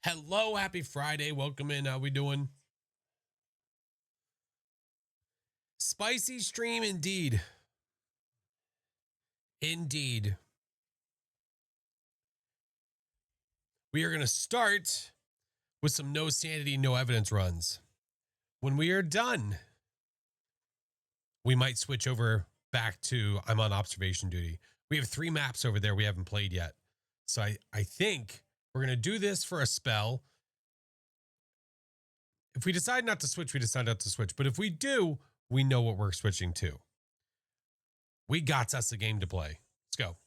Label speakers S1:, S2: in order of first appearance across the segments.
S1: Hello, happy Friday. Welcome in. How we doing? Spicy stream indeed. Indeed. We are going to start with some no sanity, no evidence runs. When we are done, we might switch over back to I'm on observation duty. We have 3 maps over there we haven't played yet. So I think we're going to do this for a spell. If we decide not to switch, we decide not to switch. But if we do, we know what we're switching to. We got us a game to play. Let's go.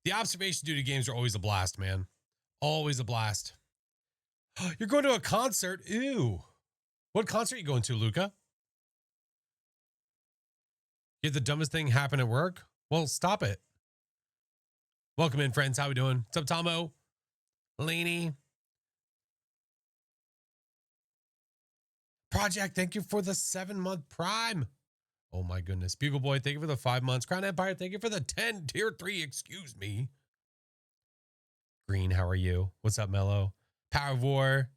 S1: The observation duty games are always a blast, man. Always a blast. You're going to a concert? Ew. What concert are you going to, Luca? You had the dumbest thing happen at work? Well, stop it. Welcome in, friends. How we doing? What's up, Tomo? Laney? Project, thank you for the 7-month prime. Oh my goodness. Bugle Boy, thank you for the 5 months. Crown Empire, thank you for the 10. Tier 3, excuse me. Green, how are you? What's up, Mello? Power of War.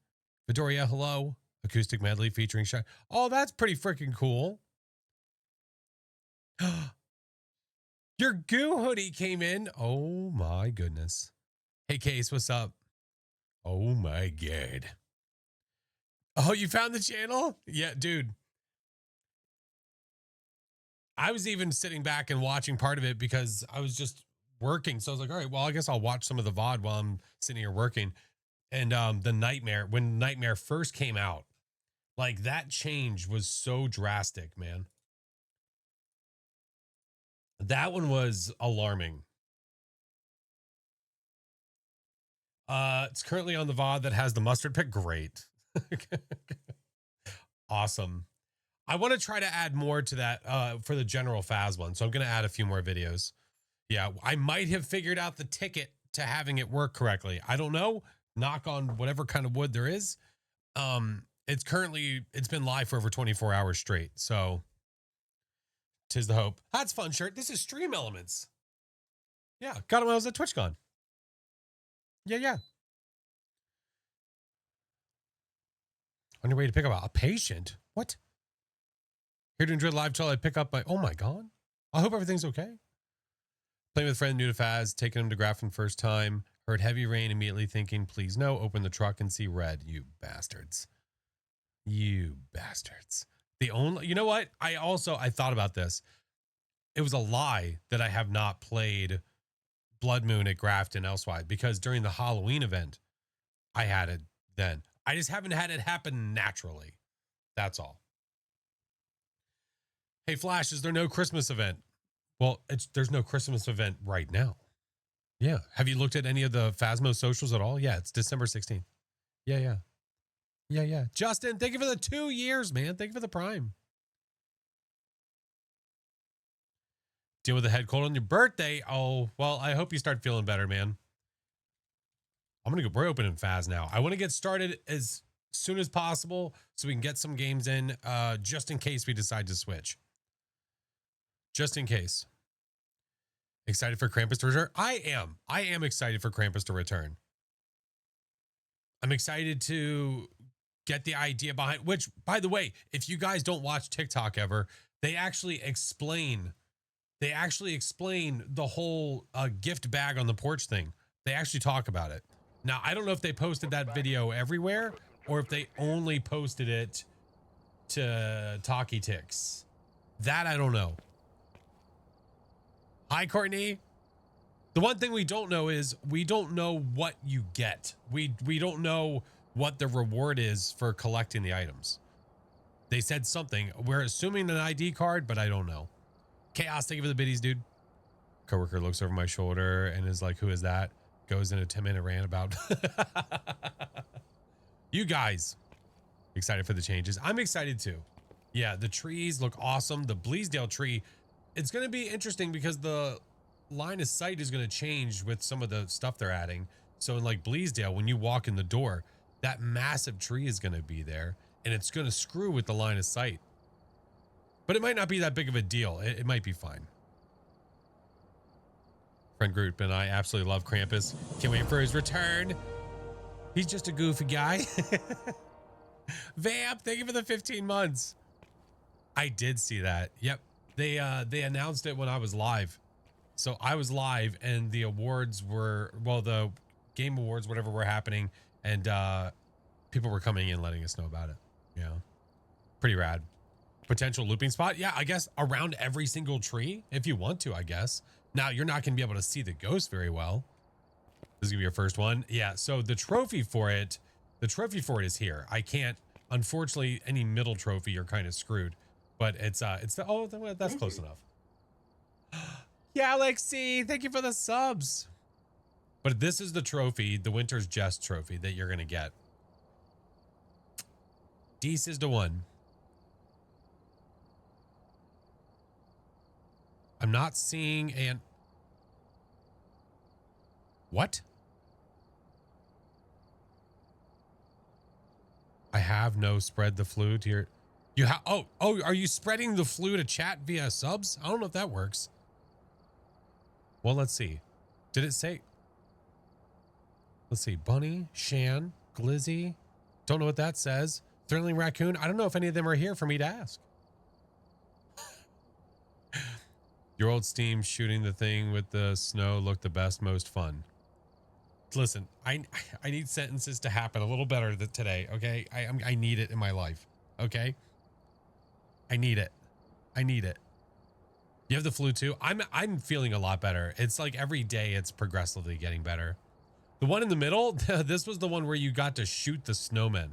S1: Vidoria, hello. Acoustic medley featuring Shine. Oh, that's pretty freaking cool. Your goo hoodie came in. Oh my goodness. Hey, Case, what's up? Oh my God. Oh, you found the channel? Yeah, dude. I was even sitting back and watching part of it because I was just working. So I was like, all right, well, I guess I'll watch some of the VOD while I'm sitting here working. And the Nightmare, when Nightmare first came out, like that change was so drastic, man. That one was alarming. It's currently on the VOD that has the mustard pick. Great. Awesome. I want to try to add more to that for the general Phas one. So I'm going to add a few more videos. Yeah, I might have figured out the ticket to having it work correctly. I don't know. Knock on whatever kind of wood there is. It's been live for over 24 hours straight. So 'tis the hope. That's fun shirt. This is Stream Elements. Yeah, got it when I was at TwitchCon. Yeah. On your way to pick up a patient? What? Here to enjoy the live till I pick up my... Oh my God. I hope everything's okay. Playing with a friend new to Phas, taking him to Grafton first time. Heard heavy rain, immediately thinking, please no, open the truck and see red. You bastards. You bastards. You know what? I thought about this. It was a lie that I have not played Blood Moon at Grafton elsewise, because during the Halloween event, I had it then. I just haven't had it happen naturally. That's all. Hey, Flash, is there no Christmas event? Well, there's no Christmas event right now. Yeah. Have you looked at any of the Phasmo socials at all? Yeah, it's December 16th. Yeah. Justin, thank you for the 2 years, man. Thank you for the prime. Deal with a head cold on your birthday. Oh, well, I hope you start feeling better, man. We're opening Phas now. I want to get started as soon as possible so we can get some games in, just in case we decide to switch. Just in case. Excited for Krampus to return? I am excited for Krampus to return. I'm excited to get the idea behind, which, by the way, if you guys don't watch TikTok ever, they actually explain the whole gift bag on the porch thing. They actually talk about it. Now, I don't know if they posted that video everywhere or if they only posted it to Talkie Ticks. That I don't know. Hi, Courtney. The one thing we don't know is we don't know what you get. We don't know what the reward is for collecting the items. They said something. We're assuming an ID card, but I don't know. Chaos, thank you for the biddies, dude. Coworker looks over my shoulder and is like, who is that? Goes in a 10-minute rant about you guys. Excited for the changes. I'm excited too. Yeah, the trees look awesome. The Bleasdale tree, it's going to be interesting because the line of sight is going to change with some of the stuff they're adding. So in like Bleasdale, when you walk in the door, that massive tree is going to be there and it's going to screw with the line of sight. But it might not be that big of a deal. It might be fine. Friend group and I absolutely love Krampus. Can't wait for his return. He's just a goofy guy. Vamp, thank you for the 15 months. I did see that. Yep. They announced it when I was live. So I was live and the awards were, well, the game awards, whatever, were happening. And people were coming in letting us know about it. Yeah. Pretty rad. Potential looping spot. Yeah, I guess around every single tree if you want to, I guess. Now you're not going to be able to see the ghost very well. This is gonna be your first one. Yeah. So the trophy for it is here. I can't, unfortunately, any middle trophy, you're kind of screwed, but it's the, oh, that's close enough. Galaxy, thank you for the subs. But this is the trophy, the Winter's Jest trophy that you're going to get. Deece is the one. I'm not seeing an... What? I have no spread the flu to your... You have... Oh, are you spreading the flu to chat via subs? I don't know if that works. Well, let's see. Did it say... Let's see. Bunny, Shan, Glizzy. Don't know what that says. Thrilling Raccoon. I don't know if any of them are here for me to ask. Your old Steam shooting the thing with the snow looked the best, most fun. Listen, I need sentences to happen a little better today, okay? I need it in my life, okay? I need it. I need it. You have the flu too? I'm feeling a lot better. It's like every day it's progressively getting better. The one in the middle, this was the one where you got to shoot the snowmen.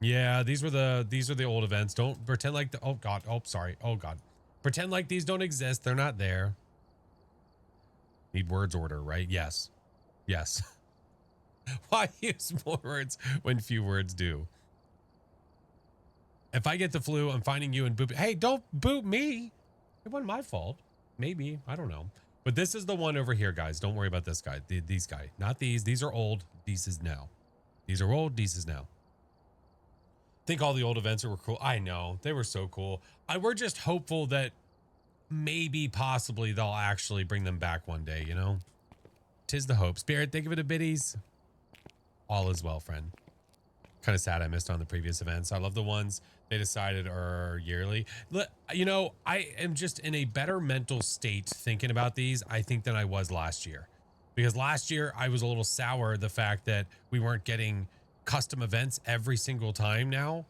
S1: Yeah, these are the old events. Don't pretend like the, oh God, oh sorry, oh God. Pretend like these don't exist. They're not there. Need words order, right? Yes. Yes. Why use more words when few words do? If I get the flu, I'm finding you and boop. Hey, don't boot me. It wasn't my fault. Maybe. I don't know. But this is the one over here, guys. Don't worry about this guy. These guy. Not these. These are old. These is now. These are old. These is now. Think all the old events were cool. I know. They were so cool. We're just hopeful that maybe, possibly, they'll actually bring them back one day, you know? 'Tis the hope. Spirit, thank you for the biddies. All is well, friend. Kind of sad I missed on the previous events. I love the ones they decided are yearly. You know, I am just in a better mental state thinking about these, I think, than I was last year. Because last year, I was a little sour the fact that we weren't getting custom events every single time now.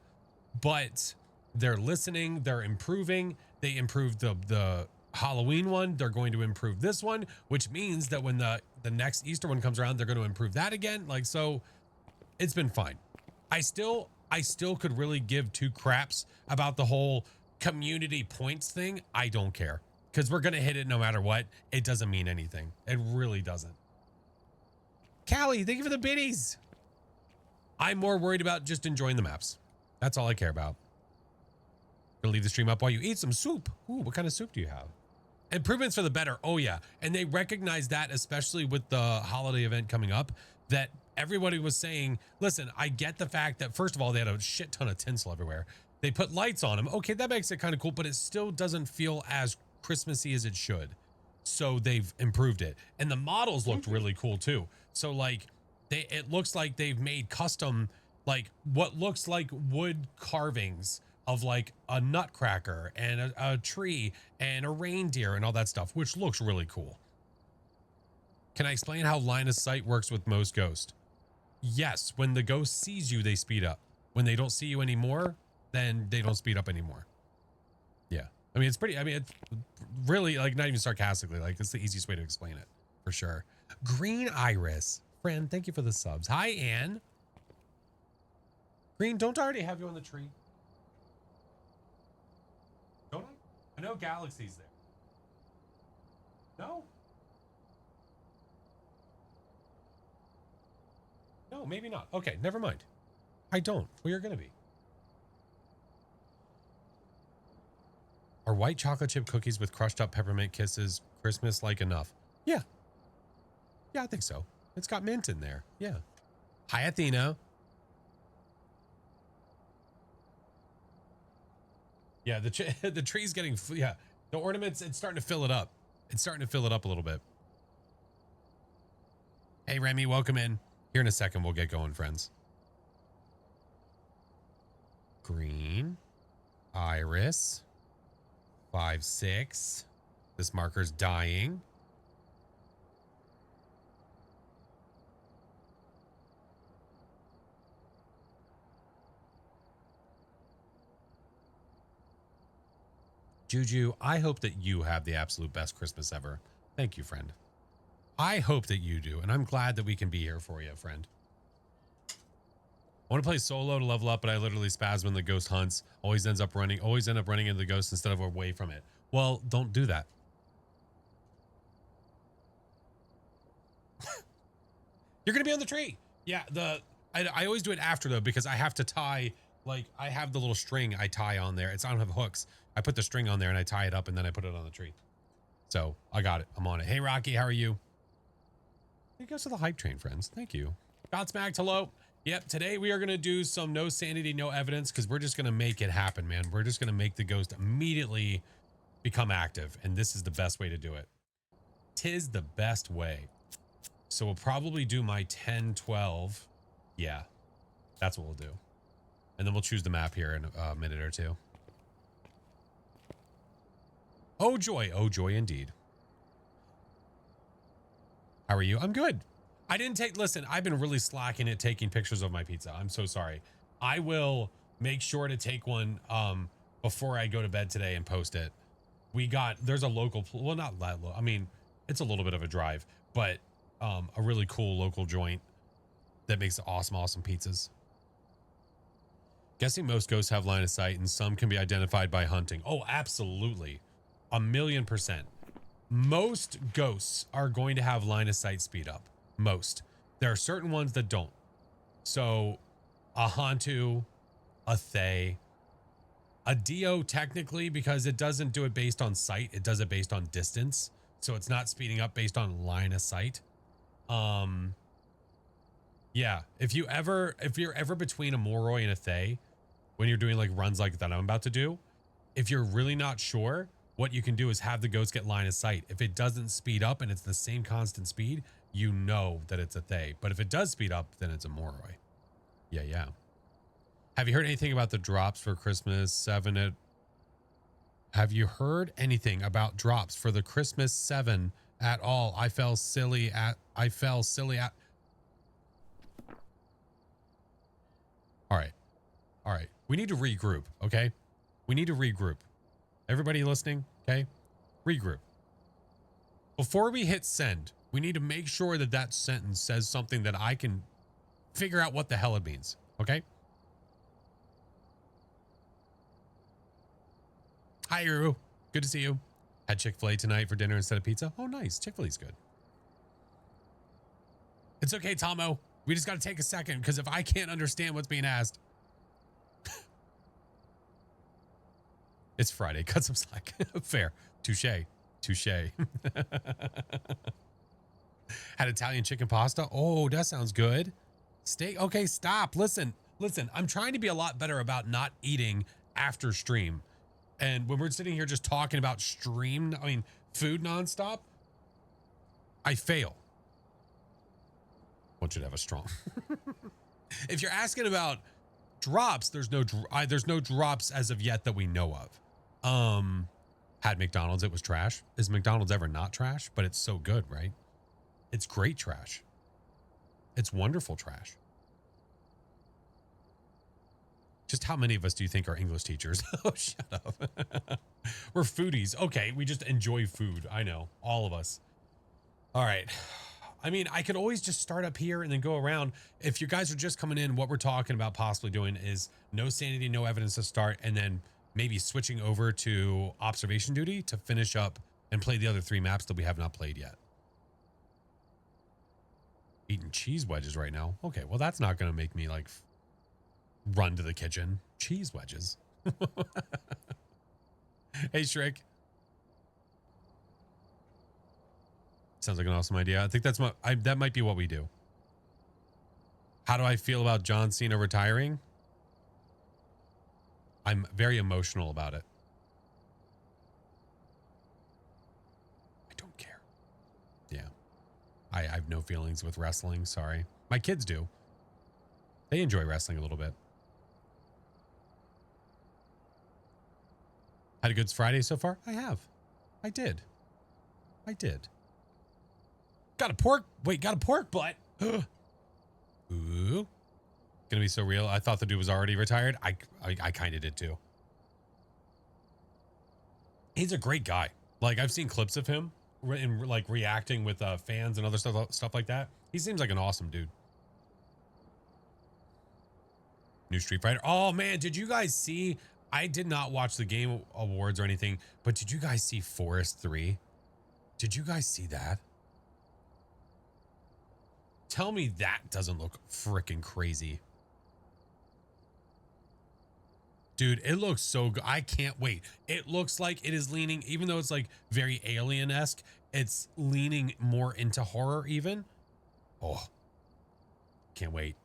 S1: But they're listening. They're improving. They improved the Halloween one. They're going to improve this one, which means that when the next Easter one comes around, they're going to improve that again. Like, so it's been fine. I still could really give two craps about the whole community points thing. I don't care, because we're going to hit it no matter what. It doesn't mean anything. It really doesn't. Callie, thank you for the biddies. I'm more worried about just enjoying the maps. That's all I care about. Gonna leave the stream up while you eat some soup. Ooh, what kind of soup do you have? Improvements for the better. Oh yeah. And they recognize that, especially with the holiday event coming up, that everybody was saying, listen, I get the fact that, first of all, they had a shit ton of tinsel everywhere. They put lights on them. Okay, that makes it kind of cool, but it still doesn't feel as Christmassy as it should. So they've improved it. And the models looked really cool too. So like, it looks like they've made custom, like what looks like wood carvings of like a nutcracker and a tree and a reindeer and all that stuff, which looks really cool. Can I explain how line of sight works with most ghosts? Yes, when the ghost sees you, they speed up. When they don't see you anymore, then they don't speed up anymore. Yeah. I mean, it's pretty, I mean, it's really, like, not even sarcastically, like, it's the easiest way to explain it, for sure. Green Iris. Friend, thank you for the subs. Hi, Anne. Green, don't I already have you on the tree? Don't I? I know Galaxy's there. No? No, maybe not. Okay, never mind. I don't. Well, you're going to be. Are white chocolate chip cookies with crushed up peppermint kisses Christmas-like enough? Yeah. Yeah, I think so. It's got mint in there. Yeah. Hi, Athena. Yeah, the tree's getting, yeah. The ornaments, it's starting to fill it up. It's starting to fill it up a little bit. Hey, Remy, welcome in. Here in a second, we'll get going, friends. Green. Iris. 5, 6. This marker's dying. Juju, I hope that you have the absolute best Christmas ever. Thank you, friend. I hope that you do, and I'm glad that we can be here for you, friend. I want to play solo to level up, but I literally spaz when the ghost hunts. Always end up running into the ghost instead of away from it. Well, don't do that. You're going to be on the tree. Yeah, I always do it after, though, because I have to tie, like, I have the little string I tie on there. I don't have hooks. I put the string on there and I tie it up and then I put it on the tree. So I got it. I'm on it. Hey, Rocky, how are you? Here goes to the hype train, friends. Thank you. Godsmacked, hello. Yep, today we are going to do some no sanity, no evidence, because we're just going to make it happen, man. We're just going to make the ghost immediately become active, and this is the best way to do it. 'Tis the best way. So we'll probably do my 10, 12. Yeah, that's what we'll do. And then we'll choose the map here in a minute or two. Oh joy indeed. How are you? I'm good. I didn't take, listen, I've been really slacking at taking pictures of my pizza. I'm so sorry. I will make sure to take one before I go to bed today and post it. There's a local, well, not that low. I mean, it's a little bit of a drive, but a really cool local joint that makes awesome pizzas. Guessing most ghosts have line of sight and some can be identified by hunting. Oh, absolutely. 1,000,000%. Most ghosts are going to have line of sight speed up. Most. There are certain ones that don't. So a Hantu, a Thay, a Dio technically, because it doesn't do it based on sight. It does it based on distance. So it's not speeding up based on line of sight. Yeah. If you're ever between a Moroi and a Thay, when you're doing like runs like that I'm about to do, if you're really not sure, what you can do is have the ghost get line of sight. If it doesn't speed up and it's the same constant speed, you know that it's a Thay. But if it does speed up, then it's a Moroi. Yeah. Have you heard anything about the drops for Christmas 7? Have you heard anything about drops for the Christmas 7 at all? I fell silly at. All right. We need to regroup, okay? We need to regroup. Everybody listening, okay? Regroup. Before we hit send, we need to make sure that that sentence says something that I can figure out what the hell it means, okay? Hi, Uru. Good to see you. Had Chick-fil-A tonight for dinner instead of pizza. Oh, nice. Chick-fil-A's good. It's okay, Tomo. We just got to take a second because if I can't understand what's being asked. It's Friday. Cut some slack. Fair. Touche. Had Italian chicken pasta. Oh, that sounds good. Steak. Okay, stop. Listen. I'm trying to be a lot better about not eating after stream. And when we're sitting here just talking about food nonstop, I fail. I want you to have a strong. If you're asking about drops, there's no drops as of yet that we know of. Had McDonald's, it was trash. Is McDonald's ever not trash? But it's so good, right? It's great trash. It's wonderful trash. Just how many of us do you think are English teachers? Oh, shut up. We're foodies. Okay, we just enjoy food. I know, all of us. All right. I mean, I could always just start up here and then go around. If you guys are just coming in, what we're talking about possibly doing is no sanity, no evidence to start, and then maybe switching over to observation duty to finish up and play the other 3 maps that we have not played yet. Eating cheese wedges right now. Okay, well, that's not going to make me like run to the kitchen. Cheese wedges. Hey, Shriek. Sounds like an awesome idea. I think that's that might be what we do. How do I feel about John Cena retiring? I'm very emotional about it. I don't care. Yeah. I have no feelings with wrestling. Sorry. My kids do. They enjoy wrestling a little bit. Had a good Friday so far? I have. I did. Got a pork butt. Ooh. Gonna be so real. I thought the dude was already retired. I kind of did too. He's a great guy. Like, I've seen clips of him in like reacting with fans and other stuff like that. He seems like an awesome dude. New Street Fighter. Oh man, did you guys see? I did not watch the Game Awards or anything, but did you guys see Forest 3? Did you guys see that? Tell me that doesn't look freaking crazy. Dude, it looks so good. I can't wait. It looks like it is leaning, even though it's like very alien-esque, it's leaning more into horror even. Oh, can't wait.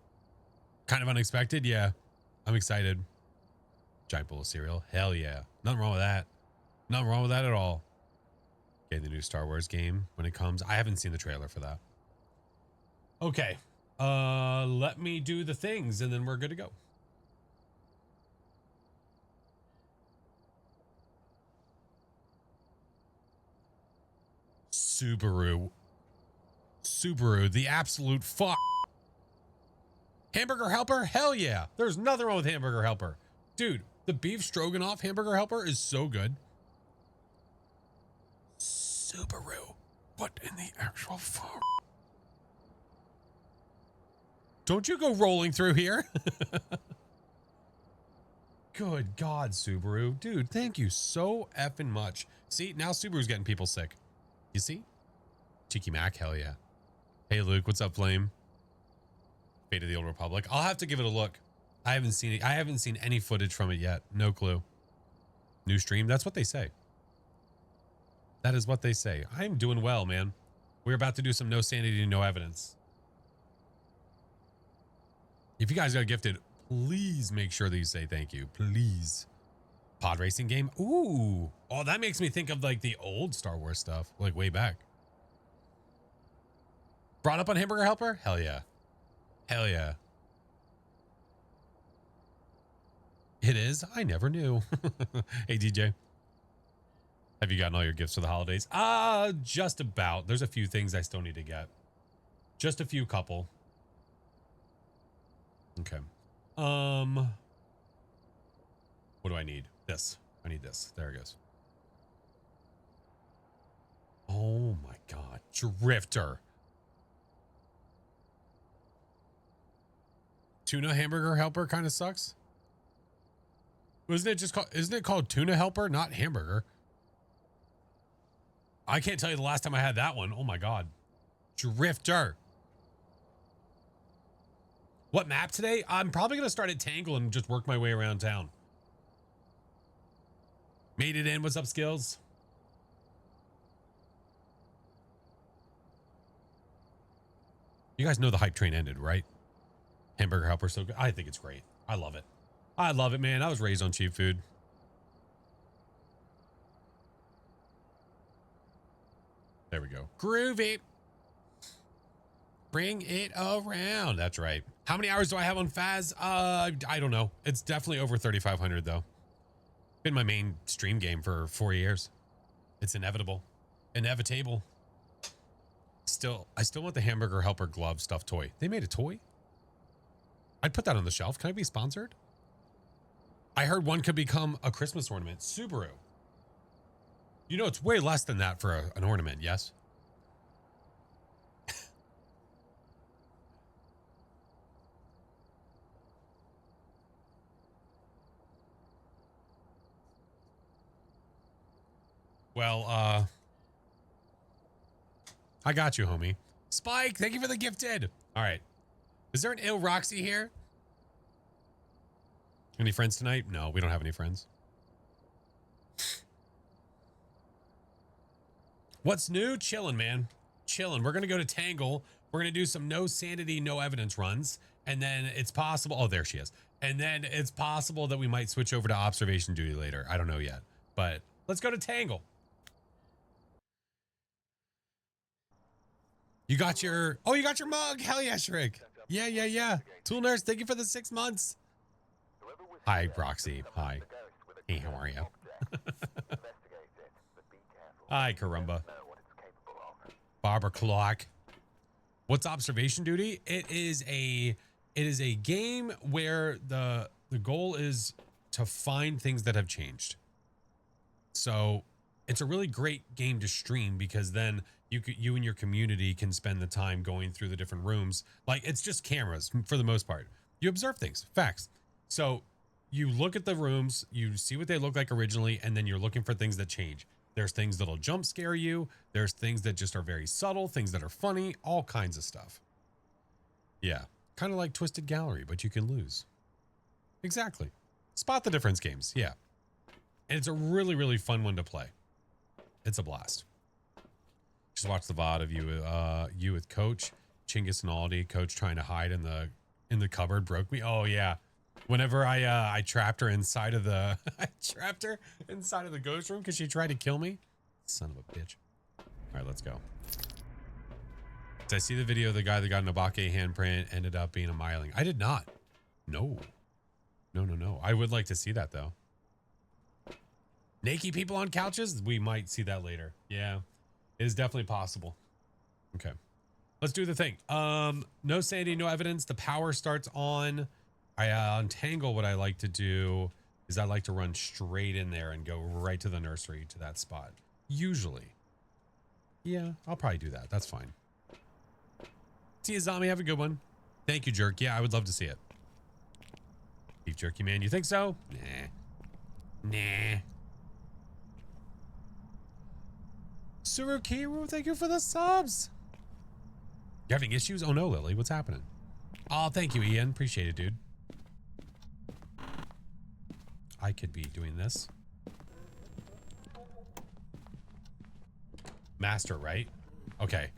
S1: Kind of unexpected. Yeah, I'm excited. Giant bowl of cereal. Hell yeah. Nothing wrong with that. Nothing wrong with that at all. Okay, the new Star Wars game when it comes. I haven't seen the trailer for that. Okay. Let me do the things and then we're good to go. Subaru, the absolute fuck. Hamburger Helper? Hell yeah. There's nothing wrong with Hamburger Helper. Dude, the beef stroganoff Hamburger Helper is so good. Subaru. What in the actual fuck? Don't you go rolling through here. Good God, Subaru. Dude, thank you so effing much. See, now Subaru's getting people sick. You see? Tiki Mac, hell yeah. Hey, Luke, what's up, Flame? Fate of the Old Republic. I'll have to give it a look. I haven't seen it. I haven't seen any footage from it yet. No clue. New stream. That's what they say. That is what they say. I'm doing well, man. We're about to do some no sanity, no evidence. If you guys got gifted, please make sure that you say thank you. Please. Pod racing game. Ooh. Oh, that makes me think of like the old Star Wars stuff, like way back. Brought up on Hamburger Helper? Hell yeah. Hell yeah. It is? I never knew. Hey, DJ. Have you gotten all your gifts for the holidays? Just about. There's a few things I still need to get. Just a few couple. Okay. What do I need? This. I need this. There it goes. Oh my God. Drifter. Tuna Hamburger Helper kind of sucks. Isn't it called Tuna Helper, not Hamburger? I can't tell you the last time I had that one. Oh my God. Drifter. What map today? I'm probably going to start at Tangle and just work my way around town. Made it in. What's up, Skills? You guys know the hype train ended, right? Hamburger Helper, so good. I think it's great. I love it. I love it, man. I was raised on cheap food. There we go. Groovy. Bring it around. That's right. How many hours do I have on Phas? I don't know. It's definitely over 3,500 though. Been my main stream game for 4 years. It's inevitable. Inevitable. I still want the Hamburger Helper glove stuffed toy. They made a toy? I'd put that on the shelf. Can I be sponsored? I heard one could become a Christmas ornament. Subaru. You know, it's way less than that for an ornament, yes? Well, I got you, homie. Spike, thank you for the gifted. All right. Is there an ill Roxy here? Any friends tonight? No, we don't have any friends. What's new? Chilling, man. chilling. We're going to go to Tangle. We're going to do some no sanity, no evidence runs. And then it's possible. Oh, there she is. And then it's possible that we might switch over to observation duty later. I don't know yet. But let's go to Tangle. You got your... Oh, you got your mug. Hell yeah, Shriek. Yeah. Tool Nurse, thank you for the 6 months. Hi, Proxy. Hi. Hey, how are you? Hi, Karumba. Barbara Clock. What's observation duty? It is a game where the goal is to find things that have changed. So it's a really great game to stream because then you and your community can spend the time going through the different rooms. Like, it's just cameras for the most part. You observe things, facts. So you look at the rooms, you see what they look like originally, and then you're looking for things that change. There's things that'll jump scare you. There's things that just are very subtle, things that are funny, all kinds of stuff. Yeah, kind of like Twisted Gallery, but you can lose. Exactly. Spot the difference games, yeah. And it's a really, really fun one to play. It's a blast. Just watch the VOD of you with Coach, Chinggis and Aldi. Coach trying to hide in the cupboard broke me. Oh yeah. Whenever I trapped her inside of the ghost room because she tried to kill me. Son of a bitch. All right, let's go. Did I see the video of the guy that got an Obake handprint ended up being a Myling? I did not. No. I would like to see that though. Naked people on couches? We might see that later. Yeah, it is definitely possible. Okay, let's do the thing. No sanity, no evidence. The power starts on. On Tangle, what I like to do is I like to run straight in there and go right to the nursery to that spot. Usually. Yeah, I'll probably do that. That's fine. See you, Zombie. Have a good one. Thank you, Jerk. Yeah, I would love to see it. Beef jerky, man. You think so? Nah. Surukiru, thank you for the subs. You having issues? Oh no, Lily. What's happening? Oh, thank you, Ian. Appreciate it, dude. I could be doing this. Master, right? Okay.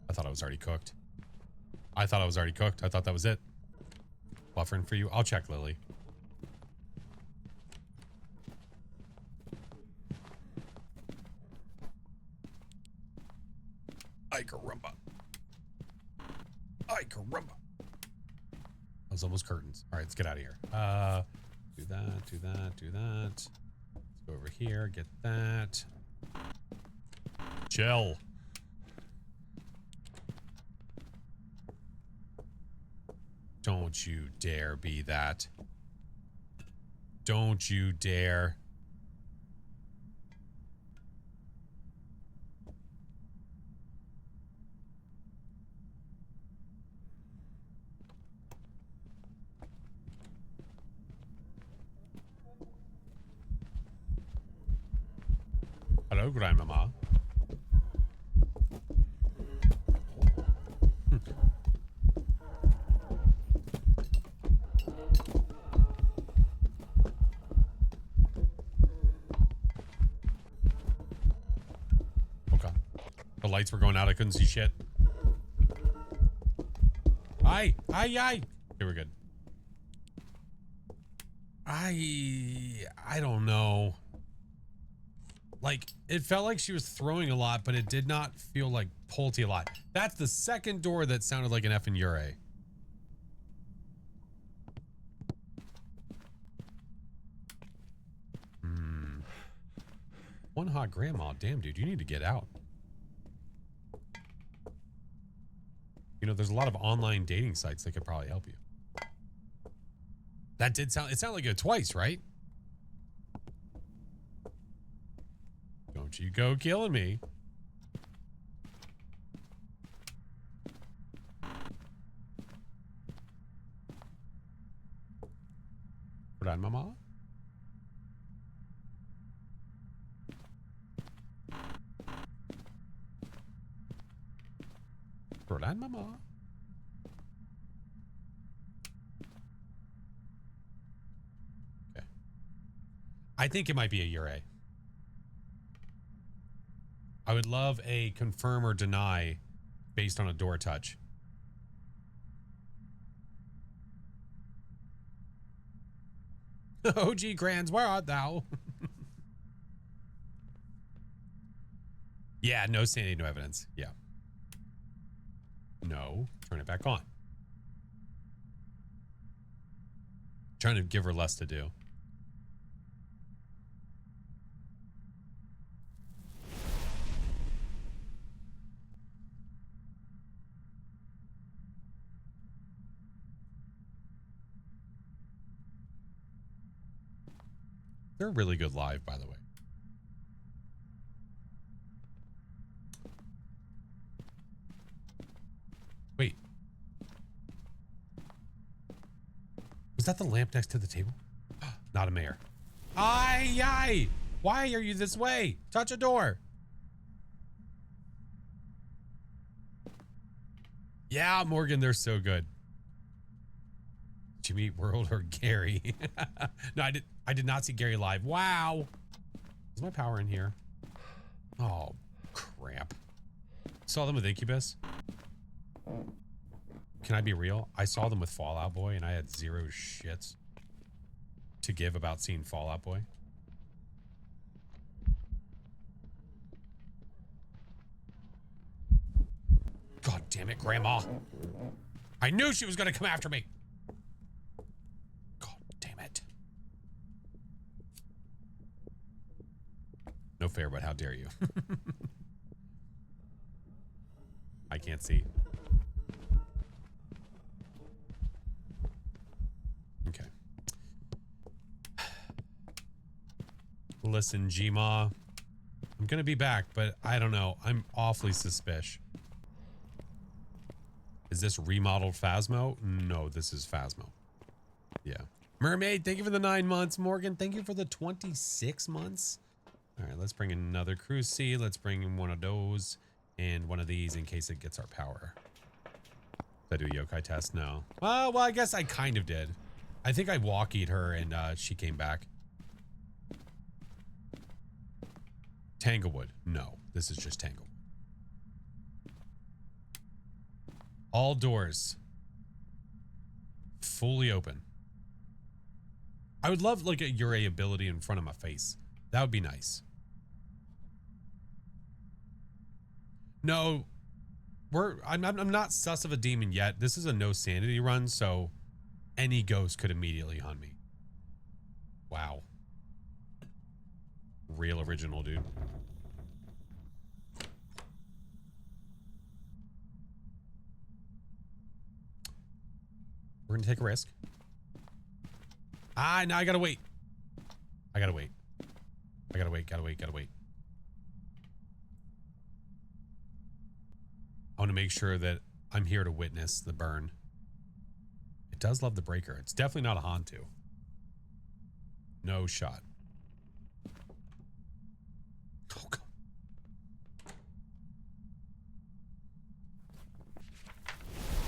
S1: I thought I was already cooked. I thought that was it. Buffering for you. I'll check, Lily. Ay caramba. That was almost curtains. All right, let's get out of here. Do that. Let's go over here, get that. Chill. Don't you dare be that. Don't you dare. Hello, Grandmama. Okay. The lights were going out. I couldn't see shit. Aye. Here we're good. I don't know. Like, it felt like she was throwing a lot, but it did not feel like Pulte a lot. That's the second door that sounded like an effing Ure. One hot grandma. Damn, dude, you need to get out. You know, there's a lot of online dating sites that could probably help you. That did sound, it sounded like it twice, right? Don't you go killing me. Right, Mama? night, mama. Okay. I think it might be a Ure. I would love a confirm or deny based on a door touch. OG Grands, where art thou? Yeah, no sanity, no evidence. Yeah. No, turn it back on. Trying to give her less to do. They're really good live, by the way. Wait. Was that the lamp next to the table? Not a mayor. Aye, aye. Why are you this way? Touch a door. Yeah, Morgan, they're so good. Did you meet World or Gary? No, I did not see Gary live. Wow. Is my power in here? Oh, crap. Saw them with Incubus. Can I be real? I saw them with Fallout Boy and I had zero shits to give about seeing Fallout Boy. God damn it, Grandma. I knew she was going to come after me. God damn it. No fair, but how dare you? I can't see. Okay. Listen, Gma, I'm going to be back, but I don't know. I'm awfully suspicious. Is this remodeled Phasmo? No, this is Phasmo. Yeah. Mermaid, thank you for the 9 months. Morgan, thank you for the 26 months. All right, let's bring in another cruise sea. Let's bring in one of those and one of these in case it gets our power. Did I do a yokai test? No. Well, I guess I kind of did. I think I walkied her and she came back. Tanglewood. No, this is just Tanglewood. All doors fully open. I would love like a Ure ability in front of my face. That would be nice. No, I'm not sus of a demon yet. This is a no sanity run, so any ghost could immediately hunt me. Wow. Real original, dude. We're gonna take a risk. Ah, now I gotta wait. I gotta wait. Gotta wait. I want to make sure that I'm here to witness the burn. It does love the breaker. It's definitely not a Hantu. No shot. Oh, God.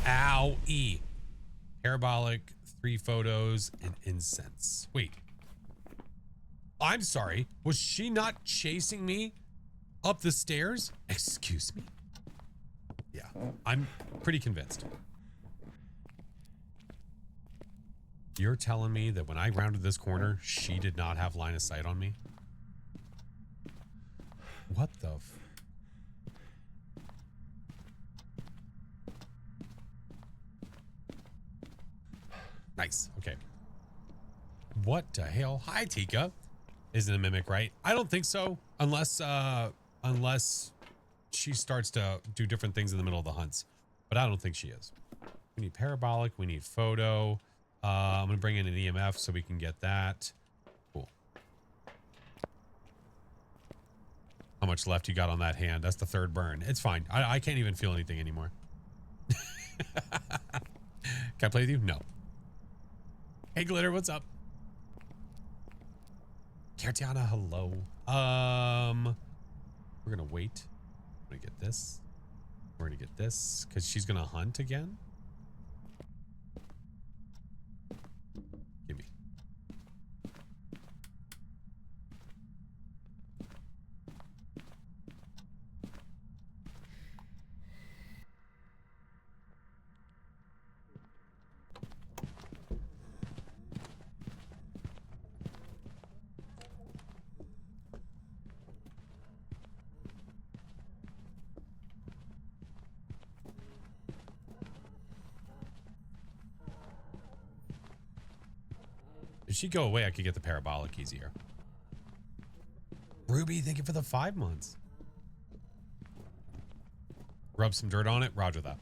S1: Ow-ee. Parabolic, 3 photos, and incense. Wait. I'm sorry. Was she not chasing me up the stairs? Excuse me? Yeah, I'm pretty convinced. You're telling me that when I rounded this corner, she did not have line of sight on me? What the f... Nice. Okay. What the hell? Hi, Tika. Isn't a mimic, right? I don't think so. Unless she starts to do different things in the middle of the hunts. But I don't think she is. We need parabolic. We need photo. I'm going to bring in an EMF so we can get that. Cool. How much left you got on that hand? That's the 3rd burn. It's fine. I can't even feel anything anymore. Can I play with you? No. Hey, Glitter, what's up? Cartiana, hello. We're gonna wait. I'm gonna get this. We're gonna get this because she's gonna hunt again. Give me. If she go away, I could get the parabolic easier. Ruby, thank you for the 5 months. Rub some dirt on it. Roger that.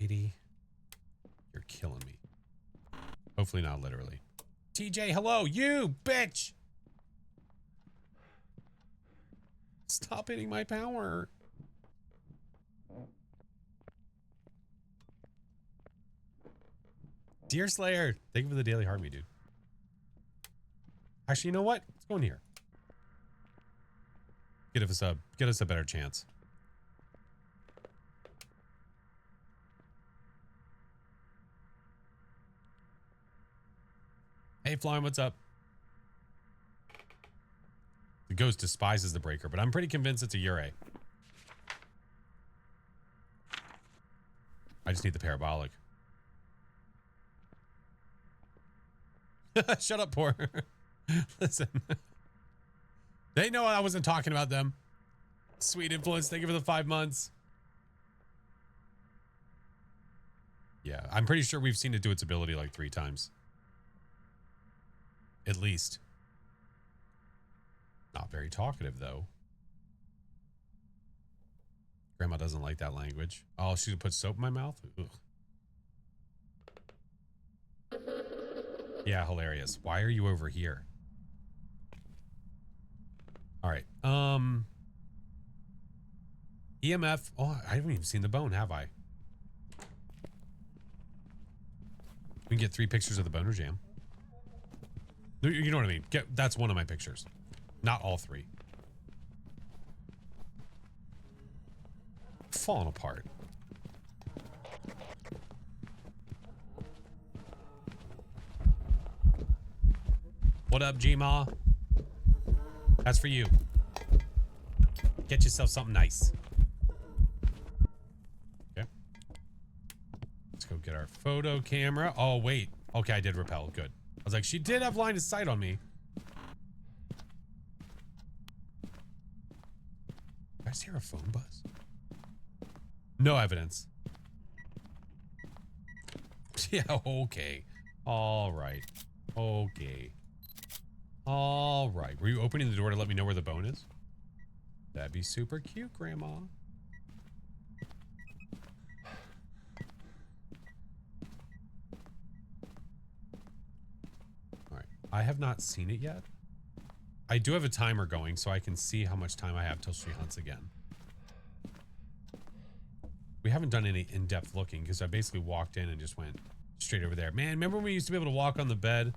S1: Lady, you're killing me. Hopefully not literally. TJ, hello, you bitch. Stop hitting my power. Deer Slayer, thank you for the daily heartbeat, dude. Actually, you know what? Let's go in here. Get us a better chance. Hey, Flying, what's up? The ghost despises the breaker, but I'm pretty convinced it's a Ure. I just need the parabolic. Shut up, poor. Listen. They know I wasn't talking about them. Sweet influence. Thank you for the 5 months. Yeah, I'm pretty sure we've seen it do its ability like 3 times. At least. Not very talkative, though. Grandma doesn't like that language. Oh, she put soap in my mouth? Ugh. Yeah, hilarious. Why are you over here? All right. EMF. Oh, I haven't even seen the bone, have I? We can get 3 pictures of the boner jam. You know what I mean? That's one of my pictures. Not all 3. Falling apart. What up, G-Ma? That's for you. Get yourself something nice. Okay. Let's go get our photo camera. Oh, wait. Okay, I did repel. Good. I was like, she did have line of sight on me. Did I just hear a phone buzz? No evidence. Yeah, okay. All right. Okay. All right. Were you opening the door to let me know where the bone is? That'd be super cute, Grandma. All right. I have not seen it yet. I do have a timer going, so I can see how much time I have till she hunts again. We haven't done any in-depth looking because I basically walked in and just went straight over there. Man, remember when we used to be able to walk on the bed?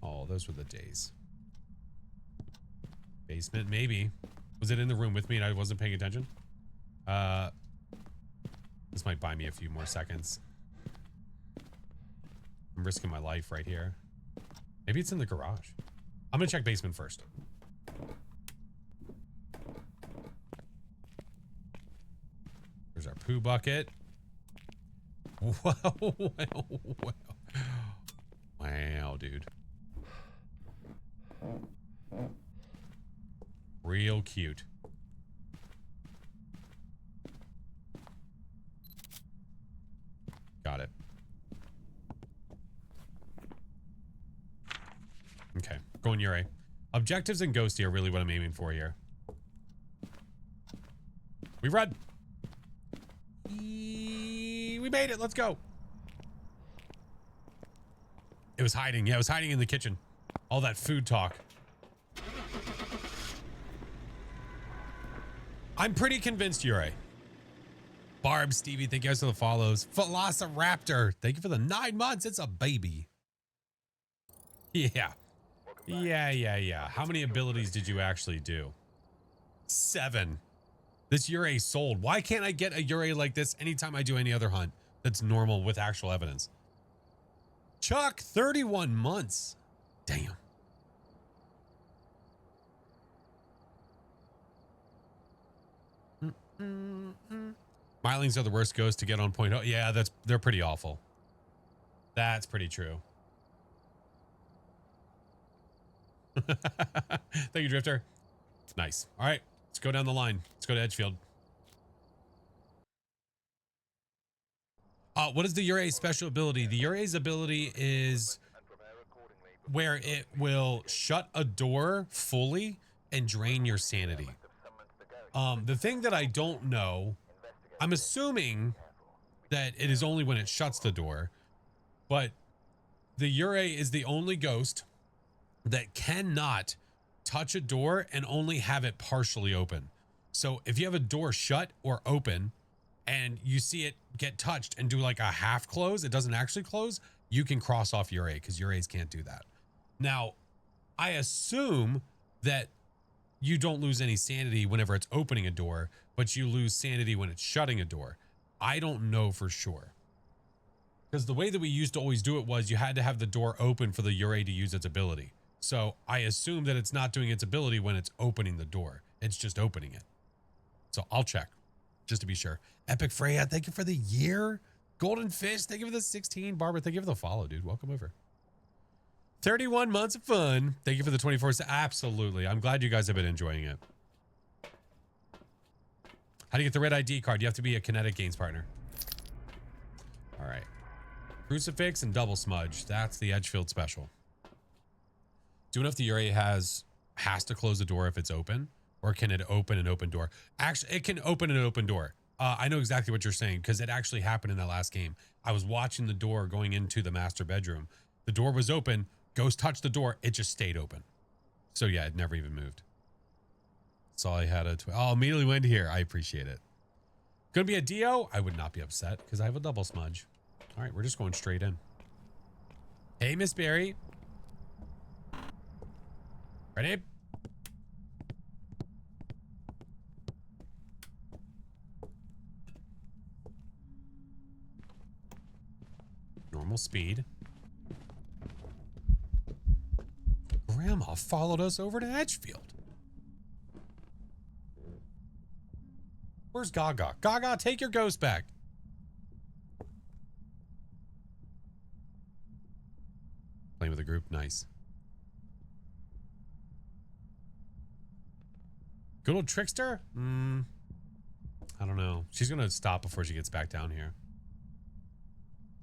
S1: Oh, those were the days. Basement, maybe. Was it in the room with me and I wasn't paying attention? This might buy me a few more seconds. I'm risking my life right here. Maybe it's in the garage. I'm gonna check basement first. There's our poo bucket. Wow, wow, wow. Wow, dude. Real cute. Got it. Okay, going Ure. Objectives and Ghosty are really what I'm aiming for here. We run. We made it. Let's go. It was hiding. Yeah, it was hiding in the kitchen. All that food talk. I'm pretty convinced Ure. Barb, Stevie, thank you guys for the follows. Velociraptor, thank you for the 9 months. It's a baby. Yeah. Yeah. How many abilities did you actually do? 7. This Ure sold. Why can't I get a Ure like this anytime I do any other hunt that's normal with actual evidence? Chuck, 31 months. Damn. Mylings are the worst ghosts to get on point. Oh, yeah, they're pretty awful. That's pretty true. Thank you, Drifter. Nice. All right, let's go down the line. Let's go to Edgefield. What is the Ure's special ability? The Ure's ability is where it will shut a door fully and drain your sanity. The thing that I don't know, I'm assuming that it is only when it shuts the door, but the Ure is the only ghost that cannot touch a door and only have it partially open. So if you have a door shut or open and you see it get touched and do like a half close, it doesn't actually close, you can cross off Ure because Ure's can't do that. Now, I assume that you don't lose any sanity whenever it's opening a door, but you lose sanity when it's shutting a door. I don't know for sure. Because the way that we used to always do it was you had to have the door open for the Ure to use its ability. So I assume that it's not doing its ability when it's opening the door. It's just opening it. So I'll check just to be sure. Epic Freya, thank you for the year. Golden Fish, thank you for the 16. Barbara, thank you for the follow, dude. Welcome over. 31 months of fun. Thank you for the 24. Absolutely. I'm glad you guys have been enjoying it. How do you get the red ID card? You have to be a Kinetic Gains partner. All right. Crucifix and double smudge. That's the Edgefield special. Do you know if the Ure has to close the door if it's open? Or can it open an open door? Actually, it can open an open door. I know exactly what you're saying because it actually happened in that last game. I was watching the door going into the master bedroom. The door was open. Ghost touched the door. It just stayed open. So yeah, it never even moved. That's all I had. Oh, immediately went here. I appreciate it. Gonna be a Dio? I would not be upset because I have a double smudge. All right, we're just going straight in. Hey, Miss Berry. Ready? Normal speed. Grandma followed us over to Edgefield. Where's Gaga? Gaga, take your ghost back. Playing with a group, nice. Good old Trickster? I don't know. She's gonna stop before she gets back down here.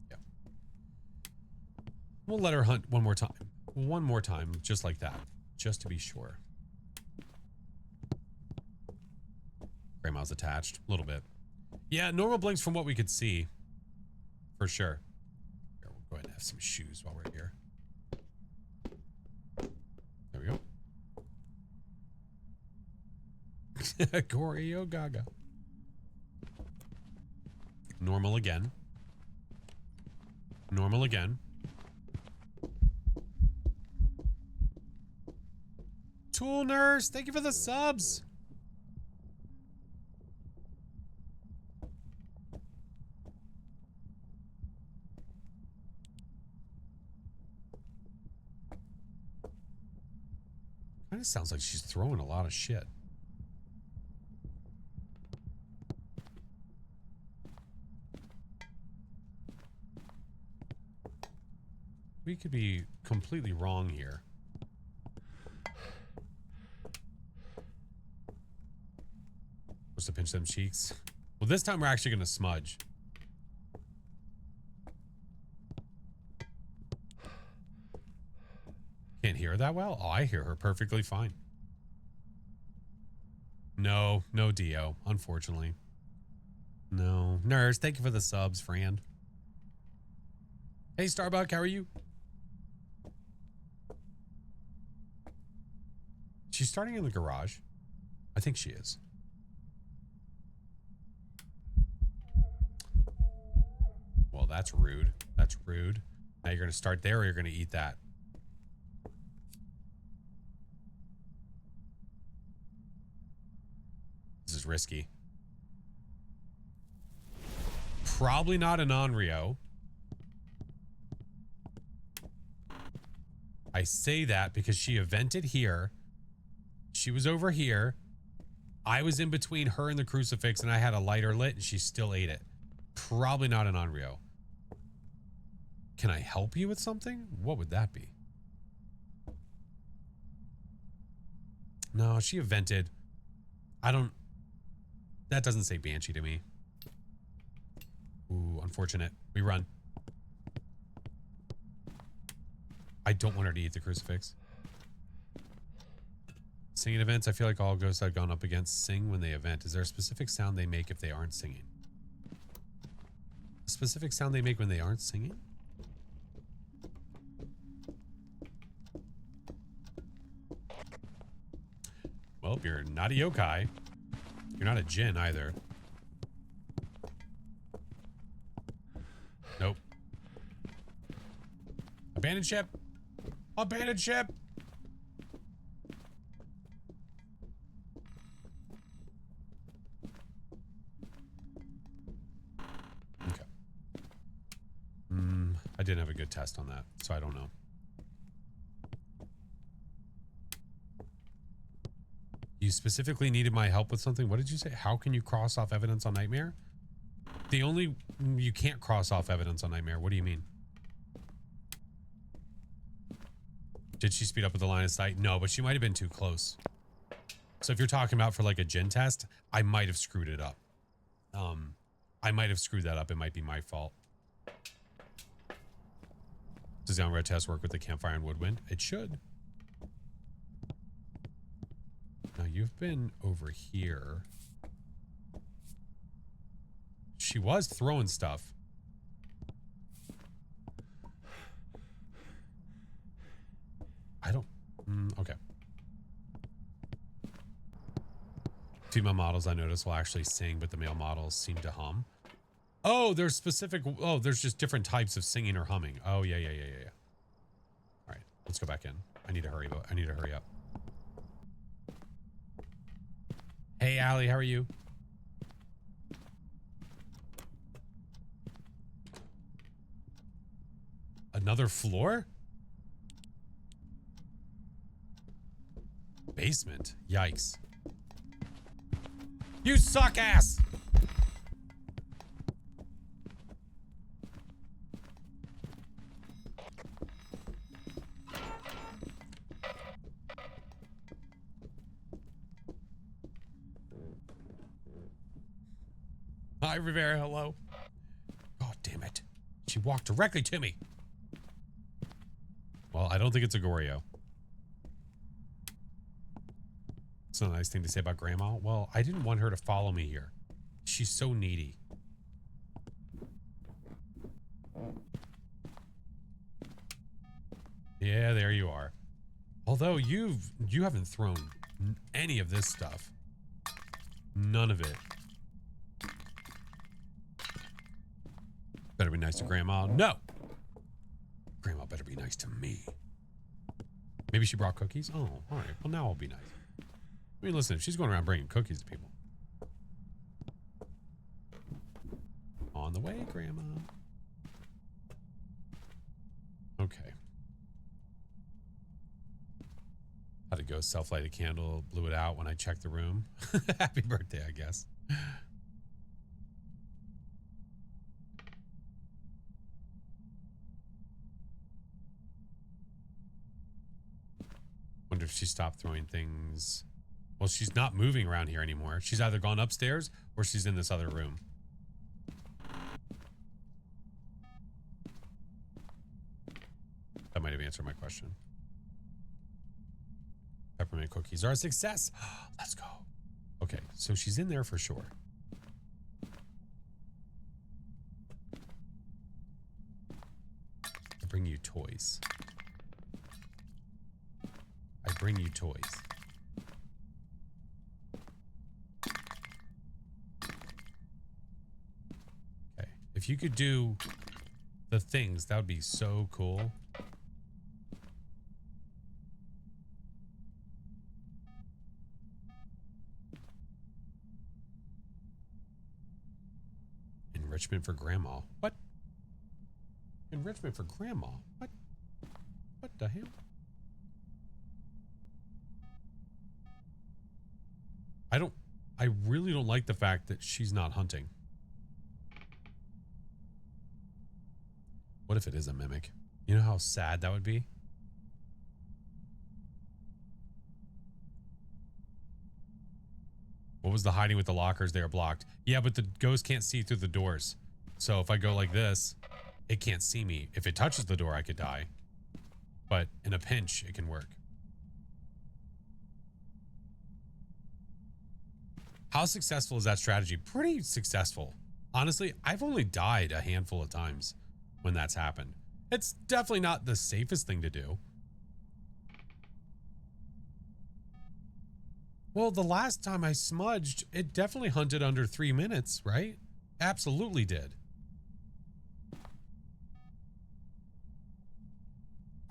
S1: Yeah. We'll let her hunt one more time. One more time, just like that. Just to be sure. Grandma's attached. A little bit. Yeah, normal blinks from what we could see. For sure. Here, we'll go ahead and have some shoes while we're here. There we go. Goreo Gaga. Normal again. Normal again. Tool Nurse, thank you for the subs. Kind of sounds like she's throwing a lot of shit. We could be completely wrong here. Supposed to pinch them cheeks. Well, this time we're actually going to smudge. Can't hear her that well? Oh, I hear her perfectly fine. No, no Dio, unfortunately. No. Nurse, thank you for the subs, friend. Hey, Starbuck, how are you? She's starting in the garage. I think she is. Well, that's rude. That's rude. Now you're going to start there or you're going to eat that. is risky. Probably not an Onryo. I say that because she evented here. She was over here. I was in between her and the crucifix, and I had a lighter lit, and she still ate it. Probably not an Onryo. Can I help you with something? What would that be? No, she evented. I don't... That doesn't say Banshee to me. Ooh, unfortunate. We run. I don't want her to eat the crucifix. Singing events, I feel like all ghosts I've gone up against sing when they event. Is there a specific sound they make if they aren't singing? A specific sound they make when they aren't singing? Well, you're not a yokai. You're not a djinn either. Nope. Abandoned ship! Abandoned ship! Okay. I didn't have a good test on that, so I don't know. You specifically needed my help with something? What did you say? How can you cross off evidence on Nightmare? You can't cross off evidence on Nightmare. What do you mean? Did she speed up with the line of sight? No, but she might have been too close. So if you're talking about for like a djinn test, I might have screwed it up. I might have screwed that up. It might be my fault. Does the on-red test work with the campfire and woodwind? It should. Now you've been over here. She was throwing stuff. I don't... okay. Female models I noticed will actually sing, but the male models seem to hum. Oh, there's specific... Oh, there's just different types of singing or humming. Oh, yeah. All right, let's go back in. I need to hurry up. Hey, Allie, how are you? Another floor? Basement? Yikes. You suck ass! Hi, Rivera, hello. Oh, damn it. She walked directly to me. Well, I don't think it's a Goryo. It's not a nice thing to say about Grandma. Well, I didn't want her to follow me here. She's so needy. Yeah, there you are. Although you haven't thrown any of this stuff. None of it. Better be nice to Grandma. No! Grandma better be nice to me. Maybe she brought cookies? Oh, all right. Well, now I'll be nice. I mean, listen, if she's going around bringing cookies to people. On the way, Grandma. Okay. Had to go self-light a candle, blew it out when I checked the room. Happy birthday, I guess. Wonder if she stopped throwing things. Well, she's not moving around here anymore. She's either gone upstairs or she's in this other room. That might have answered my question. Peppermint cookies are a success. Let's go. Okay, so she's in there for sure. I bring you toys. I bring you toys. Okay, if you could do the things, that would be so cool. Enrichment for grandma. What? Enrichment for grandma? What? What the hell? I really don't like the fact that she's not hunting. What if it is a mimic? You know how sad that would be? What was the hiding with the lockers? They are blocked. Yeah, but the ghost can't see through the doors. So if I go like this, it can't see me. If it touches the door, I could die. But in a pinch, it can work. How successful is that strategy? Pretty successful. Honestly, I've only died a handful of times when that's happened. It's definitely not the safest thing to do. Well, the last time I smudged, it definitely hunted under 3 minutes, right? Absolutely did.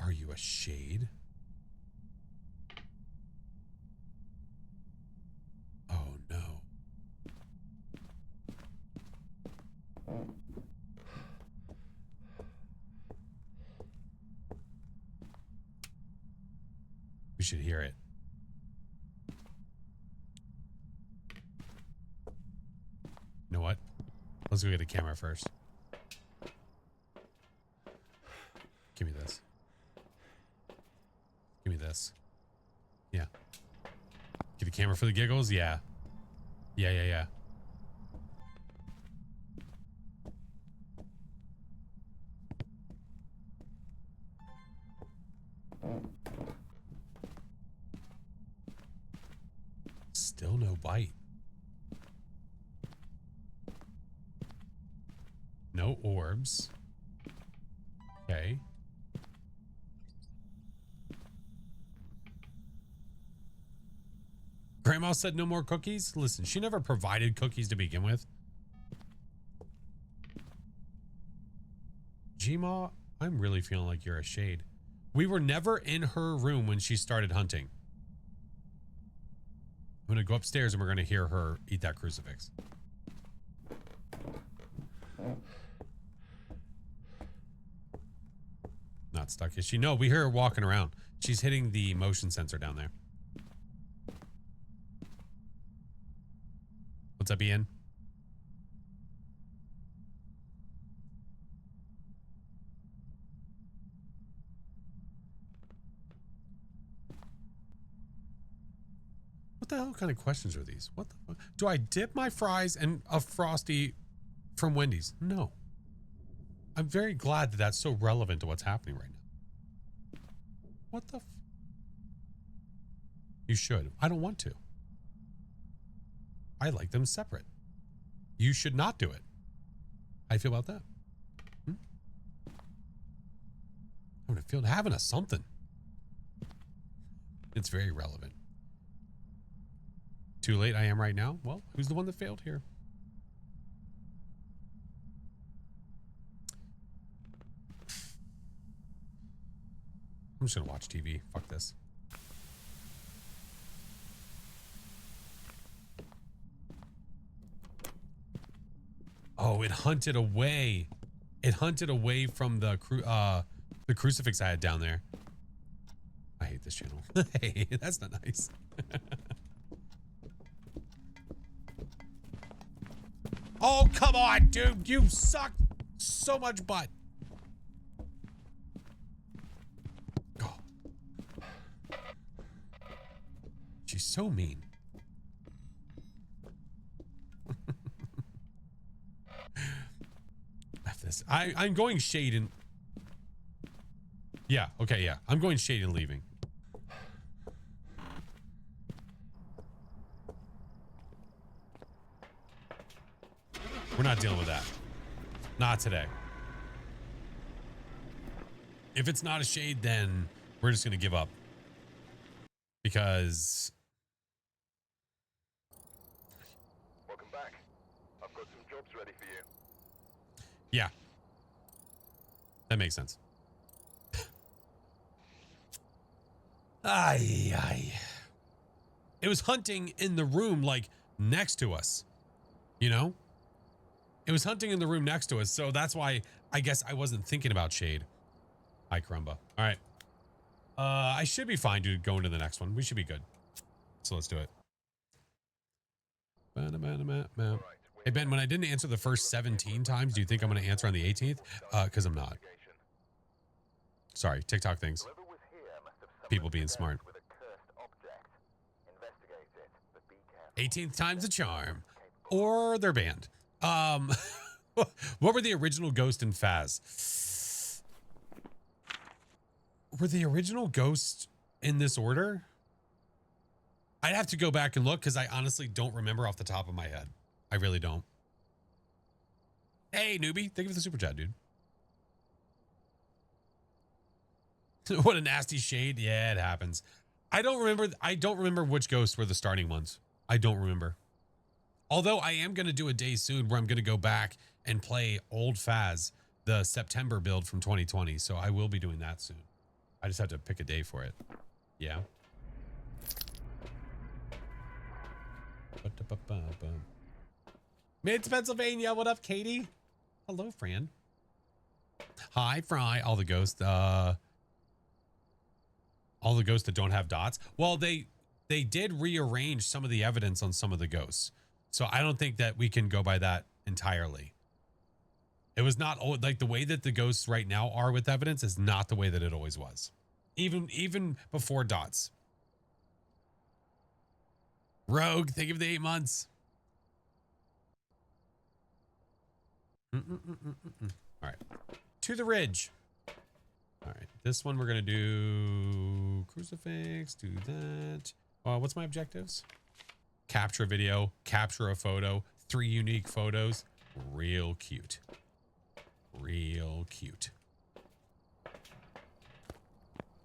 S1: Are you a shade? Oh, no. We should hear it. You know what? Let's go get a camera first. Give me this. Give me this. Yeah. Get a camera for the giggles? Yeah. Yeah. Still no bite. No orbs. Okay. Grandma said no more cookies? Listen, she never provided cookies to begin with. Gma, I'm really feeling like you're a shade. We were never in her room when she started hunting. I'm going to go upstairs and we're going to hear her eat that crucifix. Not stuck, is she? No, we hear her walking around. She's hitting the motion sensor down there. What's up, Ian? What the hell kind of questions are these? What the fuck? Do I dip my fries in a Frosty from Wendy's? No. I'm very glad that that's so relevant to what's happening right now. What the f... You should. I don't want to. I like them separate. You should not do it. How do you feel about that? I'm gonna feel having a something. It's very relevant. Too late I am right now? Well, who's the one that failed here? I'm just gonna watch TV. Fuck this. Oh, it hunted away. It hunted away from the crucifix I had down there. I hate this channel. Hey, that's not nice. Oh, come on, dude. You suck so much butt. Oh. She's so mean. F this. I'm going shade and... Yeah, okay, yeah. I'm going shade and leaving. We're not dealing with that. Not today. If it's not a shade, then we're just going to give up. Because...
S2: Welcome back. I've got some jobs ready for you.
S1: Yeah. That makes sense. Aye. It was hunting in the room, like, next to us. You know? It was hunting in the room next to us, so that's why I guess I wasn't thinking about shade. Hi, Crumba. All right. I should be fine, dude, going to the next one. We should be good. So let's do it. Hey, Ben, when I didn't answer the first 17 times, do you think I'm going to answer on the 18th? Because I'm not. Sorry, TikTok things. People being smart. 18th time's a charm. Or they're banned. What were the original Ghost and Phaz? Were the original Ghost in this order? I'd have to go back and look because I honestly don't remember off the top of my head. I really don't. Hey, newbie. Thank you for the super chat, dude. What a nasty shade. Yeah, it happens. I don't remember which ghosts were the starting ones. I don't remember. Although I am going to do a day soon where I'm going to go back and play old Phaz, the September build from 2020. So I will be doing that soon. I just have to pick a day for it. Yeah. Mids, Pennsylvania. What up, Katie? Hello, Fran. Hi, Fry. All the ghosts. All the ghosts that don't have dots. Well, they did rearrange some of the evidence on some of the ghosts. So I don't think that we can go by that entirely. It was not like the way that the ghosts right now are with evidence is not the way that it always was. Even before dots. Rogue, thank you for the 8 months. All right. To the ridge. All right. This one we're going to do crucifix, do that. What's my objectives? Capture a video, capture a photo, 3 unique photos. Real cute. Real cute.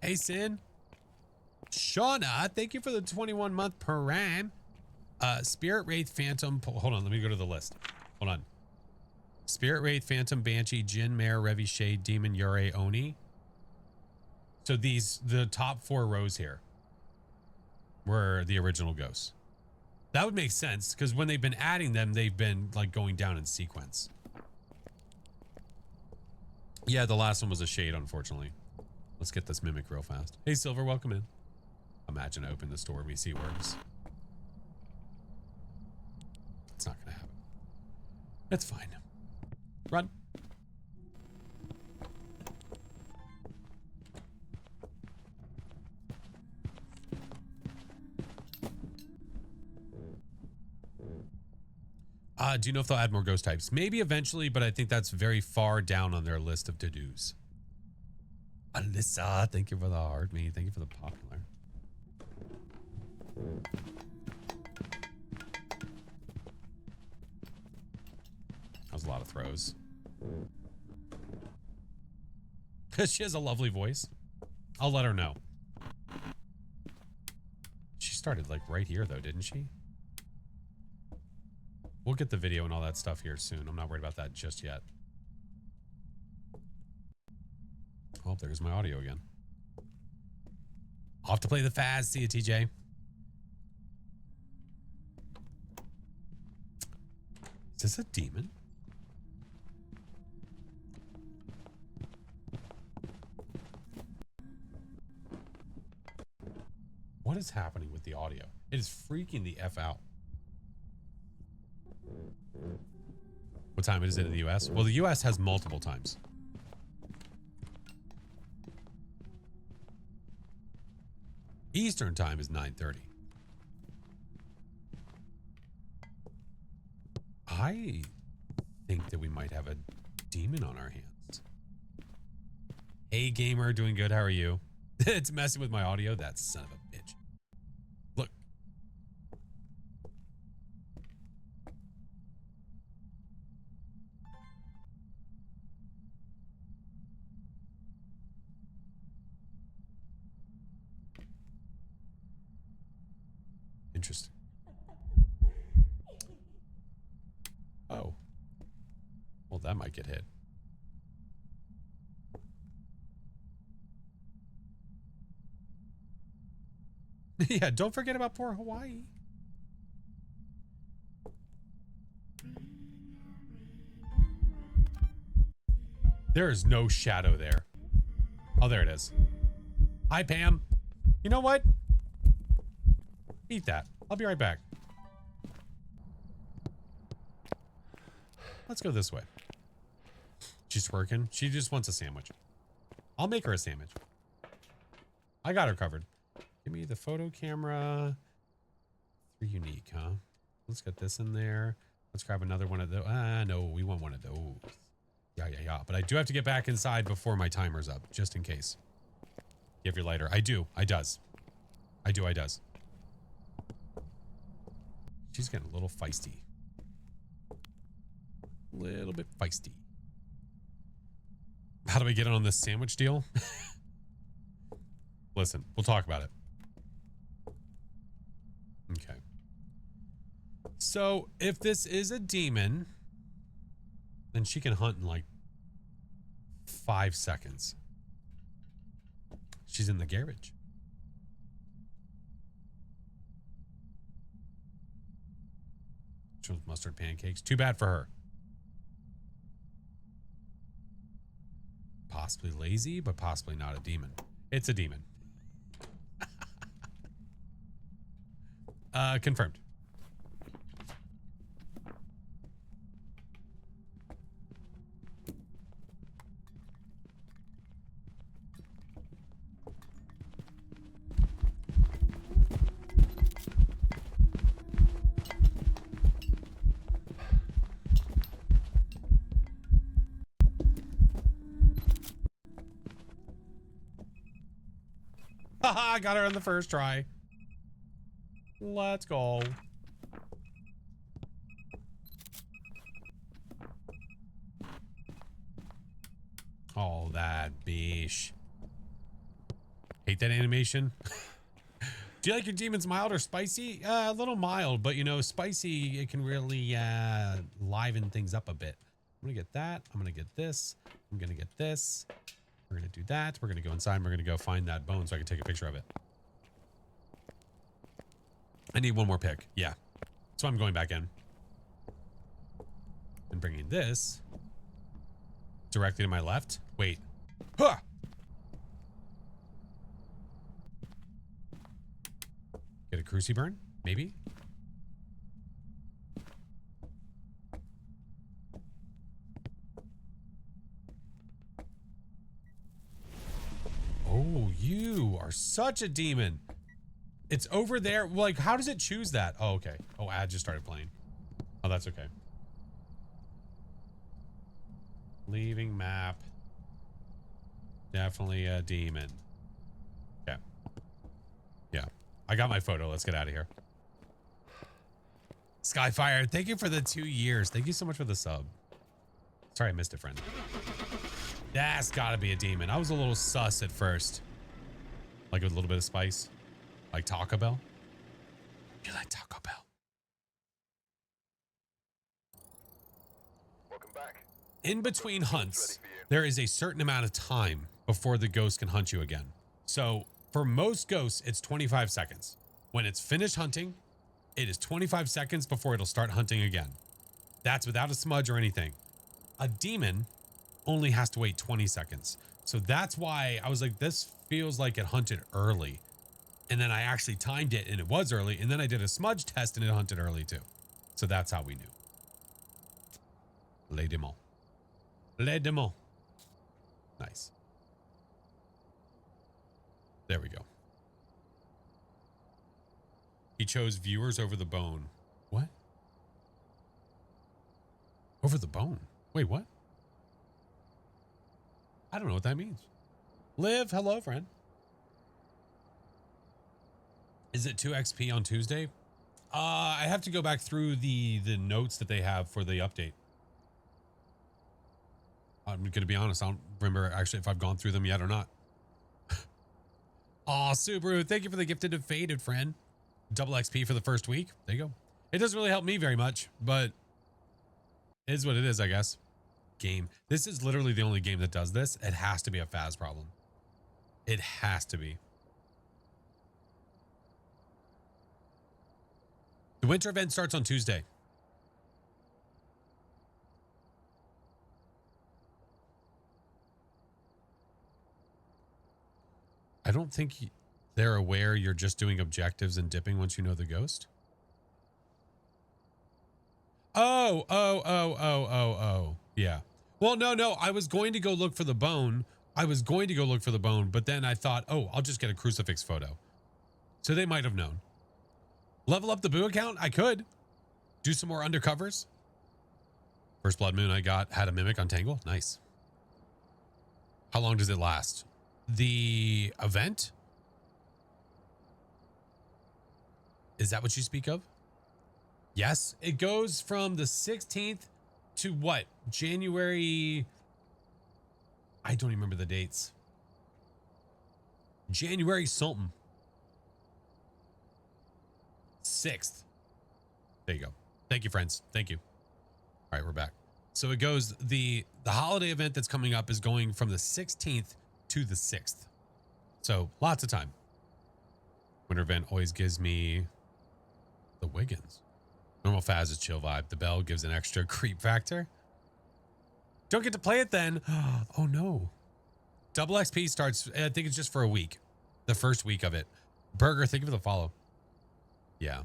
S1: Hey, Sin. Shauna, thank you for the 21-month Prime. Spirit Wraith Phantom. Hold on, let me go to the list. Hold on. Spirit Wraith Phantom Banshee Jin Mare Revi Shade Demon Yurei Oni. So the top 4 rows here were the original ghosts. That would make sense because when they've been adding them, they've been like going down in sequence. Yeah, the last one was a shade, unfortunately. Let's get this mimic real fast. Hey, Silver, welcome in. Imagine I open the store and we see it works. It's not going to happen. That's fine. Run. Do you know if they'll add more ghost types? Maybe eventually, but I think that's very far down on their list of to-dos. Alyssa, thank you for the hard me. Thank you for the popular. That was a lot of throws. She has a lovely voice. I'll let her know. She started like right here though, didn't she? We'll get the video and all that stuff here soon. I'm not worried about that just yet. Oh, there's my audio again. Off to play the Phaz. See you, TJ. Is this a demon? What is happening with the audio? It is freaking the F out. What time is it in the US? Well, the US has multiple times. Eastern time is 9:30. I think that we might have a demon on our hands. Hey, gamer, doing good. How are you? It's messing with my audio. That son of a bitch. Look. Interesting. Oh. Well, that might get hit. Yeah, don't forget about poor Hawaii. There is no shadow there. Oh, there it is. Hi, Pam. You know what? Eat that. I'll be right back. Let's go this way. She's working. She just wants a sandwich. I'll make her a sandwich. I got her covered. Give me the photo camera. 3 unique, huh? Let's get this in there. Let's grab another one of those. No, we want one of those. Yeah. But I do have to get back inside before my timer's up, just in case. You have your lighter. I do. I does. She's getting a little feisty. Little bit feisty. How do we get on this sandwich deal? Listen, we'll talk about it. Okay. So if this is a demon, then she can hunt in like 5 seconds. She's in the garage. She wants mustard pancakes. Too bad for her. Possibly lazy, but possibly not a demon. It's a demon. Confirmed. Haha, got her on the first try. Let's go. Oh, that bish. Hate that animation. Do you like your demons mild or spicy? A little mild, but you know, spicy, it can really liven things up a bit. I'm gonna get that. I'm gonna get this. I'm gonna get this. We're gonna do that. We're gonna go inside and we're gonna go find that bone so I can take a picture of it. I need one more pick. Yeah. So I'm going back in. And bringing this directly to my left. Wait. Huh! Get a cruci burn? Maybe? Oh, you are such a demon. It's over there. Like, how does it choose that? Oh, okay. Oh, ad just started playing. Oh, that's okay. Leaving map. Definitely a demon. Yeah. Yeah. I got my photo. Let's get out of here. Skyfire, thank you for the 2 years. Thank you so much for the sub. Sorry, I missed it, friend. That's gotta be a demon. I was a little sus at first. Like with a little bit of spice. Like Taco Bell. You like Taco Bell?
S2: Welcome back.
S1: In between hunts, there is a certain amount of time before the ghost can hunt you again. So for most ghosts, it's 25 seconds. When it's finished hunting, it is 25 seconds before it'll start hunting again. That's without a smudge or anything. A demon only has to wait 20 seconds. So that's why I was like, this feels like it hunted early. And then I actually timed it and it was early. And then I did a smudge test and it hunted early too. So that's how we knew. Les démons. Les démons. Nice. There we go. He chose viewers over the bone. What? Over the bone? Wait, what? I don't know what that means. Liv, hello, friend. Is it 2 XP on Tuesday? I have to go back through the notes that they have for the update. I'm going to be honest. I don't remember actually if I've gone through them yet or not. Aw, Subaru, thank you for the gifted and faded, friend. Double XP for the first week. There you go. It doesn't really help me very much, but it is what it is, I guess. Game. This is literally the only game that does this. It has to be a Phas problem. It has to be. The winter event starts on Tuesday. don't think they're aware you're just doing objectives and dipping once you know the ghost. Oh. Yeah. Well, no. I was going to go look for the bone. But then I thought, oh, I'll just get a crucifix photo. So they might have known. Level up the Boo account? I could. Do some more undercovers. First Blood Moon I had a mimic on Tangle. Nice. How long does it last? The event? Is that what you speak of? Yes. It goes from the 16th to what? January. I don't even remember the dates. January something. 6th. There you go. Thank you, friends. Thank you. All right, we're back. So it goes, the holiday event that's coming up is going from the 16th to the 6th. So lots of time. Winter event always gives me the Wiggins. Normal Phaz is chill vibe. The bell gives an extra creep factor. Don't get to play it then. Oh no. Double XP starts, I think it's just for a week. The first week of it. Burger, thank you for the follow. Yeah.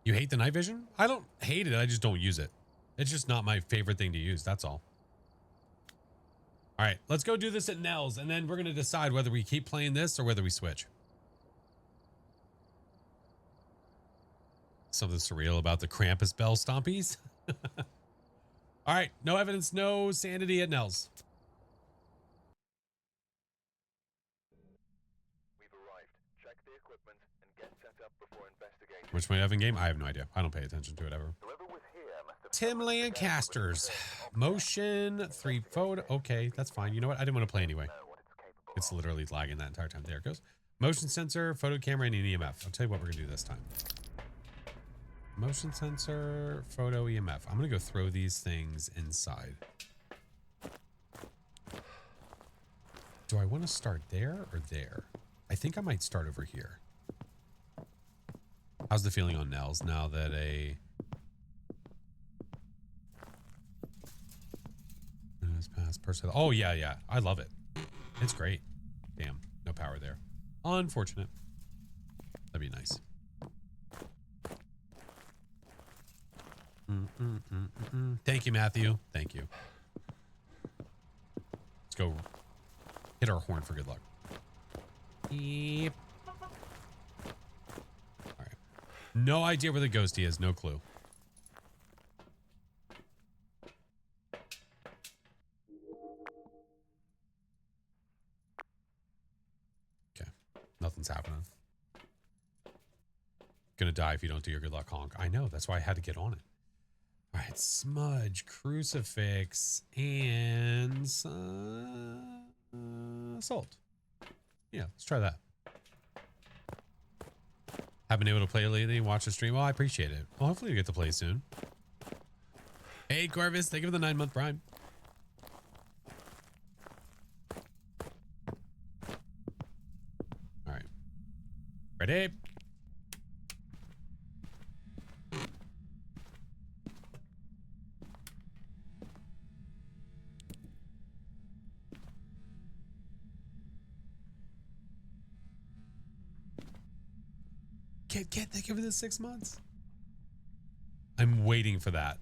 S1: You hate the night vision? I don't hate it. I just don't use it. It's just not my favorite thing to use. That's all. All right, let's go do this at Nell's, and then we're going to decide whether we keep playing this or whether we switch. Something surreal about the Krampus bell stompies. All right, no evidence, no sanity at Nell's.
S2: We've arrived. Check the equipment and get set up before investigating.
S1: Which way Evan game? I have no idea. I don't pay attention to it ever.
S2: Whoever was here must have
S1: Tim Lancasters. Motion, 3 photo. Okay, that's fine. You know what? I didn't want to play anyway.
S2: know what it's capable
S1: It's literally lagging that entire time. There it goes. Motion sensor, photo camera, and an EMF. I'll tell you what we're going to do this time. Motion sensor, photo, EMF. I'm going to go throw these things inside. Do I want to start there or there? I think I might start over here. How's the feeling on Nell's now that past person? Oh, yeah. I love it. It's great. Damn, no power there. Unfortunate. That'd be nice. Thank you, Matthew. Thank you. Let's go hit our horn for good luck. Yep. All right. No idea where the ghosty is. No clue. Okay. Nothing's happening. Gonna die if you don't do your good luck honk. I know. That's why I had to get on it. All right, smudge, crucifix, and salt. Yeah, let's try that. Haven't been able to play lately. Watch the stream. Well, I appreciate it. Well, hopefully we get to play soon. Hey, Corvus, thank you for the 9-month prime. All right. Ready? Can't think of it in 6 months. I'm waiting for that.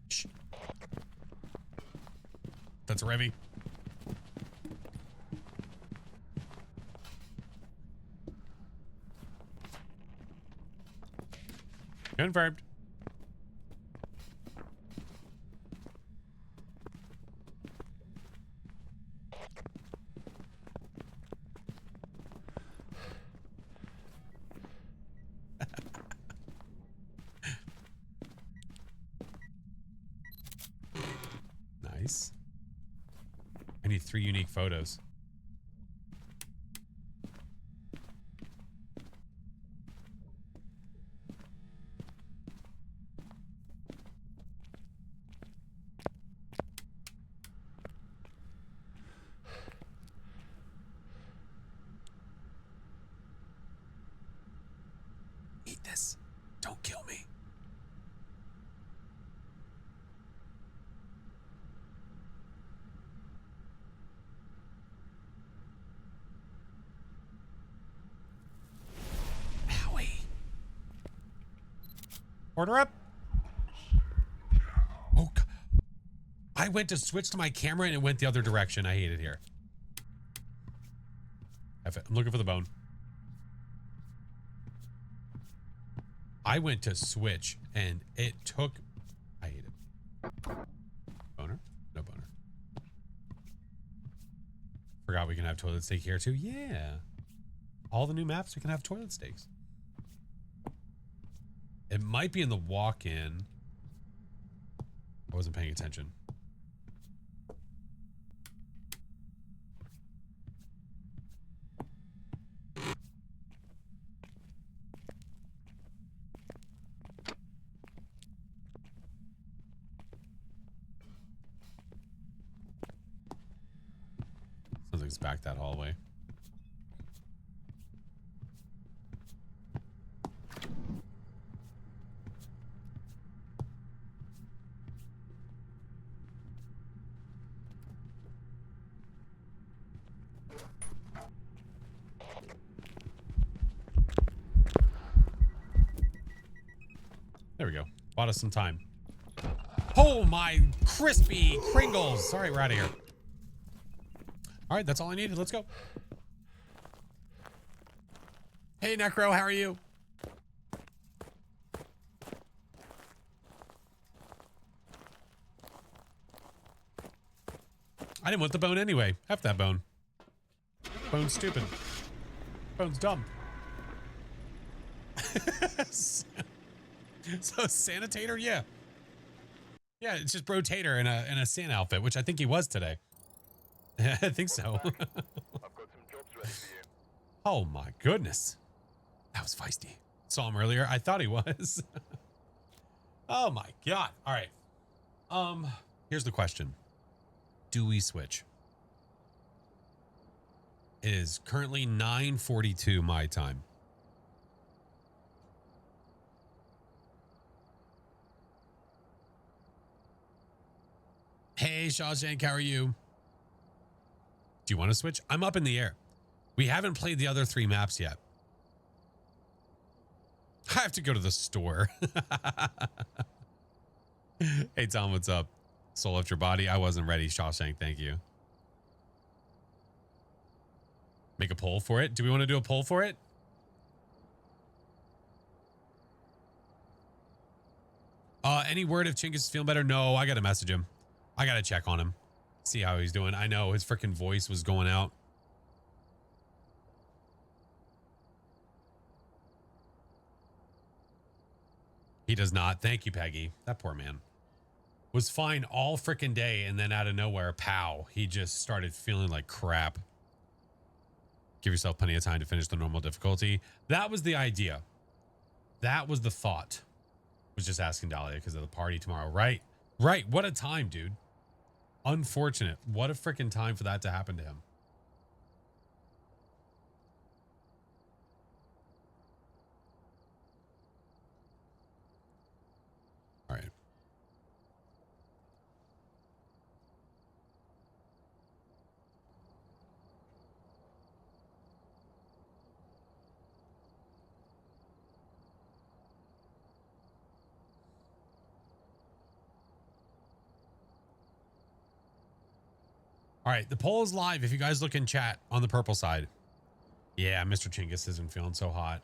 S1: Shh. That's Revy. Confirmed. Nice. I need 3 unique photos. Eat this. Don't kill me. Owie. Order up. Oh, God. I went to switch to my camera and it went the other direction. I hate it here. I'm looking for the bone. I went to switch and it took... I hate it. Boner? No boner. Forgot we can have toilet steak here too. Yeah. All the new maps we can have toilet steaks. It might be in the walk-in. I wasn't paying attention. Sounds like it's back that hallway. There we go. Bought us some time. Oh, my crispy Kringles. All right, we're out of here. All right, that's all I needed. Let's go. Hey, Necro, how are you? I didn't want the bone anyway. F that bone. Bone's stupid. Bone's dumb. So sanitator, yeah. Yeah, it's just Bro Tater in a Santa outfit, which I think he was today. I think so.
S2: I've got some jobs ready for you.
S1: Oh my goodness. That was feisty. Saw him earlier. I thought he was. Oh my God. All right. Here's the question. Do we switch? It is currently 9:42 my time. Hey, Shawshank, how are you? Do you want to switch? I'm up in the air. We haven't played the other 3 maps yet. I have to go to the store. Hey, Tom, what's up? Soul left your body. I wasn't ready. Shawshank, thank you. Make a poll for it. Do we want to do a poll for it? Any word if Chingus is feeling better? No, I got to message him. I got to check on him. See how he's doing. I know his freaking voice was going out. He does not. Thank you, Peggy. That poor man was fine all freaking day. And then out of nowhere, pow, he just started feeling like crap. Give yourself plenty of time to finish the normal difficulty. That was the idea. That was the thought. Was just asking Dahlia because of the party tomorrow. Right. Right. What a time, dude. Unfortunate. What a freaking time for that to happen to him. All right. All right, the poll is live. If you guys look in chat on the purple side. Yeah, Mr. Chingus isn't feeling so hot.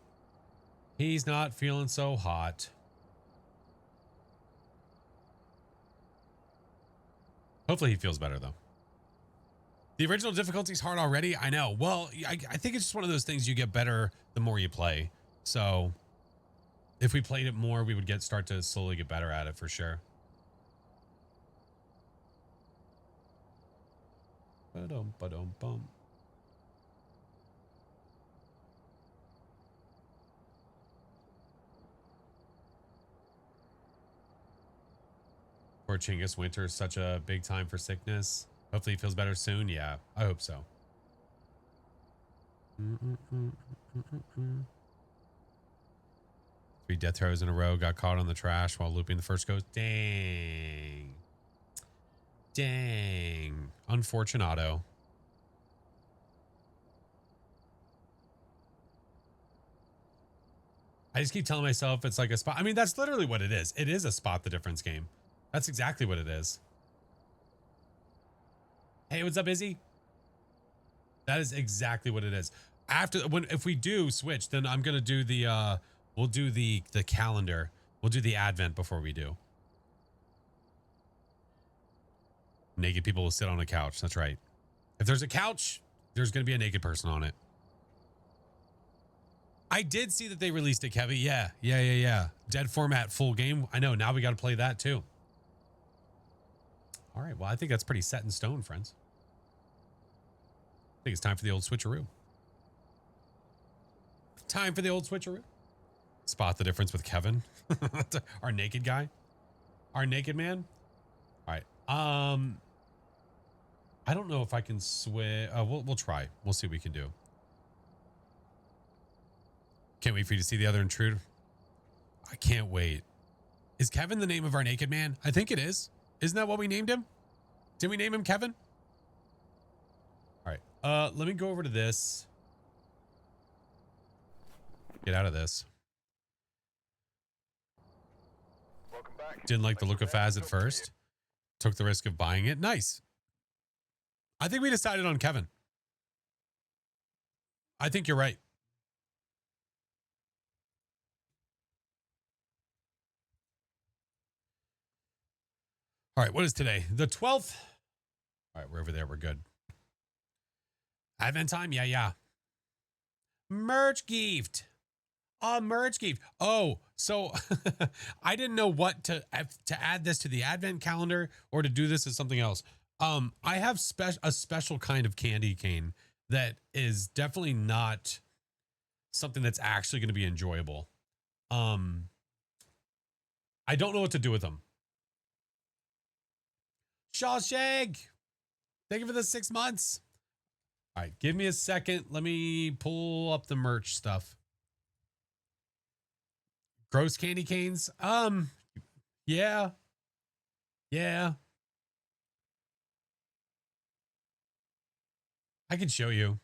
S1: He's not feeling so hot. Hopefully he feels better, though. The original difficulty's hard already. I know. Well, I think it's just one of those things you get better the more you play. So if we played it more, we would start to slowly get better at it for sure. Ba-dum-ba-dum-bum. Poor Chingus, winter is such a big time for sickness. Hopefully he feels better soon. Yeah, I hope so. 3 death throws in a row. Got caught on the trash while looping the first ghost. Dang. Dang. Unfortunato. I just keep telling myself it's like a spot. I mean, that's literally what it is. It is a spot the difference game. That's exactly what it is. Hey, what's up, Izzy? That is exactly what it is. If we do switch, then I'm gonna do the we'll do the calendar. We'll do the advent before we do. Naked people will sit on a couch. That's right. If there's a couch, there's gonna be a naked person on it. I did see that they released it, Kevin. Yeah. Dead format, full game. I know. Now we got to play that too. All right. Well, I think that's pretty set in stone, friends. I think it's time for the old switcheroo. Time for the old switcheroo. Spot the difference with Kevin, our naked guy, our naked man. All right. I don't know if I can switch. We'll try. We'll see what we can do. Can't wait for you to see the other intruder. I can't wait. Is Kevin the name of our naked man? I think it is. Isn't that what we named him? Did we name him Kevin? All right. Let me go over to this. Get out of this.
S2: Welcome back.
S1: Didn't like the look of Phas at first. Took the risk of buying it. Nice. I think we decided on Kevin. I think you're right. All right, what is today? The 12th? All right, we're over there. We're good. Advent time? Yeah. Merch gift. Merch gift. Oh, so I didn't know what to add this to the Advent calendar or to do this as something else. I have a special kind of candy cane that is definitely not something that's actually going to be enjoyable. I don't know what to do with them. Shawshank, thank you for the 6 months. All right, give me a second. Let me pull up the merch stuff. Gross candy canes. Yeah. I can show you.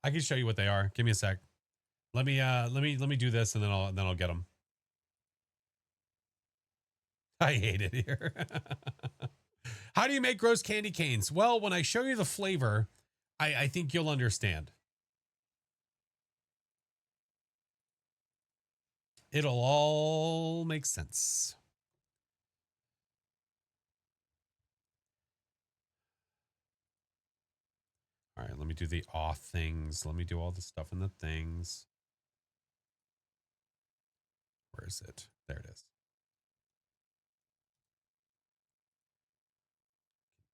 S1: I can show you what they are. Give me a sec. Let me do this and then I'll get them. I hate it here. How do you make gross candy canes? Well, when I show you the flavor, I think you'll understand. It'll all make sense. All right, let me do the auth things. Let me do all the stuff in the things. Where is it? There it is.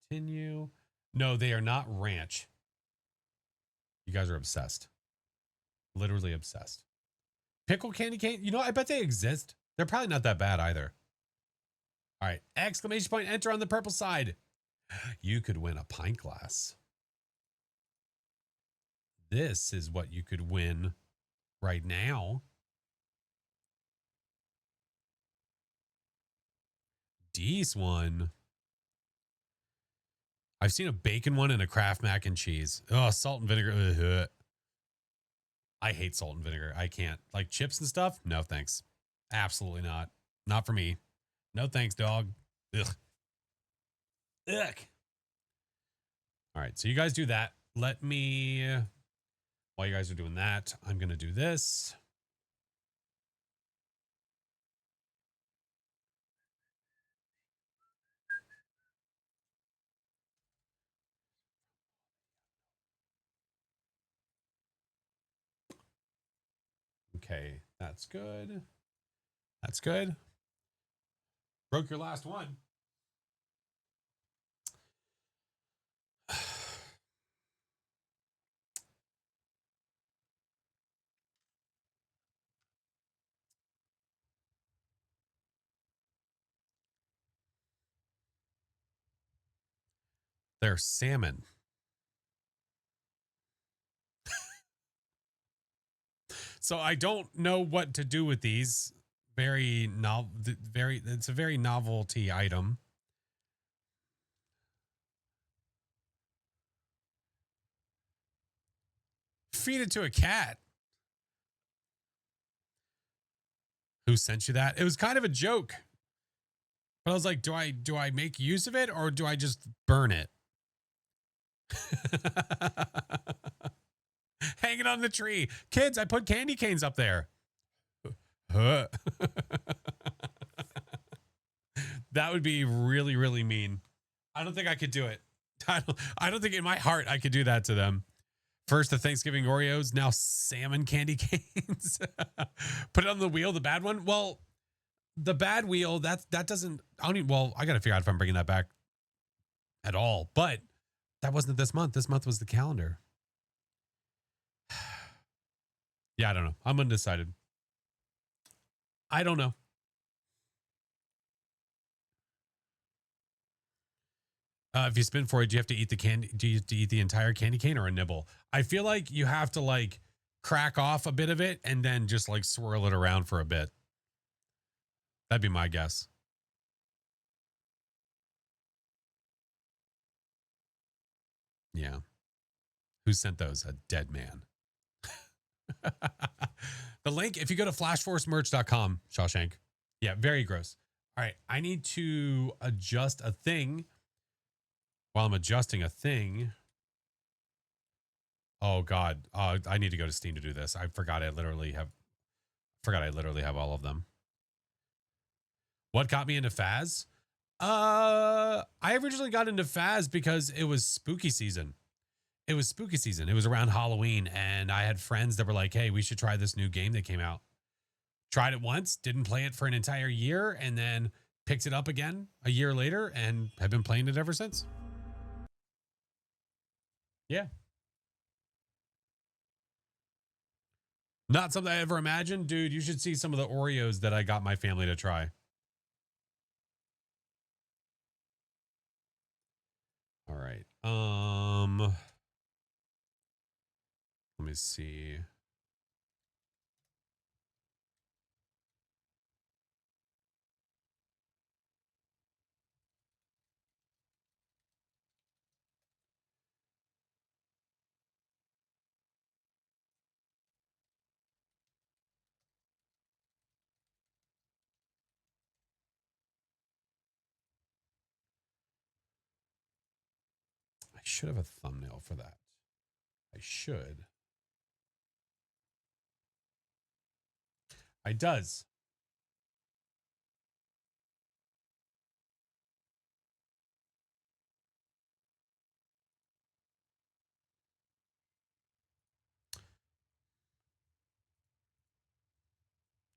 S1: Continue. No, they are not ranch. You guys are obsessed. Literally obsessed. Pickle candy cane? You know, I bet they exist. They're probably not that bad either. All right. Exclamation point, enter on the purple side. You could win a pint glass. This is what you could win right now. This one. I've seen a bacon one and a Kraft mac and cheese. Oh, salt and vinegar. Ugh. I hate salt and vinegar. I can't. Like chips and stuff? No, thanks. Absolutely not. Not for me. No thanks, dog. Ugh. Ugh. All right, so you guys do that. Let me, while you guys are doing that, I'm going to do this. Okay, that's good. That's good. Broke your last one. They're salmon. So I don't know what to do with these. It's a very novelty item. Feed it to a cat. Who sent you that? It was kind of a joke. But I was like, do I make use of it or do I just burn it? Hanging on the tree. Kids, I put candy canes up there. That would be really, really mean. I don't think I could do it. I don't think in my heart I could do that to them. First the Thanksgiving Oreos, now salmon candy canes. Put it on the wheel, the bad one. Well, the bad wheel, that doesn't, I don't even, well, I got to figure out if I'm bringing that back at all. But that wasn't this month. This month was the calendar. Yeah, I don't know. I'm undecided. I don't know. If you spin for it, do you have to eat the candy? Do you have to eat the entire candy cane or a nibble? I feel like you have to like crack off a bit of it and then just like swirl it around for a bit. That'd be my guess. Yeah. Who sent those? A dead man. The link, if you go to flashforcemerch.com, Shawshank. Yeah, very gross. All right. I need to adjust a thing. While I'm adjusting a thing. Oh God. I need to go to Steam to do this. I forgot I literally have all of them. What got me into Phas? I originally got into Phas because it was spooky season. It was spooky season. It was around Halloween, and I had friends that were like, hey, we should try this new game that came out. Tried it once, didn't play it for an entire year, and then picked it up again a year later and have been playing it ever since. Yeah. Not something I ever imagined. Dude, you should see some of the Oreos that I got my family to try. All right. Let me see. I should have a thumbnail for that. I should. I does.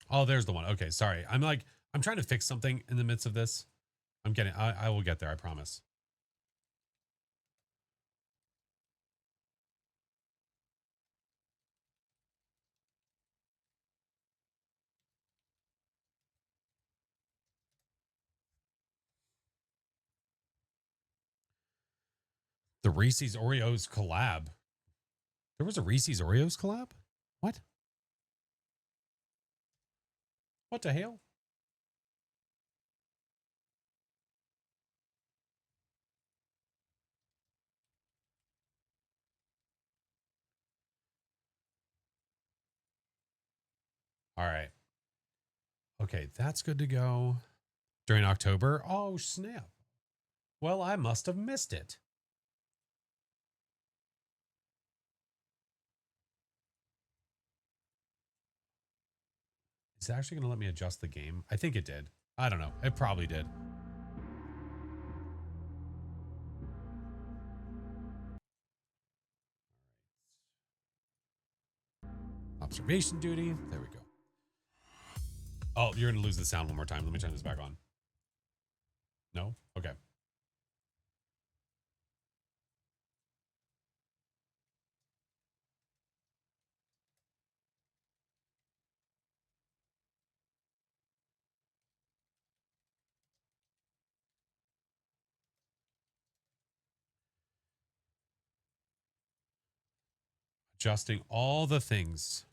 S1: Oh, there's the one. Okay, sorry. I'm trying to fix something in the midst of this. I will get there, I promise. The Reese's Oreos collab. There was a Reese's Oreos collab? What? What the hell? All right. Okay, that's good to go. During October? Oh, snap. Well, I must have missed it. Is it actually going to let me adjust the game? I think it did. I don't know. It probably did. Observation duty. There we go. Oh, you're going to lose the sound one more time. Let me turn this back on. No? Okay. Adjusting all the things.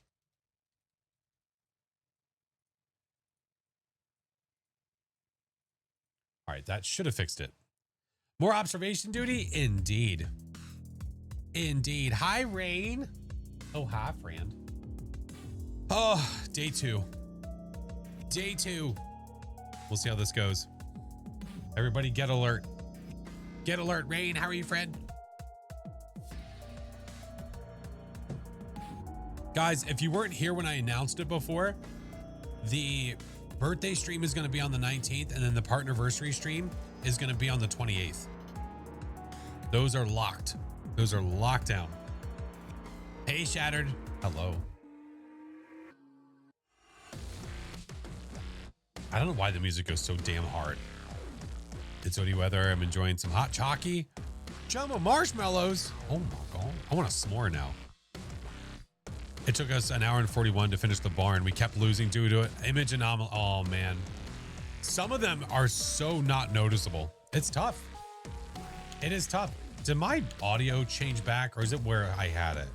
S1: that should have fixed it. More observation duty? Indeed. Indeed. Hi, Rain. Oh, hi, friend. Oh, day 2. Day 2. We'll see how this goes. Everybody get alert. Get alert. Rain, how are you, friend? Guys, if you weren't here when I announced it before, the birthday stream is going to be on the 19th, and then the partnerversary stream is going to be on the 28th. Those are locked. Those are locked down. Hey, Shattered. Hello. I don't know why the music goes so damn hard. It's Odie weather. I'm enjoying some hot chalky. Jumbo marshmallows. Oh my God. I want a s'more now. It took us an hour and 41 to finish the barn. We kept losing due to it. Image anomaly. Oh man. Some of them are so not noticeable. It's tough. It is tough. Did my audio change back or is it where I had it?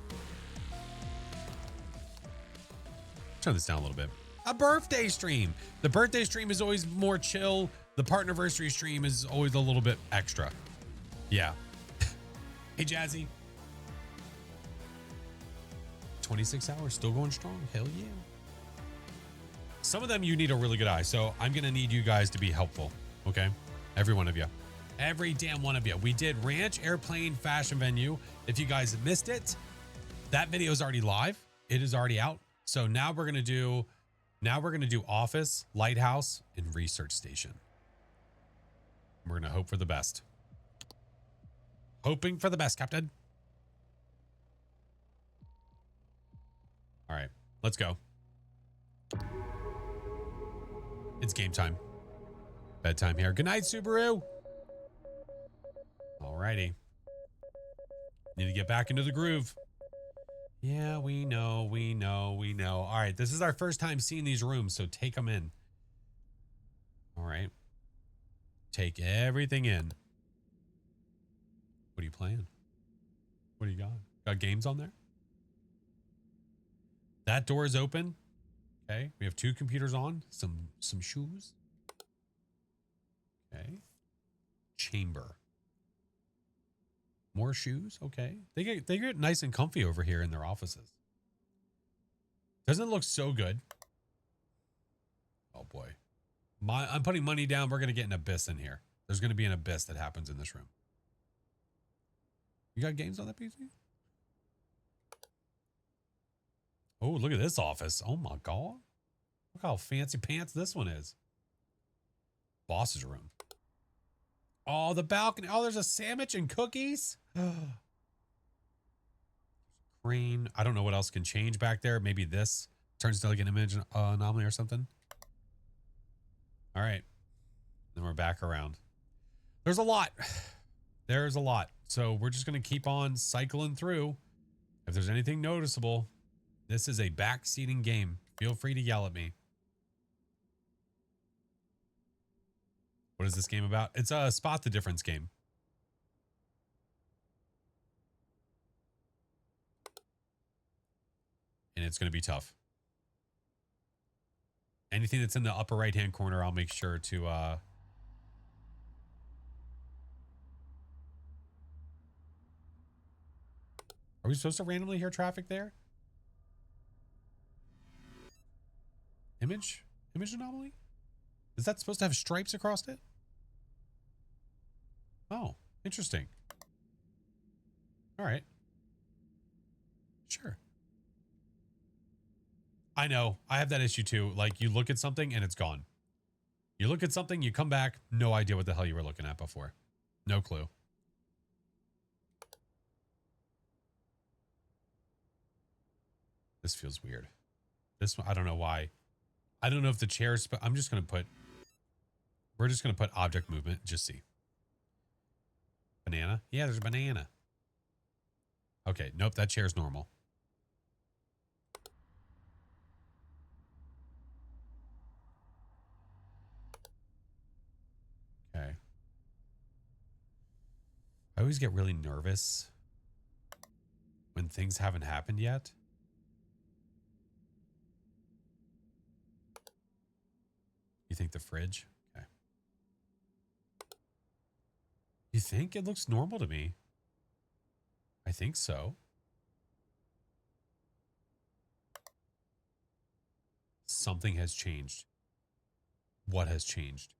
S1: Turn this down a little bit. A birthday stream. The birthday stream is always more chill. The partnerversary stream is always a little bit extra. Yeah. Hey, Jazzy. 26 hours, still going strong. Hell yeah. Some of them you need a really good eye. So I'm going to need you guys to be helpful. Okay. Every one of you. Every damn one of you. We did ranch, airplane, fashion venue. If you guys missed it, that video is already live. It is already out. So now we're going to do office, lighthouse, and research station. We're going to hope for the best. Hoping for the best, Captain. All right, let's go. It's game time. Bedtime here. Good night, Subaru. All righty. Need to get back into the groove. Yeah, we know. All right, this is our first time seeing these rooms, so take them in. All right. Take everything in. What are you playing? What do you got? Got games on there? That door is open. Okay, we have 2 computers on. Some shoes. Okay. Chamber. More shoes. Okay. They get nice and comfy over here in their offices. Doesn't look so good. Oh boy. I'm putting money down. We're going to get an abyss in here. There's going to be an abyss that happens in this room. You got games on that PC? Oh, look at this office. Oh my God. Look how fancy pants this one is. Boss's room. Oh, the balcony. Oh, there's a sandwich and cookies. Green. I don't know what else can change back there. Maybe this turns to like an image anomaly or something. All right. Then we're back around. There's a lot. There's a lot. So we're just going to keep on cycling through. If there's anything noticeable, this is a backseating game. Feel free to yell at me. What is this game about? It's a spot the difference game. And it's going to be tough. Anything that's in the upper right-hand corner, I'll make sure to... Are we supposed to randomly hear traffic there? Image anomaly? Is that supposed to have stripes across it? Oh, interesting. All right. Sure. I know. I have that issue too. Like you look at something and it's gone. You look at something, you come back, no idea what the hell you were looking at before. No clue. This feels weird. This one, I don't know why. I don't know if the chairs, but I'm just going to put, we're just going to put object movement. Just see. Banana. Yeah, there's a banana. Okay. Nope. That chair's normal. Okay. I always get really nervous when things haven't happened yet. You think the fridge? Okay. think it looks normal to me? I think so. Something has changed. What has changed?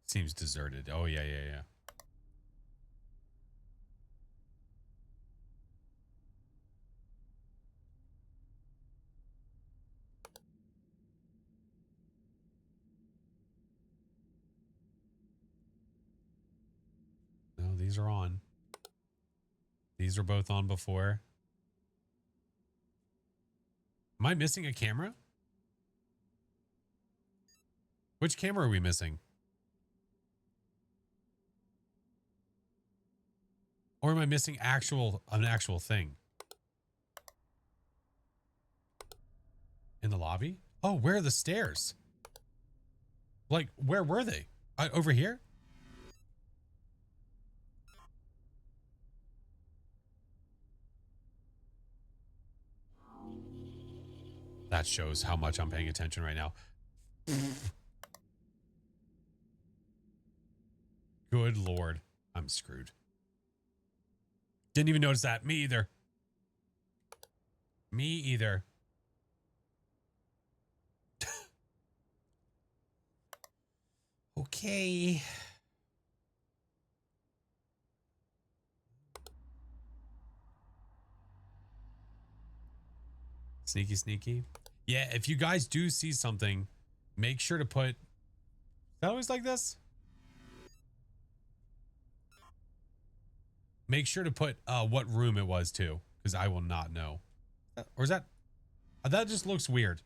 S1: Seems deserted. Oh, yeah. No, these are on. These are both on before. Am I missing a camera? Which camera are we missing? Or am I missing an actual thing? In the lobby? Oh, where are the stairs? Like, where were they? Over here? That shows how much I'm paying attention right now. Good Lord. I'm screwed. Didn't even notice that. Me either. Me either. Okay. Sneaky, sneaky. Yeah, if you guys do see something, make sure to put... Is that always like this? Make sure to put what room it was too, because I will not know. Or is that... that just looks weird.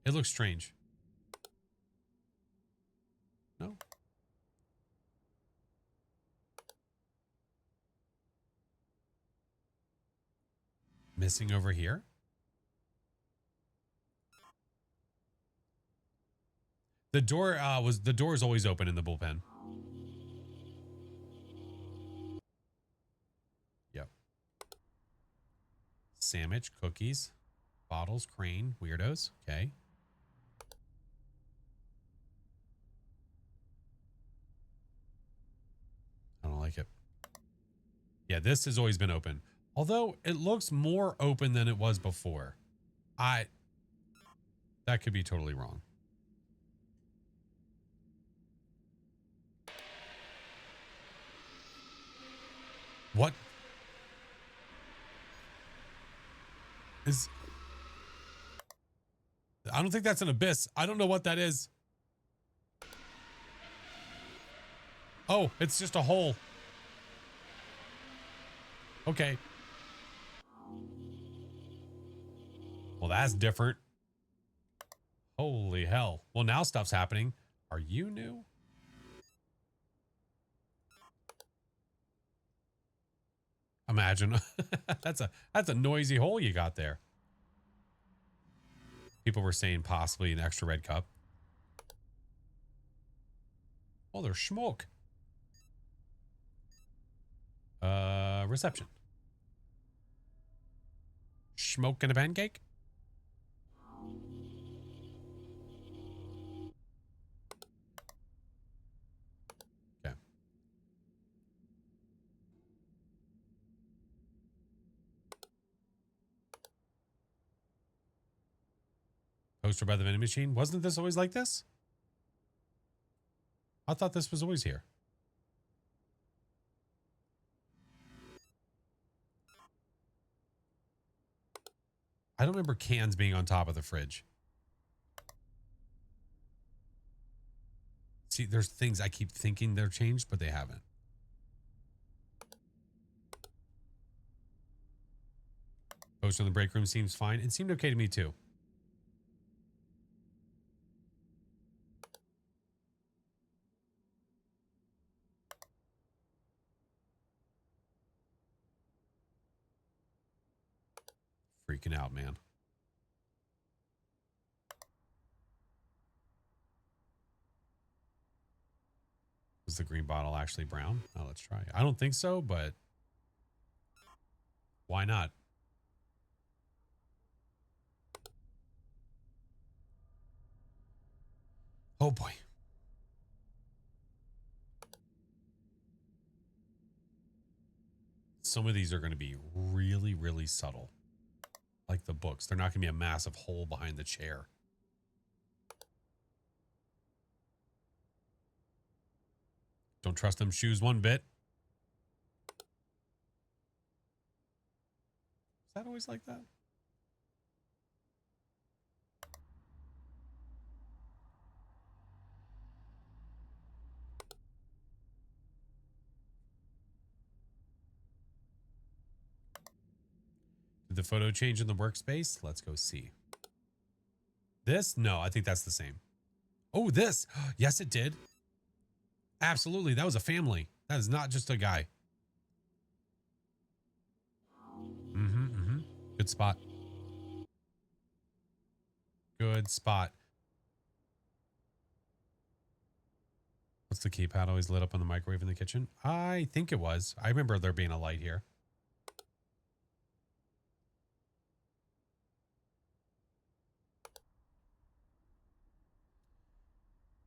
S1: It looks strange. No? Missing over here? The door is always open in the bullpen. Yep. Sandwich, cookies, bottles, crane, weirdos. Okay. I don't like it. Yeah, this has always been open. Although it looks more open than it was before. That could be totally wrong. What is... I don't think that's an abyss. I don't know what that is. Oh, it's just a hole. Okay. Well, that's different. Holy hell. Well, now stuff's happening. Are you new? Imagine. That's a noisy hole you got there. People were saying possibly an extra red cup. Oh, there's smoke. Reception. Smoke and a pancake? Okay. Poster by the vending machine. Wasn't this always like this? I thought this was always here. I don't remember cans being on top of the fridge. See, there's things I keep thinking they're changed, but they haven't. Poster in the break room seems fine. It seemed okay to me too. Freaking out, man. Was the green bottle actually brown? Oh, let's try. I don't think so, but why not? Oh boy. Some of these are going to be really, really subtle. Like the books. They're not going to be a massive hole behind the chair. Don't trust them shoes one bit. Is that always like that? Did the photo change in the workspace? Let's go see. This? No, I think that's the same. Oh, this. Yes, it did. Absolutely. That was a family. That is not just a guy. Good spot. Good spot. What's the keypad always lit up on the microwave in the kitchen? I think it was. I remember there being a light here.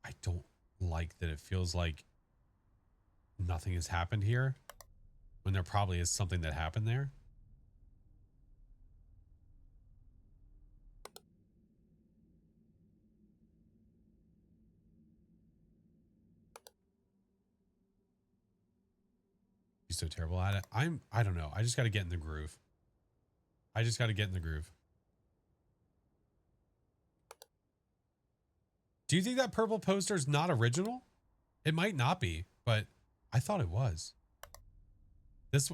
S1: I don't like that it feels like nothing has happened here when there probably is something that happened there. He's so terrible at it. I don't know. I just got to get in the groove. I just got to get in the groove. Do you think that purple poster is not original? It might not be, but I thought it was. This.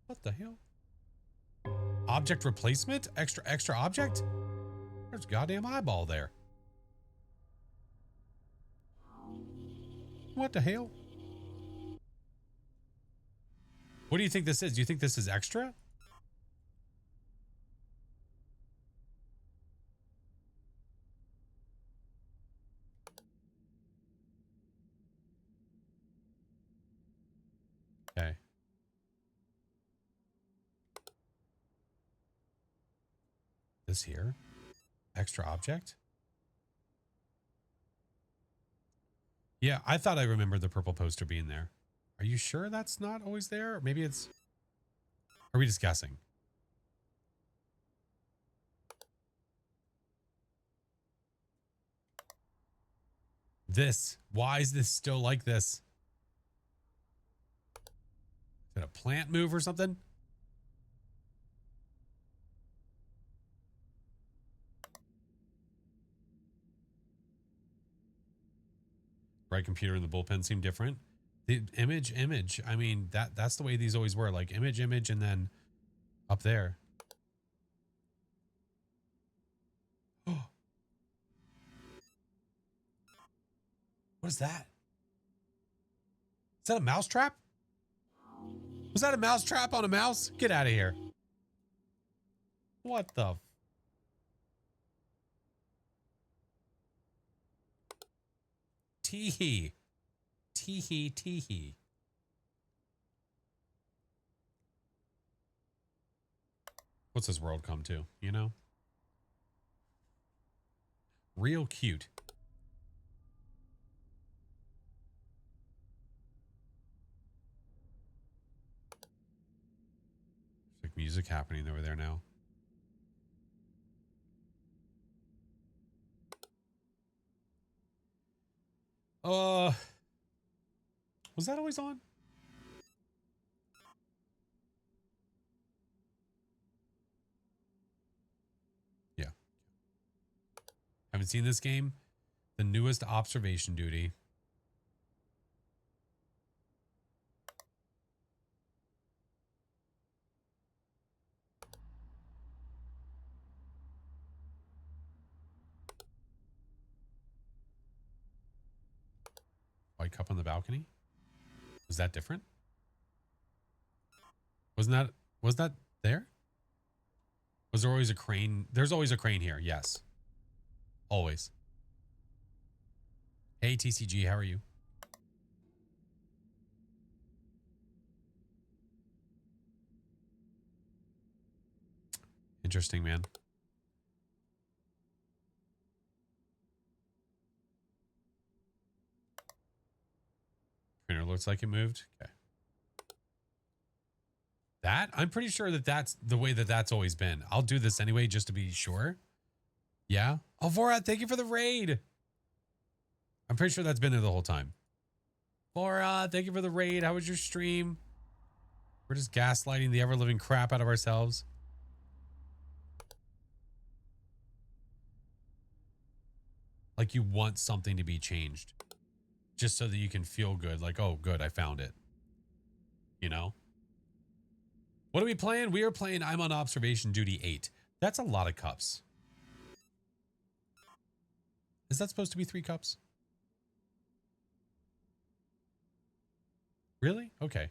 S1: What the hell? Object replacement? Extra object? There's a goddamn eyeball there. What the hell? What do you think this is? Do you think this is extra? Okay. This here? Extra object? Yeah, I thought I remembered the purple poster being there. Are you sure that's not always there? Or maybe it's... Are we just guessing? This. Why is this still like this? Is it a plant move or something? Right computer and the bullpen seem different. The image. I mean, that's the way these always were. Like image, and then up there. What is that? Is that a mouse trap? Was that a mouse trap on a mouse? Get out of here. What the? Teehee. Teehee, teehee. What's this world come to, you know? Real cute. There's like music happening over there now. Was that always on? Yeah. Haven't seen this game? The newest observation duty. White cup on the balcony? Was that different? Was that there? Was there always a crane? There's always a crane here. Yes. Always. Hey, TCG, how are you? Interesting, man. looks like it moved. Okay. That, I'm pretty sure that that's the way that that's always been. I'll do this anyway, just to be sure. Yeah. Oh, Vorad, thank you for the raid. I'm pretty sure that's been there the whole time. Vorad, thank you for the raid. How was your stream? We're just gaslighting the ever-living crap out of ourselves. Like you want something to be changed. Just so that you can feel good. Like, oh, good, I found it. You know? What are we playing? We are playing I'm on Observation Duty 8. That's a lot of cups. Is that supposed to be 3 cups? Really? Okay.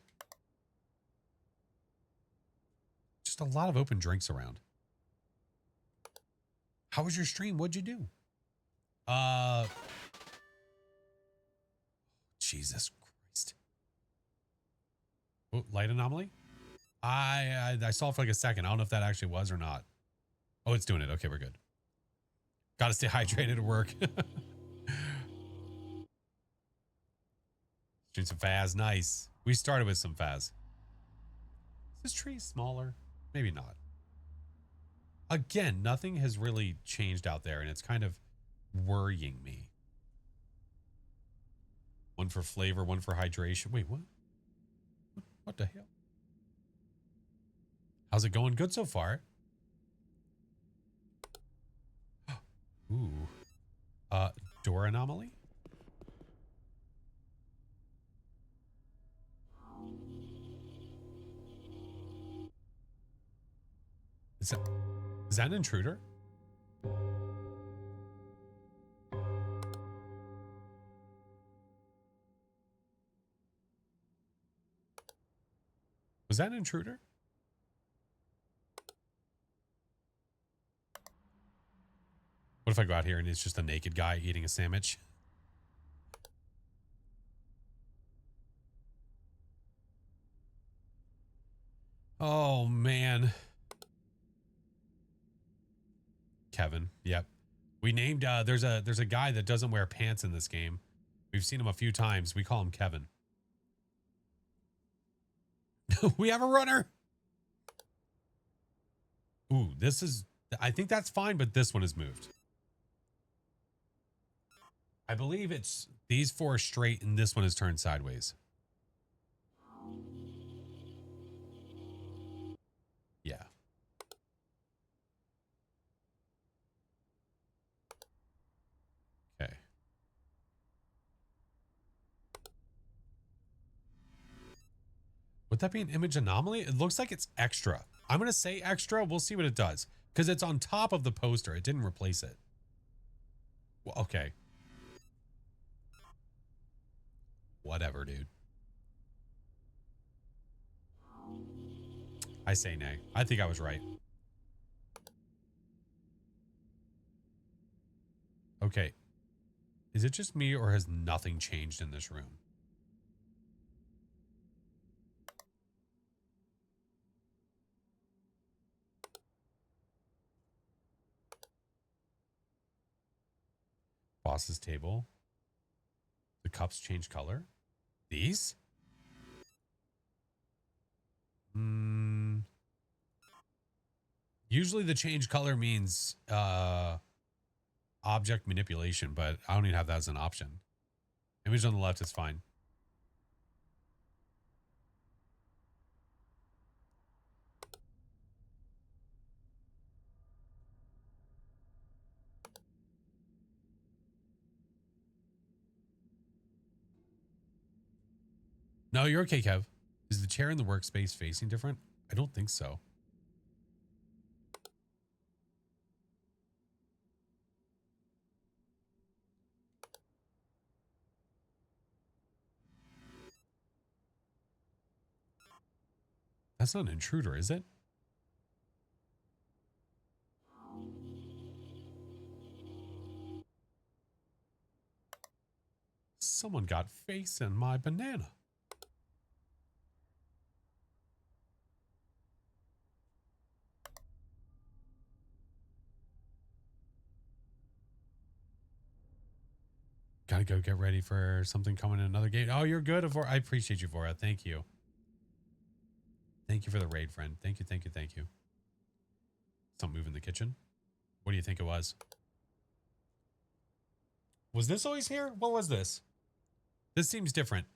S1: Just a lot of open drinks around. How was your stream? What'd you do? Jesus Christ. Oh, light anomaly? I saw it for like a second. I don't know if that actually was or not. Oh, it's doing it. Okay, we're good. Got to stay hydrated at work. Doing some Phas. Nice. We started with some Phas. Is this tree smaller? Maybe not. Again, nothing has really changed out there, and it's kind of worrying me. One for flavor, one for hydration. Wait, what? What the hell? How's it going? Good so far. Ooh. Door anomaly? Is that an intruder? Was that an intruder? What if I go out here and it's just a naked guy eating a sandwich? Oh, man. Kevin. Yep. We named, there's a guy that doesn't wear pants in this game. We've seen him a few times. We call him Kevin. We have a runner. Ooh, this is, I think that's fine, but this one is moved. I believe it's these 4 straight and this one is turned sideways. Yeah. Okay. Would that be an image anomaly? It looks like it's extra. I'm going to say extra. We'll see what it does. Because it's on top of the poster. It didn't replace it. Well, okay. Whatever, dude. I say nay. I think I was right. Okay. Is it just me or has nothing changed in this room? Boss's table. The cups change color. These? Usually the change color means object manipulation, but I don't even have that as an option. Image on the left is fine. No, you're okay, Kev. Is the chair in the workspace facing different? I don't think so. That's not an intruder, is it? Someone got face in my banana. Gotta go get ready for something coming in another game. Oh, you're good. I appreciate you, Vora. Thank you. Thank you for the raid, friend. Thank you, thank you, thank you. Something move in the kitchen. What do you think it was? Was this always here? What was this? This seems different.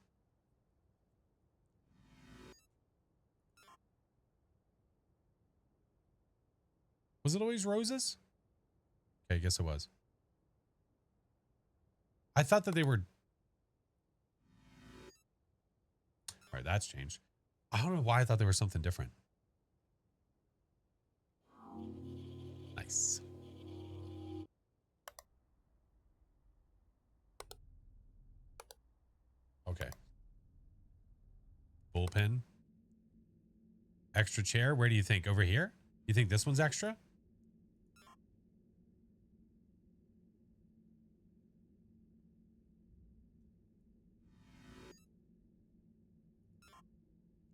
S1: Was it always roses? Okay, I guess it was. I thought that they were... All right, that's changed. I don't know why I thought there was something different. Nice. Okay. Bullpen. Extra chair. Where do you think? Over here? You think this one's extra?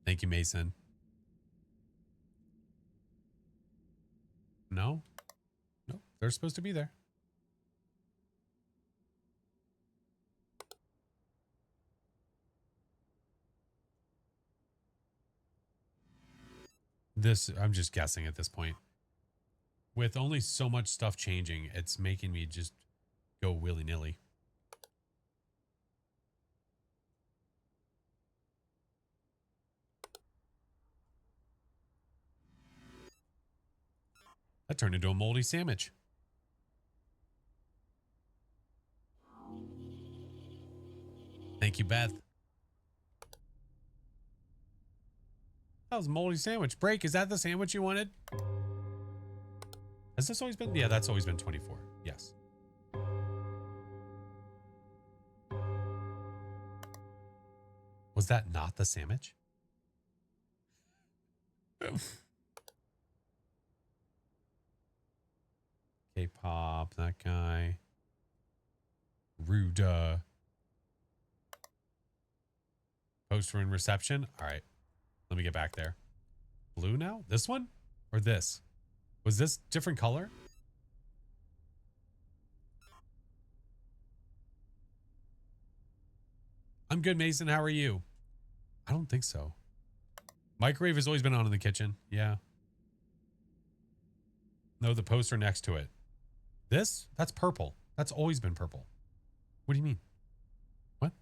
S1: Thank you, Mason. No? Nope. They're supposed to be there. This, I'm just guessing at this point. With only so much stuff changing, it's making me just go willy-nilly. That turned into a moldy sandwich. Thank you, Beth. That was a moldy sandwich. Break, is that the sandwich you wanted? Has this always been? Yeah, that's always been 24. Yes. Was that not the sandwich? K-pop, that guy. Ruda. Poster and reception. All right. Let me get back there. Blue now? This one? Or this? Was this different color? I'm good, Mason. How are you? I don't think so. Microwave has always been on in the kitchen. Yeah. No, the poster next to it. This? That's purple. That's always been purple. What do you mean? What?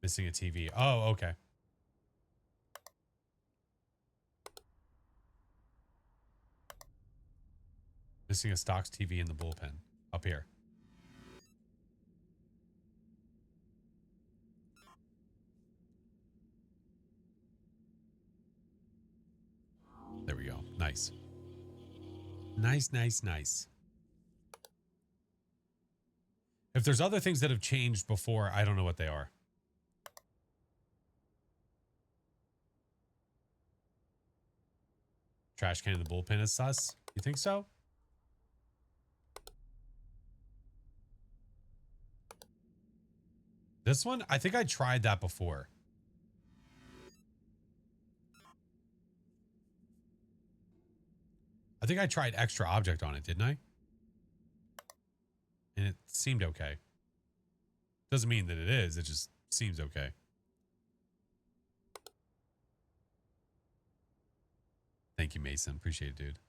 S1: Missing a TV. Oh, okay. Missing a stocks TV in the bullpen. Up here. There we go. Nice. Nice, nice, nice. If there's other things that have changed before, I don't know what they are. Trash can in the bullpen is sus. You think so? This one? I think I tried that before. I think I tried extra object on it, didn't I? And it seemed okay. Doesn't mean that it is. It just seems okay. Thank you, Mason. Appreciate it, dude.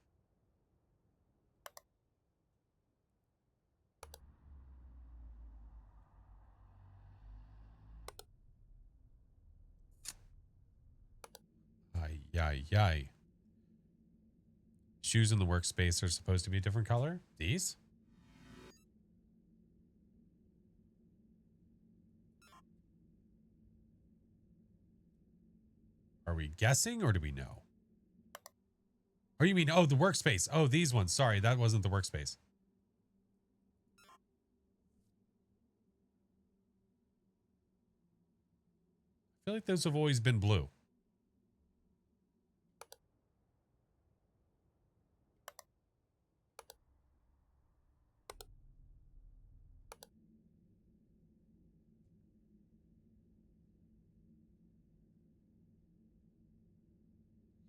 S1: Ay, ay, ay. Shoes in the workspace are supposed to be a different color. These? Are we guessing or do we know? Or you mean, oh, the workspace. Oh, these ones. Sorry, that wasn't the workspace. I feel like those have always been blue.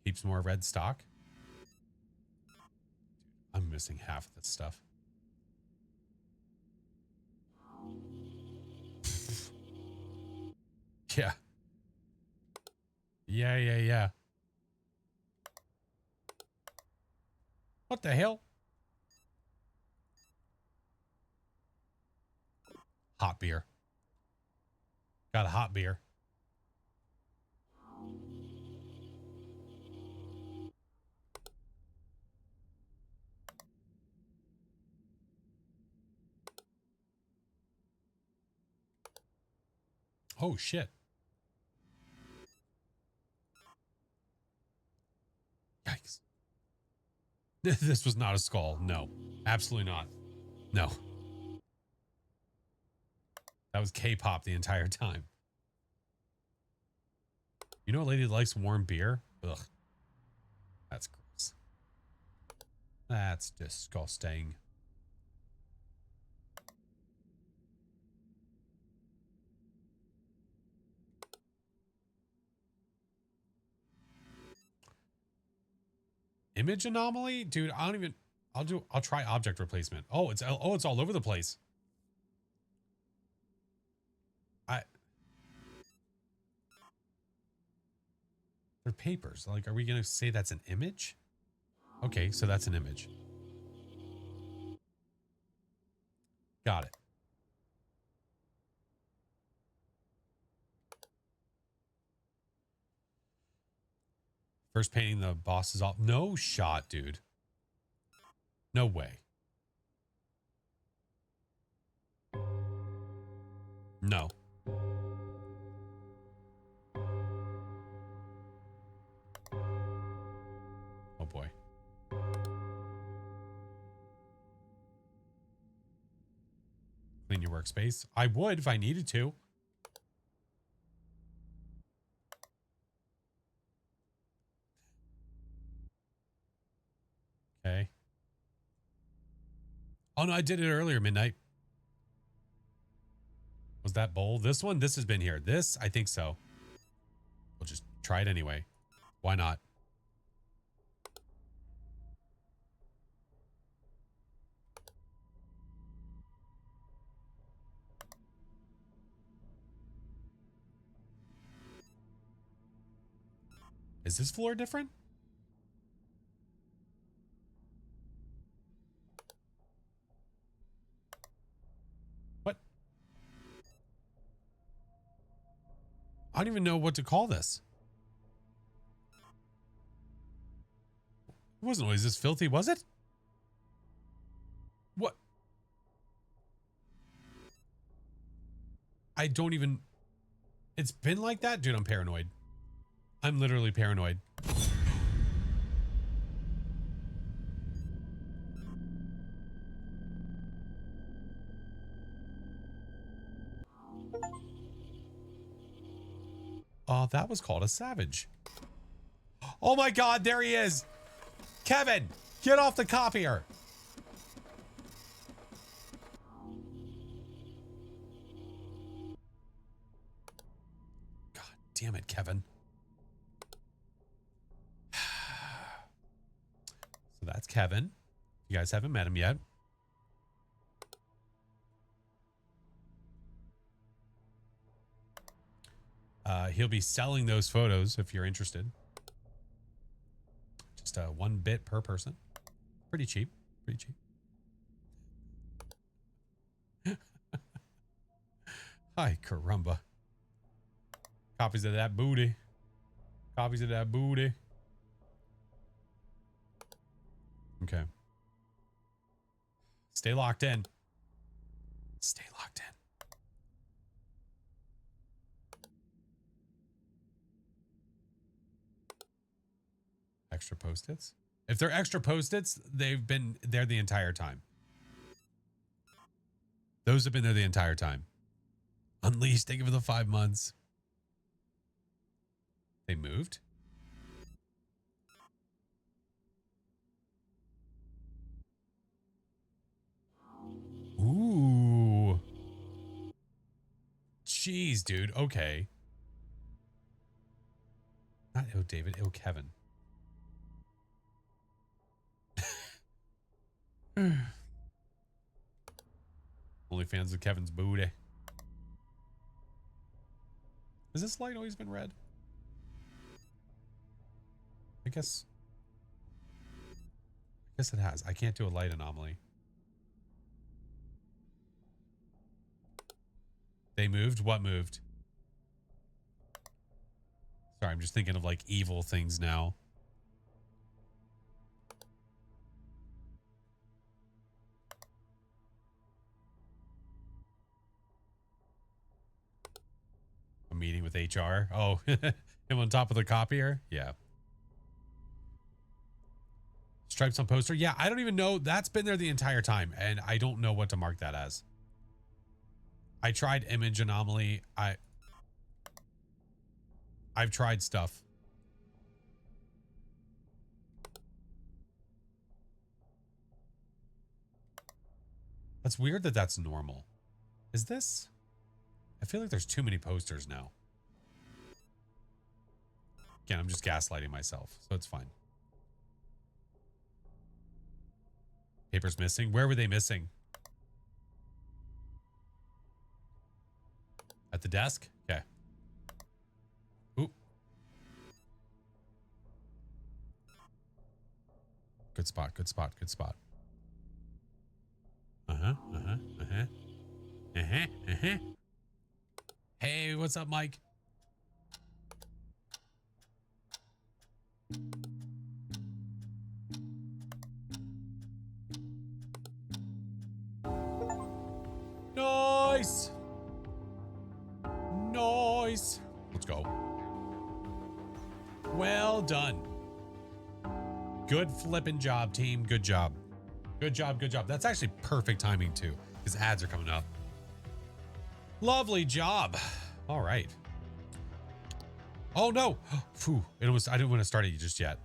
S1: Heaps more red stock. I'm missing half of this stuff. Yeah. Yeah. What the hell? Hot beer. Got a hot beer. Oh, shit. Yikes. This was not a skull. No. Absolutely not. No. That was K-pop the entire time. You know a lady that likes warm beer? Ugh. That's gross. That's disgusting. Image anomaly? Dude, I don't even... I'll try object replacement. Oh, it's all over the place. They're papers. Like, are we going to say that's an image? Okay, so that's an image. Got it. First painting the boss is off. No shot, dude. No way. No. Oh boy. Clean your workspace. I would if I needed to. Okay. Oh no, I did it earlier, midnight. Was that bowl? This one? This has been here. This? I think so. We'll just try it anyway. Why not? Is this floor different? What? I don't even know what to call this. It wasn't always this filthy, was it? What? I don't even... It's been like that? Dude, I'm paranoid. I'm literally paranoid. Oh, that was called a savage. Oh my God, there he is. Kevin, get off the copier. God damn it, Kevin. So that's Kevin. You guys haven't met him yet. He'll be selling those photos if you're interested. Just 1 bit per person. Pretty cheap. Pretty cheap. Hi, caramba. Copies of that booty. Copies of that booty. Okay. Stay locked in. Stay locked in. Extra post-its? If they're extra post-its, they've been there the entire time. Those have been there the entire time. Unleashed, thank you for the 5 months. They moved? Ooh. Jeez, dude. Okay. Not David, Kevin. Only fans of Kevin's booty. Has this light always been red? I guess it has. I can't do a light anomaly. They moved? What moved? Sorry, I'm just thinking of like evil things now. A meeting with HR. Oh, him on top of the copier? Yeah. Stripes on poster? Yeah, I don't even know. That's been there the entire time, and I don't know what to mark that as. I tried image anomaly. I've tried stuff. That's weird that that's normal. Is this? I feel like there's too many posters now. Again, I'm just gaslighting myself, so it's fine. Papers missing? Where were they missing? At the desk? Okay. Oop. Good spot, good spot, good spot. Uh-huh, uh-huh, uh-huh. Uh-huh, uh-huh. Hey, what's up, Mike? Nice. Nice. Let's go. Well done. Good flipping job, team. Good job. Good job, good job. That's actually perfect timing, too, because ads are coming up. Lovely job. All right. Oh, no. Phew. I didn't want to start it just yet.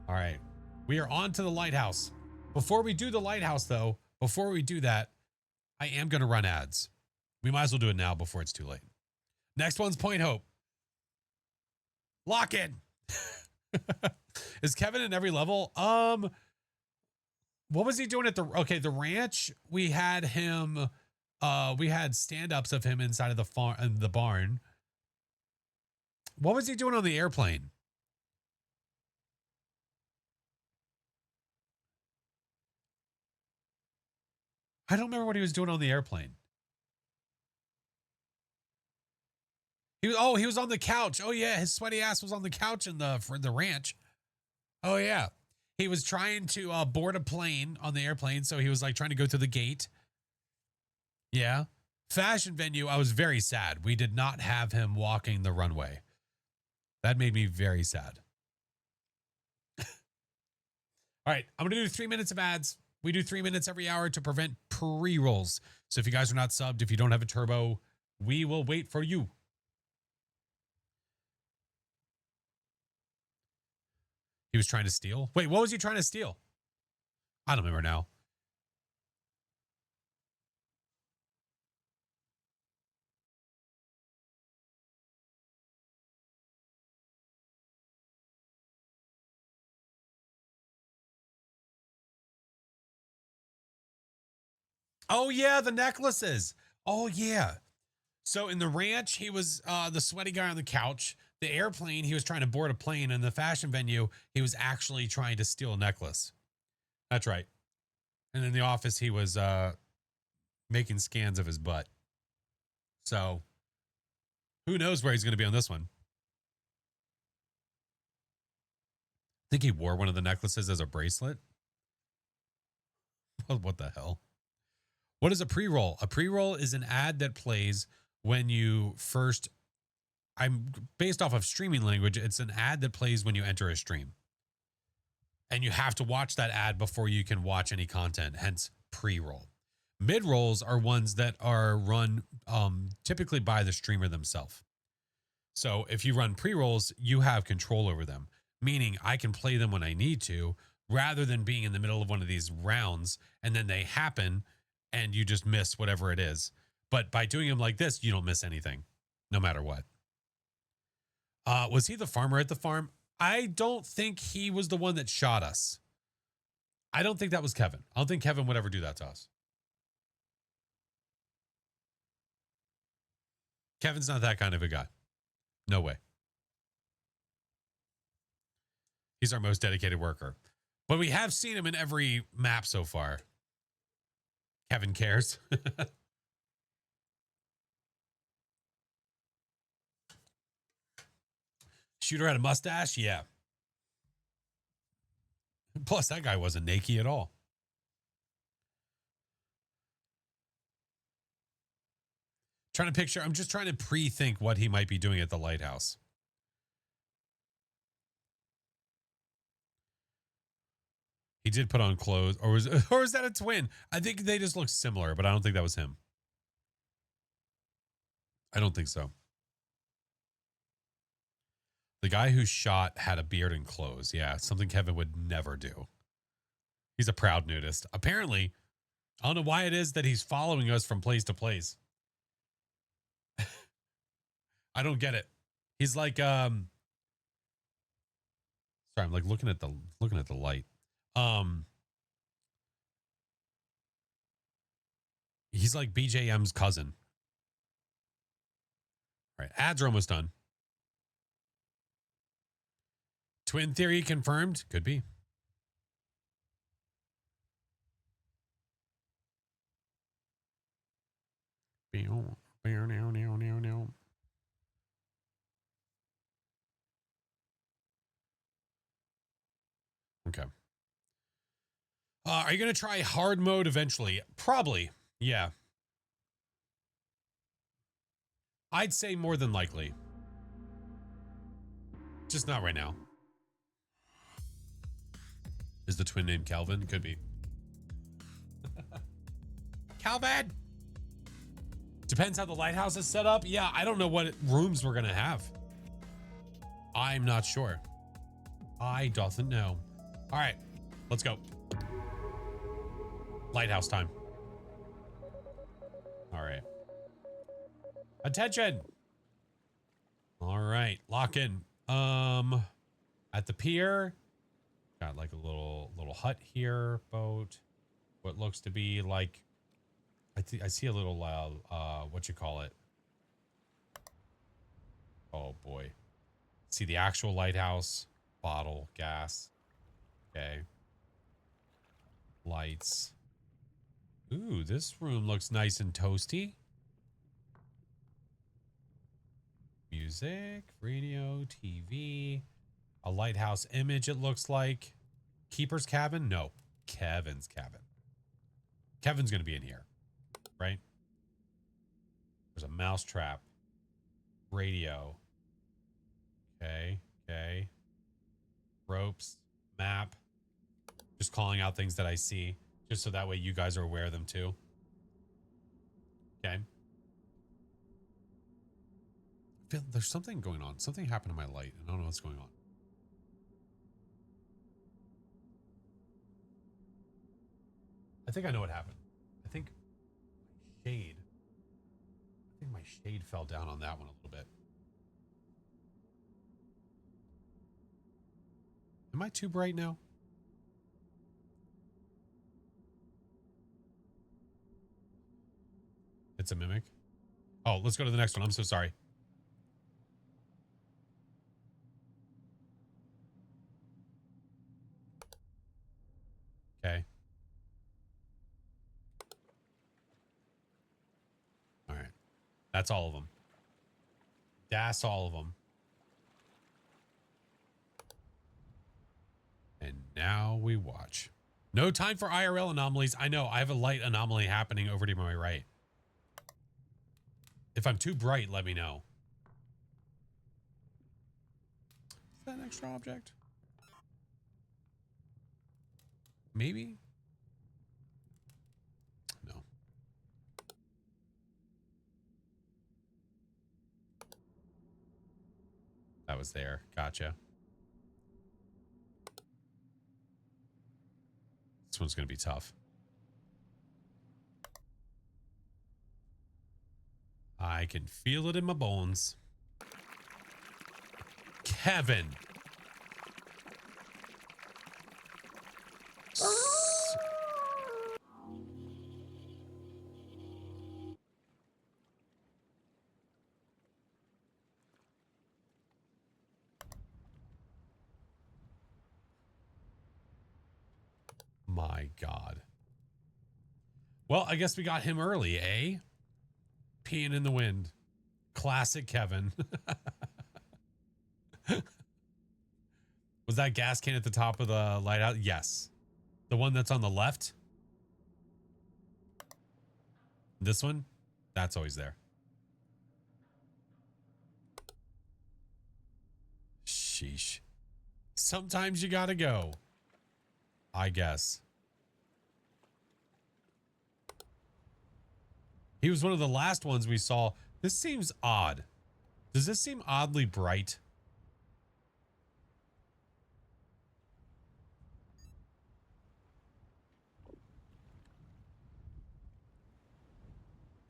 S1: All right. We are on to the lighthouse. Before we do the lighthouse, though, before we do that, I am going to run ads. We might as well do it now before it's too late. Next one's Point Hope. Lock in. Is Kevin in every level? What was he doing at the ranch? We had him, we had stand-ups of him inside of the barn. What was he doing on the airplane? I don't remember what he was doing on the airplane. He was on the couch. Oh yeah, his sweaty ass was on the couch in the ranch. Oh yeah. He was trying to board a plane on the airplane, so he was like trying to go through the gate. Yeah. Fashion venue, I was very sad. We did not have him walking the runway. That made me very sad. All right, I'm going to do 3 minutes of ads. We do 3 minutes every hour to prevent pre-rolls. So if you guys are not subbed, if you don't have a turbo, we will wait for you. He was trying to steal? Wait, what was he trying to steal? I don't remember now. Oh, yeah, the necklaces. Oh, yeah. So in the ranch, he was the sweaty guy on the couch. The airplane, he was trying to board a plane. And the fashion venue, he was actually trying to steal a necklace. That's right. And in the office, he was making scans of his butt. So who knows where he's going to be on this one? I think he wore one of the necklaces as a bracelet. What the hell? What is a pre-roll? A pre-roll is an ad that plays when you first, I'm based off of streaming language. It's an ad that plays when you enter a stream. And you have to watch that ad before you can watch any content, hence pre-roll. Mid-rolls are ones that are run typically by the streamer themselves. So if you run pre-rolls, you have control over them, meaning I can play them when I need to, rather than being in the middle of one of these rounds and then they happen and you just miss whatever it is. But by doing them like this, you don't miss anything, no matter what. Was he the farmer at the farm? I don't think he was the one that shot us. I don't think that was Kevin. I don't think Kevin would ever do that to us. Kevin's not that kind of a guy. No way. He's our most dedicated worker. But we have seen him in every map so far. Kevin cares. Shooter had a mustache? Yeah. Plus, that guy wasn't naked at all. Trying to picture, I'm just trying to pre-think what he might be doing at the lighthouse. He did put on clothes, or was that a twin? I think they just look similar, but I don't think that was him. I don't think so. The guy who shot had a beard and clothes. Yeah, something Kevin would never do. He's a proud nudist. Apparently, I don't know why it is that he's following us from place to place. I don't get it. He's like, sorry, I'm like looking at the light. He's like BJM's cousin. All right, ads are almost done. Twin theory confirmed. Could be. Okay. Are you going to try hard mode eventually? Probably. Yeah. I'd say more than likely. Just not right now. Is the twin named Calvin? Could be. Calvin! Depends how the lighthouse is set up. Yeah, I don't know what rooms we're going to have. I'm not sure. I doesn't know. All right, let's go. Lighthouse time. All right. Attention. All right, lock in. At the pier, got like a little hut here, boat. What looks to be like, I see a little what you call it? Oh boy. See the actual lighthouse, bottle, gas. Okay. Lights. Ooh, this room looks nice and toasty. Music, radio, TV, a lighthouse image, it looks like. Keeper's cabin? No, Kevin's cabin. Kevin's going to be in here, right? There's a mouse trap. Radio. Okay, okay. Ropes, map. Just calling out things that I see, just so that way you guys are aware of them too. Okay. There's something going on. Something happened to my light. I don't know what's going on. I think I know what happened. I think my shade fell down on that one a little bit. Am I too bright now? It's a mimic. Oh, let's go to the next one. I'm so sorry. Okay. All right. That's all of them. That's all of them. And now we watch. No time for IRL anomalies. I know. I have a light anomaly happening over to my right. If I'm too bright, let me know. Is that an extra object? Maybe? No. That was there. Gotcha. This one's going to be tough. I can feel it in my bones. Kevin. my God. Well, I guess we got him early, eh? Peeing in the wind. Classic Kevin. Was that gas can at the top of the lighthouse? Yes. The one that's on the left? This one? That's always there. Sheesh. Sometimes you gotta go. I guess. He was one of the last ones we saw. This seems odd. Does this seem oddly bright?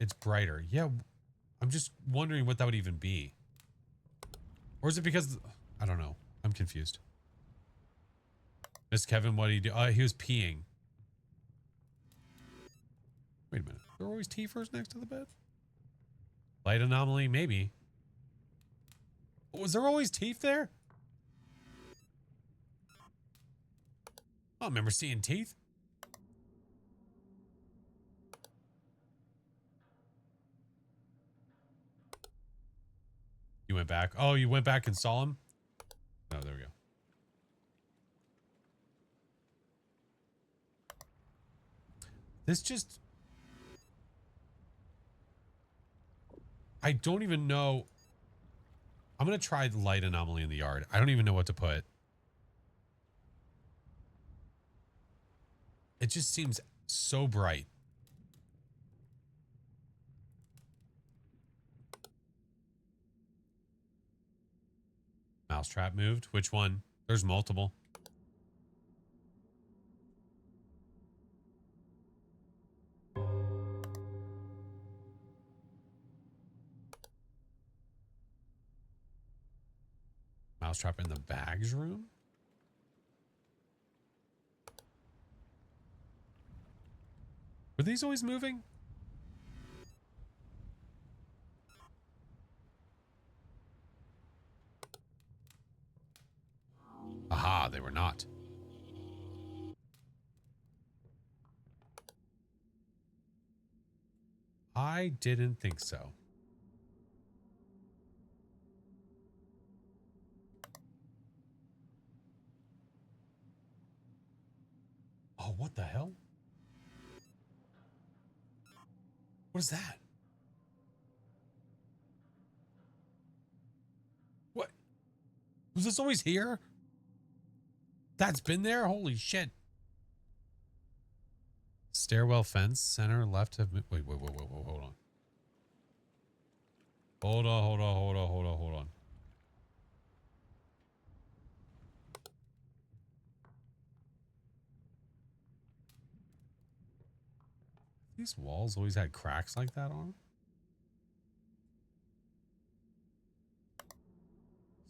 S1: It's brighter. Yeah, I'm just wondering what that would even be. Or is it because... I don't know. I'm confused. Miss Kevin, what did he do? He was peeing. Wait a minute. There are always teethers next to the bed? Light anomaly? Maybe. Was there always teeth there? I don't remember seeing teeth. You went back. Oh, you went back and saw him? Oh, there we go. This just... I don't even know. I'm going to try the light anomaly in the yard. I don't even know what to put. It just seems so bright. Mousetrap moved. Which one? There's multiple. Mousetrap in the bags room? Were these always moving? Aha, they were not. I didn't think so. Oh, what the hell? What is that? What? Was this always here? That's been there? Holy shit. Stairwell fence, center, left. Wait, hold on. Hold on. These walls always had cracks like that on them?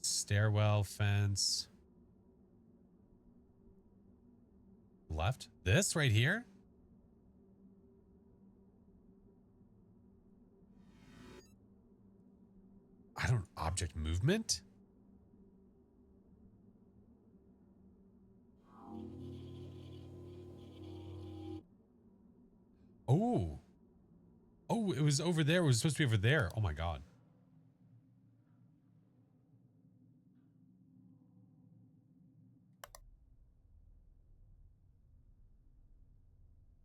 S1: Stairwell fence. Left? This right here? I don't... Object movement? Oh. Oh, it was over there. It was supposed to be over there. Oh my god.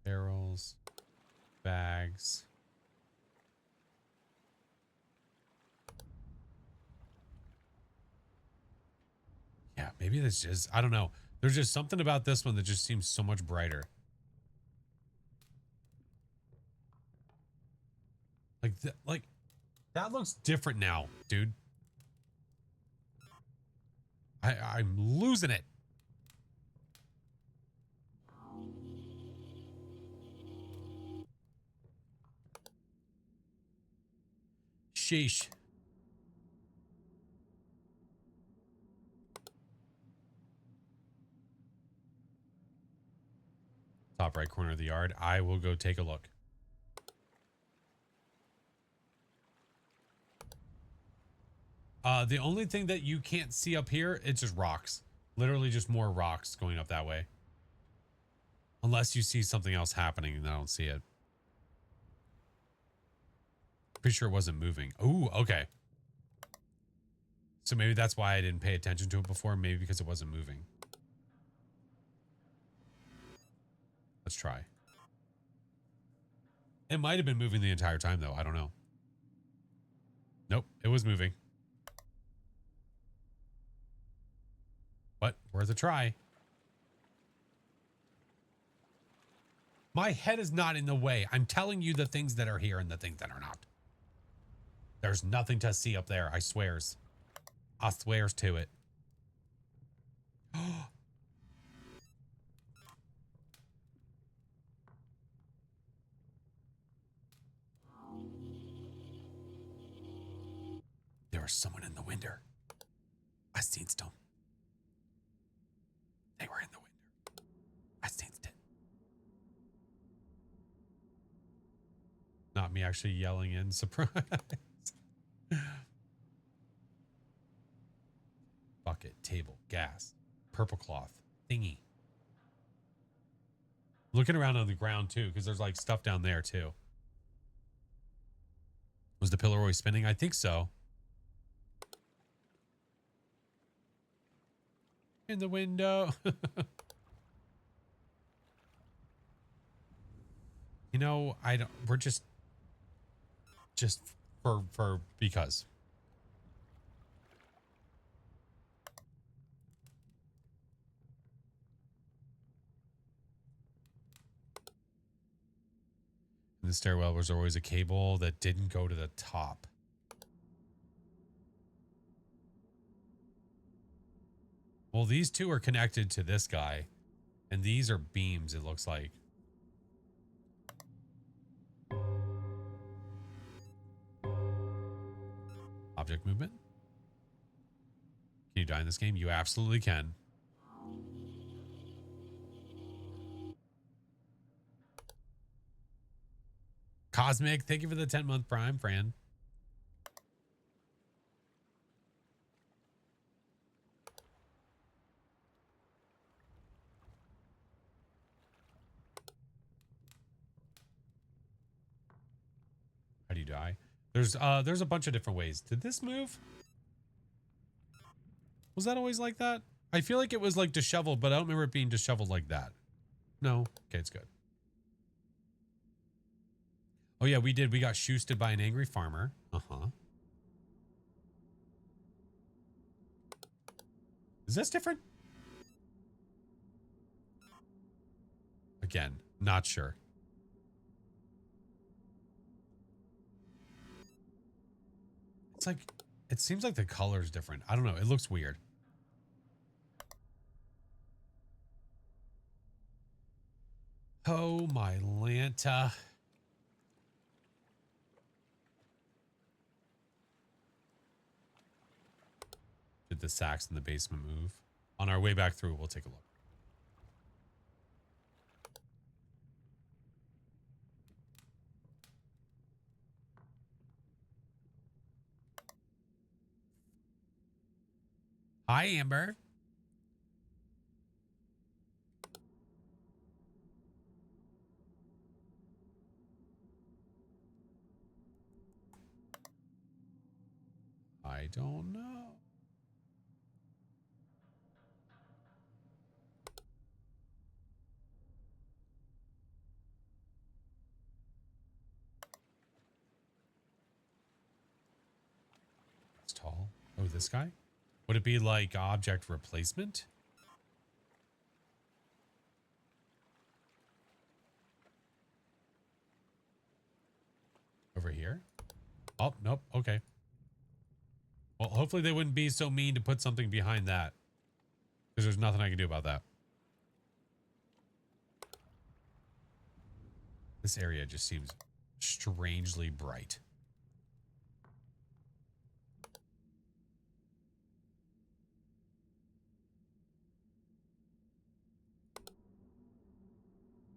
S1: Barrels. Bags. Yeah, maybe this just... I don't know. There's just something about this one that just seems so much brighter. Like that looks different now, dude. I'm losing it. Sheesh. Top right corner of the yard. I will go take a look. The only thing that you can't see up here, it's just rocks. Literally just more rocks going up that way. Unless you see something else happening and I don't see it. Pretty sure it wasn't moving. Ooh, okay. So maybe that's why I didn't pay attention to it before. Maybe because it wasn't moving. Let's try. It might have been moving the entire time, though. I don't know. Nope, it was moving. But worth a try. My head is not in the way. I'm telling you the things that are here and the things that are not. There's nothing to see up there, I swears. I swears to it. There was someone in the window. I seen them. They were in the window. I seen them. Not me actually yelling in surprise. Bucket, table, gas, purple cloth, thingy. Looking around on the ground too, because there's like stuff down there too. Was the pillar always spinning? I think so. In the window. You know, I don't, we're just for because. In the stairwell was always a cable that didn't go to the top. Well, these two are connected to this guy, and these are beams, it looks like. Object movement. Can you die in this game? You absolutely can. Cosmic, thank you for the 10-month Prime, Fran. How do you die? There's a bunch of different ways. Did this move? Was that always like that? I feel like it was like disheveled, but I don't remember it being disheveled like that. No. Okay, it's good. Oh yeah, we did. We got shoosted by an angry farmer. Uh-huh. Is this different? Again, not sure. It's like, it seems like the color's different. I don't know. It looks weird. Oh my Lanta. Did the sacks in the basement move? On our way back through, we'll take a look. Hi, Amber. I don't know. It's tall. Oh, this guy? Would it be like object replacement? Over here? Oh, nope. Okay. Well, hopefully they wouldn't be so mean to put something behind that. Because there's nothing I can do about that. This area just seems strangely bright.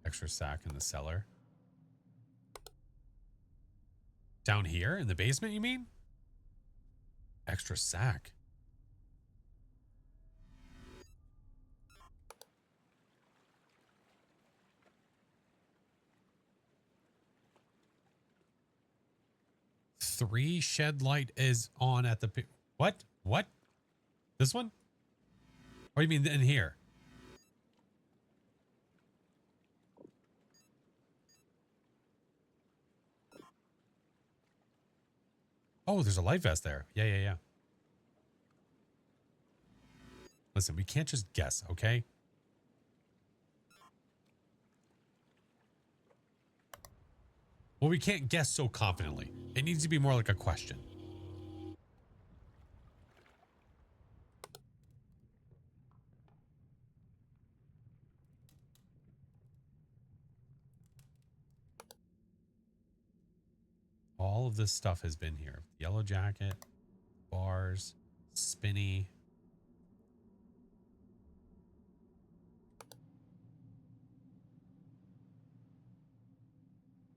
S1: Extra sack in the cellar. Down here in the basement, you mean? Extra sack. 3 shed light is on at the... What? What? This one? Or you mean in here? Oh, there's a light vest there. Yeah. Listen, we can't just guess, okay? Well, we can't guess so confidently. It needs to be more like a question. All of this stuff has been here. Yellow jacket, bars, spinny.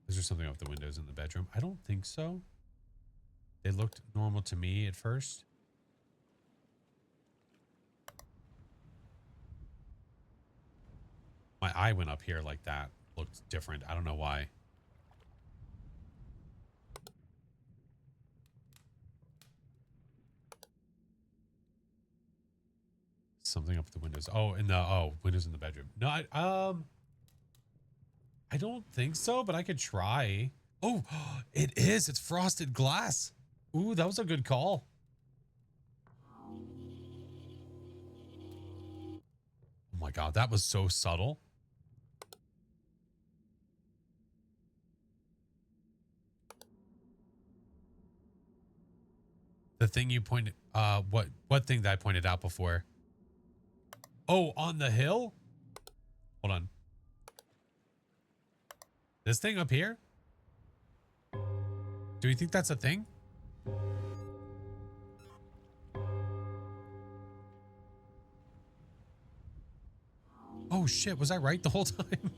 S1: Is there something up the windows in the bedroom? I don't think so. They looked normal to me at first. My eye went up here like that. Looked different. I don't know why. Something up the windows. Oh, windows in the bedroom. No, I don't think so, but I could try. Oh, it is. It's frosted glass. Ooh, that was a good call. Oh my God, that was so subtle. The thing you pointed, what thing that I pointed out before? Oh, on the hill? Hold on. This thing up here? Do you think that's a thing? Oh shit, was I right the whole time?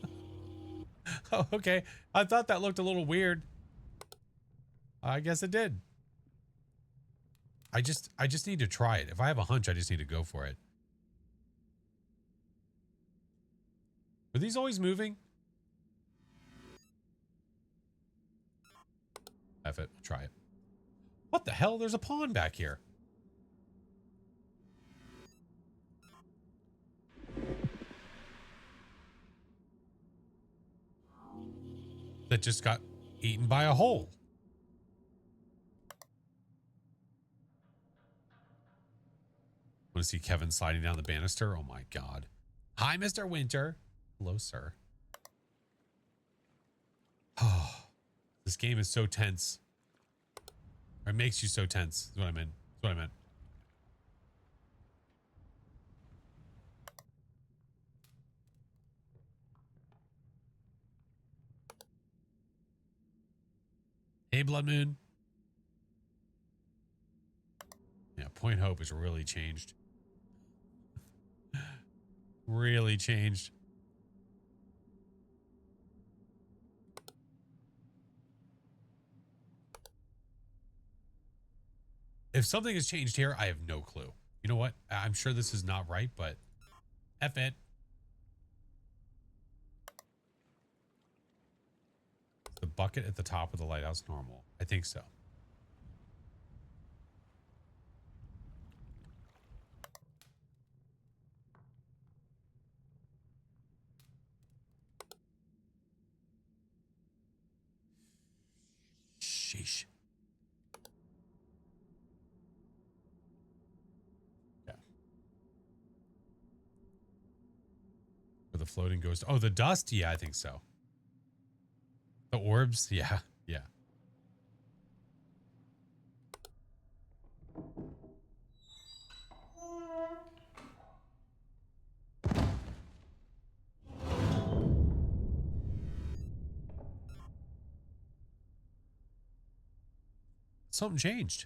S1: Oh, okay. I thought that looked a little weird. I guess it did. I just need to try it. If I have a hunch, I just need to go for it. Are these always moving? F it, we'll try it. What the hell? There's a pond back here. That just got eaten by a hole. Want to see Kevin sliding down the banister? Oh my God. Hi, Mr. Winter. Hello, sir. Oh, this game is so tense. Or it makes you so tense. Is what I meant. That's what I meant. Hey, Blood Moon. Yeah, Point Hope has really changed. Really changed. If something has changed here, I have no clue. You know what? I'm sure this is not right, but F it. The bucket at the top of the lighthouse normal? I think so. Sheesh. Yeah. Where the floating goes. Oh, the dust? Yeah, I think so. The orbs? Yeah. Yeah. Something changed.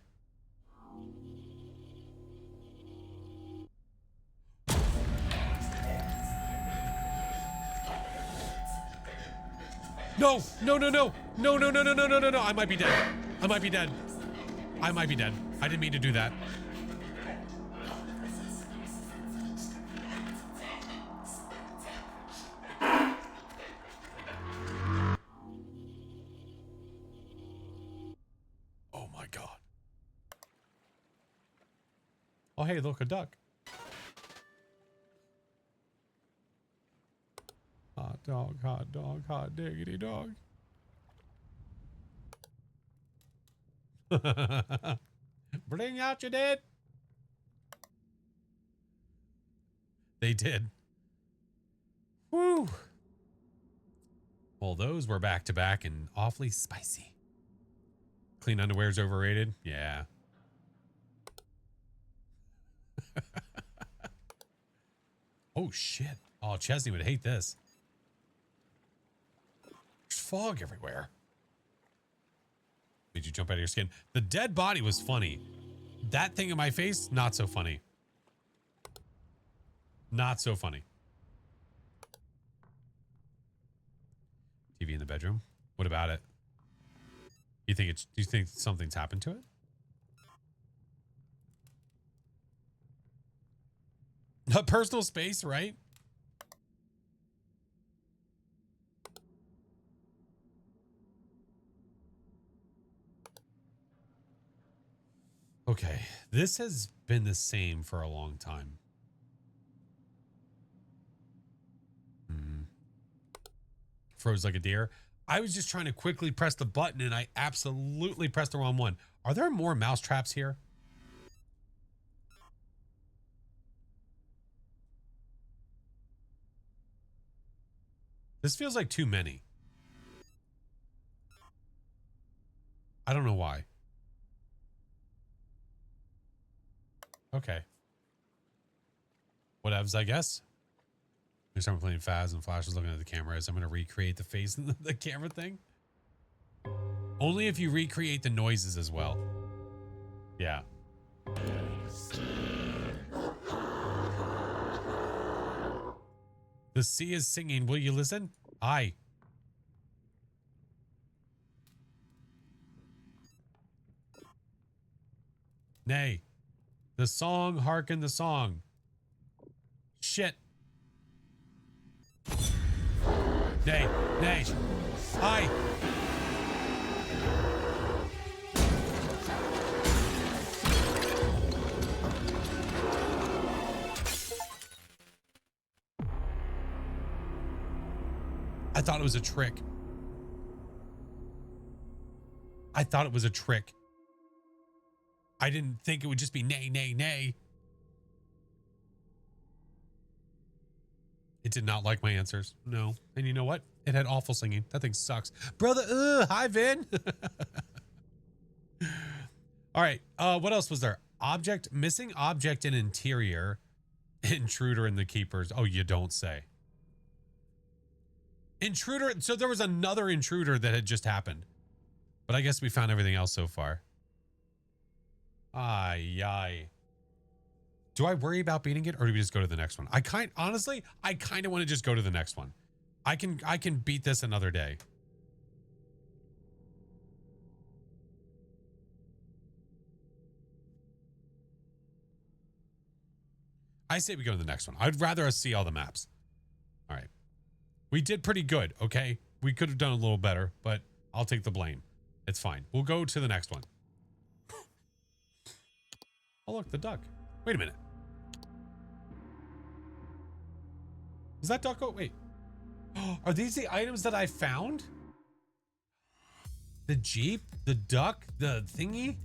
S1: No, no, no, no, no, no, no, no, no, no, no, no. I might be dead. I might be dead. I might be dead. I didn't mean to do that. Oh Oh, hey, look, a duck. Hot dog, hot dog, hot diggity dog. Bring out your dead. They did. Woo. Well, those were back to back and awfully spicy. Clean underwear is overrated. Yeah. Oh, shit. Oh, Chesney would hate this. There's fog everywhere. Made you jump out of your skin. The dead body was funny. That thing in my face, not so funny. Not so funny. TV in the bedroom. What about it? You think it's? Do you think something's happened to it? A personal space, right? Okay, this has been the same for a long time. Froze like a deer. I was just trying to quickly press the button and I absolutely pressed the wrong one. Are there more mouse traps here? This feels like too many. I don't know why. Okay. Whatevs, I guess. We start playing Phas and Flash is looking at the camera as I'm going to recreate the face in the camera thing. Only if you recreate the noises as well. Yeah. The sea is singing. Will you listen? Aye. Nay. The song, hearken the song. Shit. Nay. Nay. Aye. I thought it was a trick. I thought it was a trick. I didn't think it would just be nay, nay, nay. It did not like my answers. No. And you know what? It had awful singing. That thing sucks. Brother, hi, Vin. All right. What else was there? Object, missing object in interior. Intruder in the keepers. Oh, you don't say. Intruder. So there was another intruder that had just happened. But I guess we found everything else so far. Ay. Do I worry about beating it or do we just go to the next one? Honestly, I kind of want to just go to the next one. I can beat this another day. I say we go to the next one. I'd rather us see all the maps. All right. We did pretty good, okay? We could have done a little better, but I'll take the blame. It's fine. We'll go to the next one. Oh, look, the duck. Wait a minute. Is that duck? Oh, wait. Are these the items that I found? The Jeep, the duck, the thingy?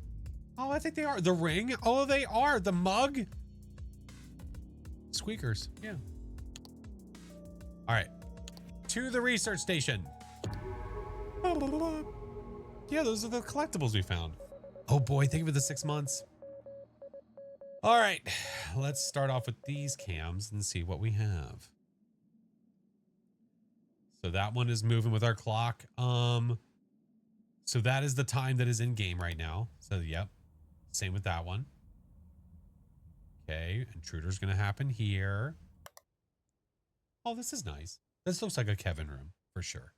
S1: Oh, I think they are. The ring? Oh, they are. The mug? Squeakers. Yeah. All right. To the research station. Yeah, those are the collectibles we found. Oh boy, thank you for the 6 months. All right, let's start off with these cams and see what we have. So that one is moving with our clock. So that is the time that is in game right now. So yep, same with that one. Okay, intruder's gonna happen here. Oh, this is nice. This looks like a Kevin room for sure.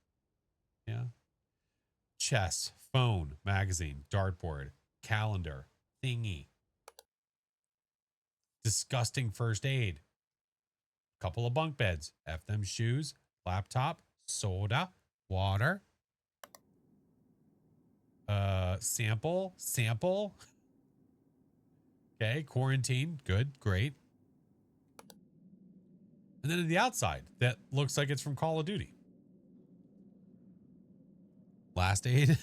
S1: Yeah. Chess, phone, magazine, dartboard, calendar, thingy. Disgusting first aid. Couple of bunk beds. F them shoes, laptop, soda, water. Sample. Okay, quarantine. Good, great. And then in the outside, that looks like it's from Call of Duty. Last aid.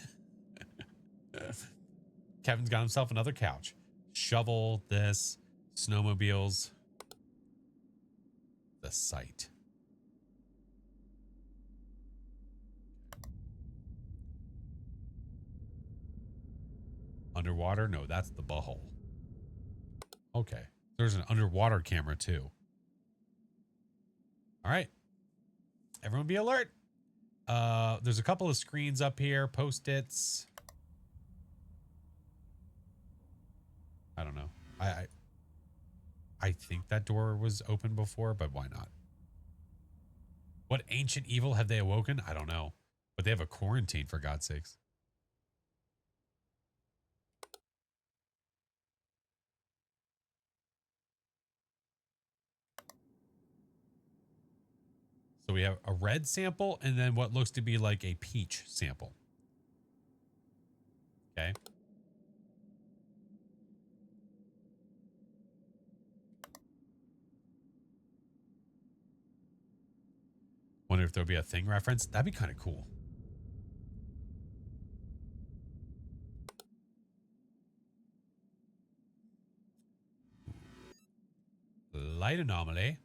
S1: Kevin's got himself another couch. Shovel, this, snowmobiles. The site. Underwater? No, that's the butthole. Okay. There's an underwater camera too. All right. Everyone be alert. There's a couple of screens up here, post-its. I don't know. I think that door was open before, but why not? What ancient evil have they awoken? I don't know. But they have a quarantine, for God's sakes. So we have a red sample and then what looks to be like a peach sample. Okay. Wonder if there'll be a thing reference. That'd be kind of cool. Light anomaly.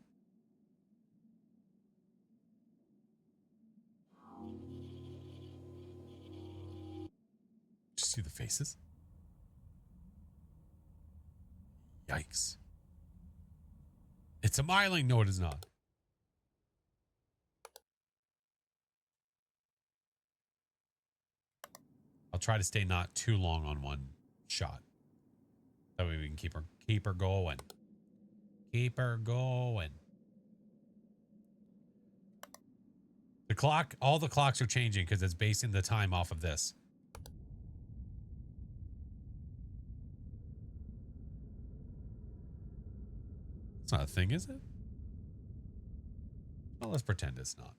S1: Just see the faces. Yikes. It's a myling. No, it is not. I'll try to stay not too long on one shot. That way we can keep her going. Keep her going. The clock, all the clocks are changing because it's basing the time off of this. It's not a thing, is it? Well, let's pretend it's not.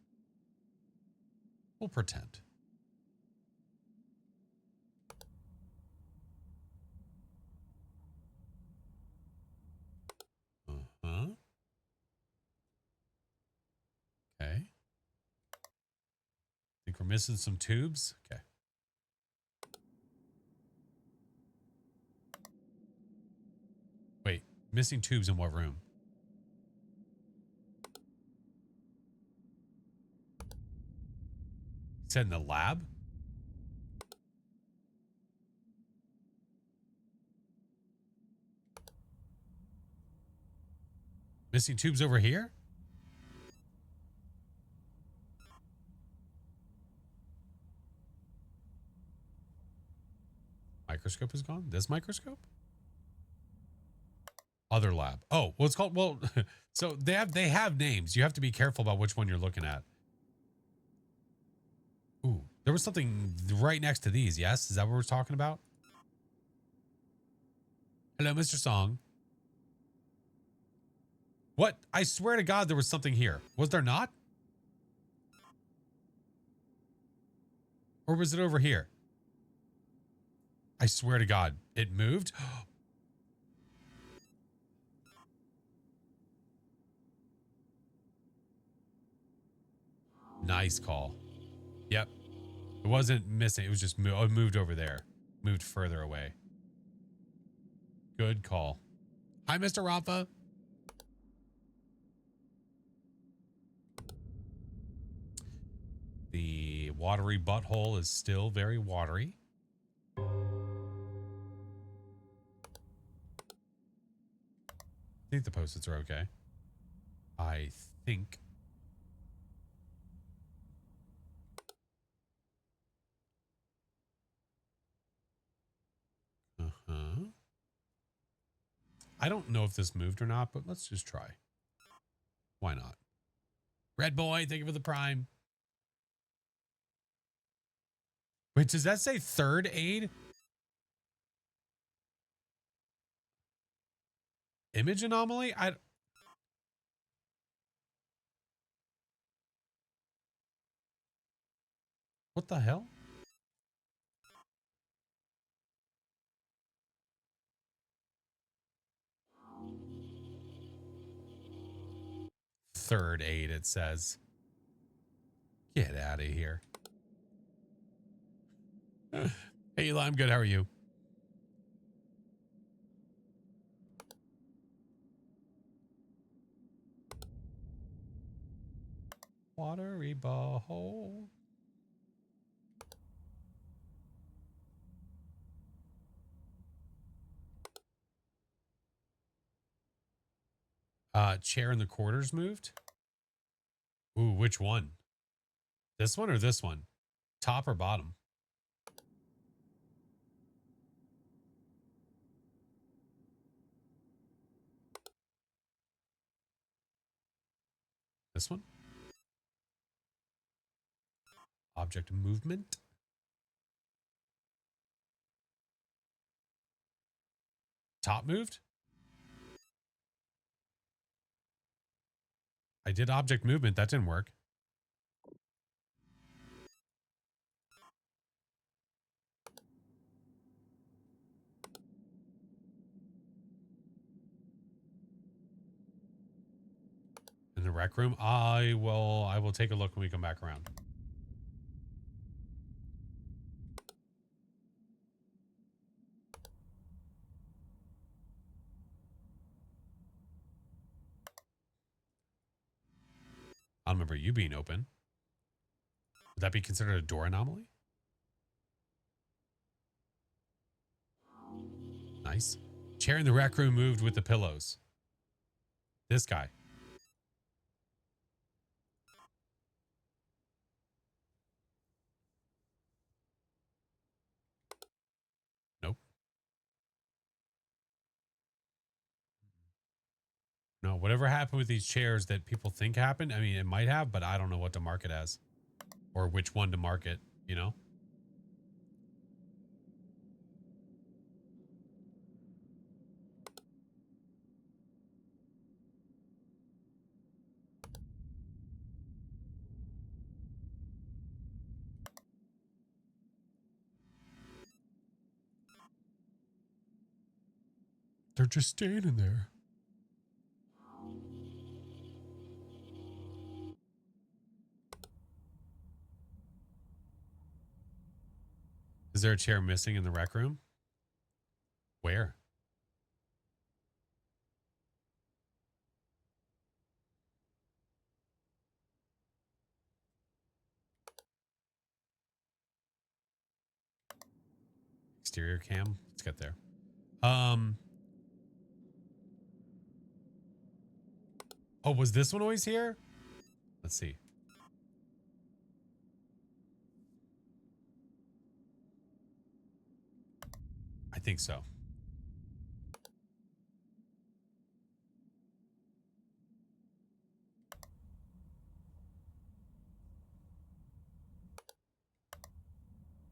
S1: We'll pretend. Uh-huh. Okay. Think we're missing some tubes? Okay. Wait, missing tubes in what room? Said in the lab? Missing tubes over here? Microscope is gone? This microscope? Other lab. Oh, well, it's called, well, so they have names. You have to be careful about which one you're looking at. Ooh, there was something right next to these, yes? Is that what we're talking about? Hello, Mr. Song. What? I swear to God there was something here. Was there not? Or was it over here? I swear to God, it moved. Nice call. Yep. It wasn't missing. It was just moved over there. Moved further away. Good call. Hi, Mr. Rafa. The watery butthole is still very watery. I think the post-its are okay. I think. Uh-huh. I don't know if this moved or not, but let's just try. Why not? Red boy, thank you for the prime. Wait, does that say third aid? Image anomaly? What the hell? third aid, it says. Get out of here. Hey, Eli, I'm good. How are you? Watery bowl. Chair in the quarters moved. Ooh, which one? This one or this one? Top or bottom? This one? Object movement. Top moved? I did object movement. That didn't work. In the rec room? I will take a look when we come back around. I don't remember you being open. Would that be considered a door anomaly? Nice. Chair in the rec room moved with the pillows. This guy. Nope. No, whatever happened with these chairs that people think happened, I mean, it might have, but I don't know what to mark it as. Or which one to market, you know? They're just standing there. Is there a chair missing in the rec room? Where? Exterior cam. Let's get there. Oh, was this one always here? Let's see. I think so.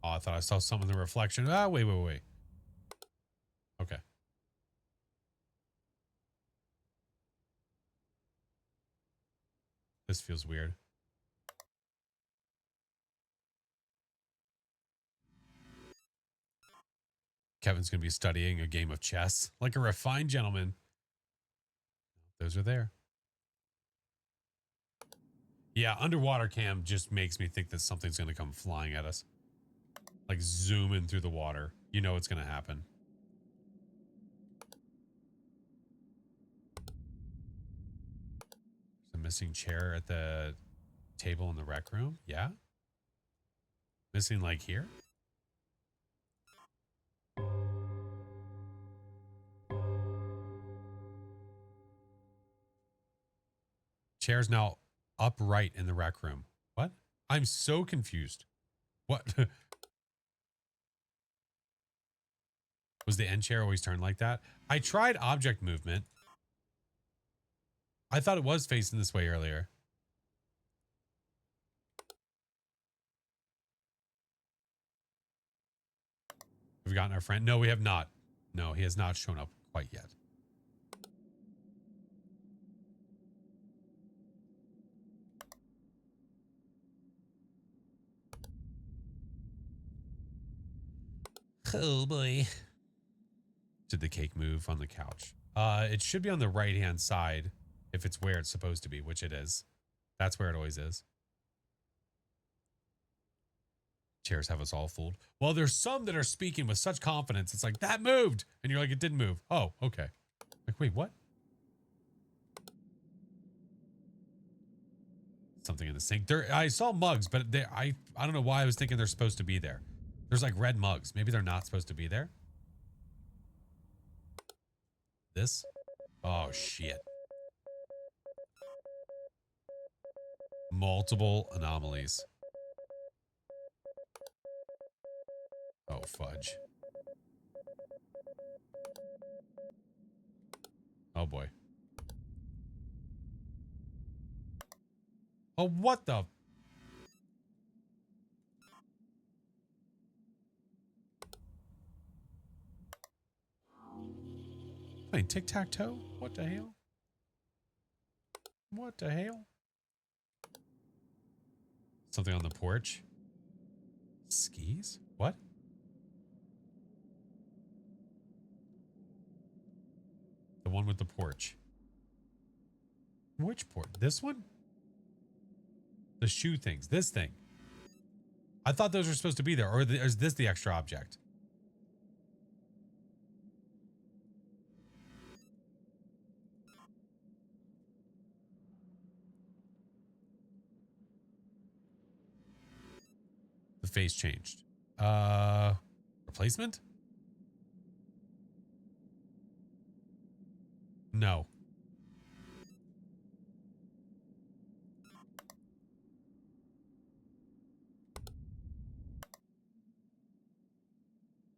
S1: Oh, I thought I saw something in the reflection. Ah, wait. Okay. This feels weird. Kevin's going to be studying a game of chess like a refined gentleman. Those are there. Yeah, underwater cam just makes me think that something's going to come flying at us. Like zooming through the water. You know what's going to happen. There's a missing chair at the table in the rec room. Yeah. Missing like here. Chair's now upright in the rec room. What? I'm so confused. What? Was the end chair always turned like that? I tried object movement. I thought it was facing this way earlier. Have we gotten our friend? No, we have not. No, he has not shown up quite yet. Oh boy. Did the cake move on the couch? It should be on the right-hand side If it's where it's supposed to be, which it is. That's where it always is. Chairs have us all fooled. Well, there's some that are speaking with such confidence. It's like, that moved. And you're like, it didn't move. Oh, okay. Like, wait, what? Something in the sink. There, I saw mugs, but I don't know why I was thinking they're supposed to be there. There's like red mugs. Maybe they're not supposed to be there. This? Oh, shit. Multiple anomalies. Oh, fudge. Oh, boy. Oh, what the? Playing tic-tac-toe? What the hell? What the hell? Something on the porch? Skis? What? The one with the porch. Which porch? This one? The shoe things. This thing. I thought those were supposed to be there. Or is this the extra object? The face changed. Replacement? No.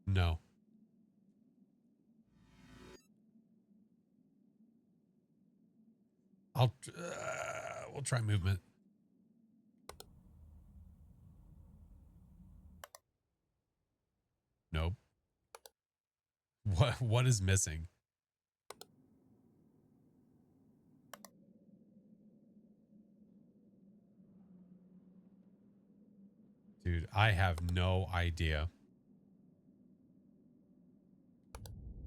S1: No. We'll try movement. Nope. What is missing? Dude, I have no idea.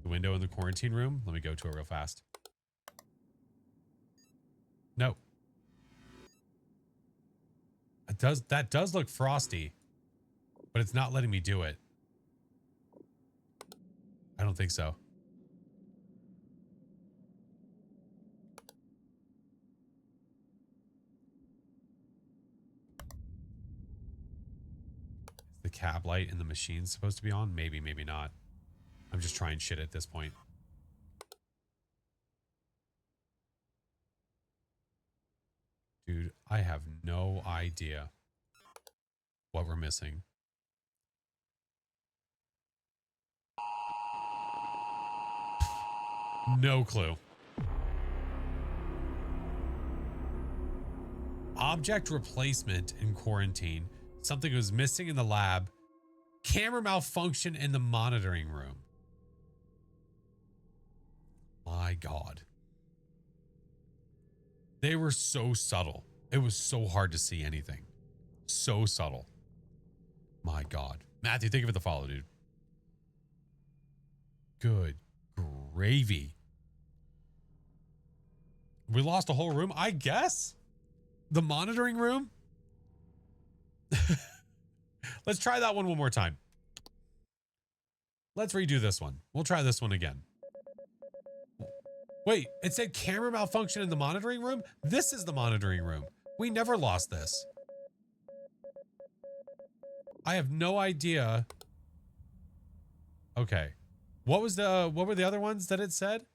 S1: The window in the quarantine room. Let me go to it real fast. No. That does look frosty, but it's not letting me do it. I don't think so. Is the cab light in the machine supposed to be on? Maybe, maybe not. I'm just trying shit at this point. Dude, I have no idea what we're missing. No clue. Object replacement in quarantine. Something was missing in the lab. Camera malfunction in the monitoring room. My God. They were so subtle. It was so hard to see anything. So subtle. My God. Matthew, thank you for the follow, dude. Good gravy. We lost a whole room, I guess. The monitoring room. Let's try that one more time. Let's redo this one. We'll try this one again. Wait, it said camera malfunction in the monitoring room? This is the monitoring room. We never lost this. I have no idea. Okay. What were the other ones that it said?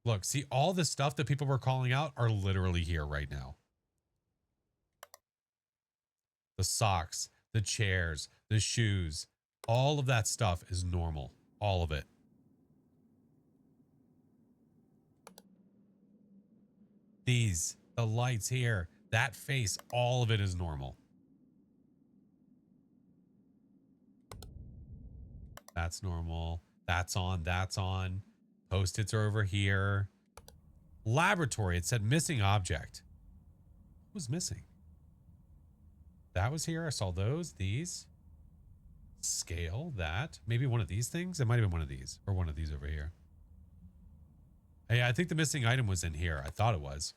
S1: Look, see, all the stuff that people were calling out are literally here right now. The socks, the chairs, the shoes, all of that stuff is normal. All of it. These, the lights here, that face, all of it is normal. That's normal. That's on. That's on. Post-its are over here. Laboratory. It said missing object. What was missing? That was here. I saw those. These. Scale. That. Maybe one of these things. It might have been one of these. Or one of these over here. Hey, I think the missing item was in here. I thought it was.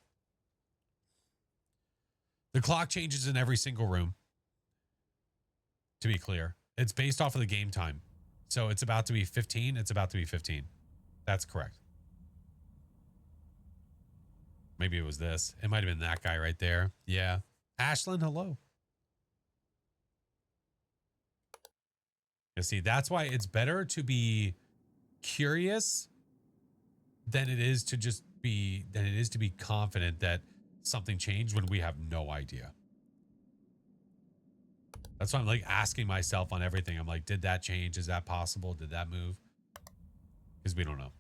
S1: The clock changes in every single room. To be clear, it's based off of the game time. So it's about to be 15. It's about to be 15. That's correct. Maybe it was this. It might have been that guy right there. Yeah. Ashlyn, hello. You see, that's why it's better to be curious than it is to be confident that something changed when we have no idea. That's why I'm like asking myself on everything. I'm like, did that change? Is that possible? Did that move? Because we don't know.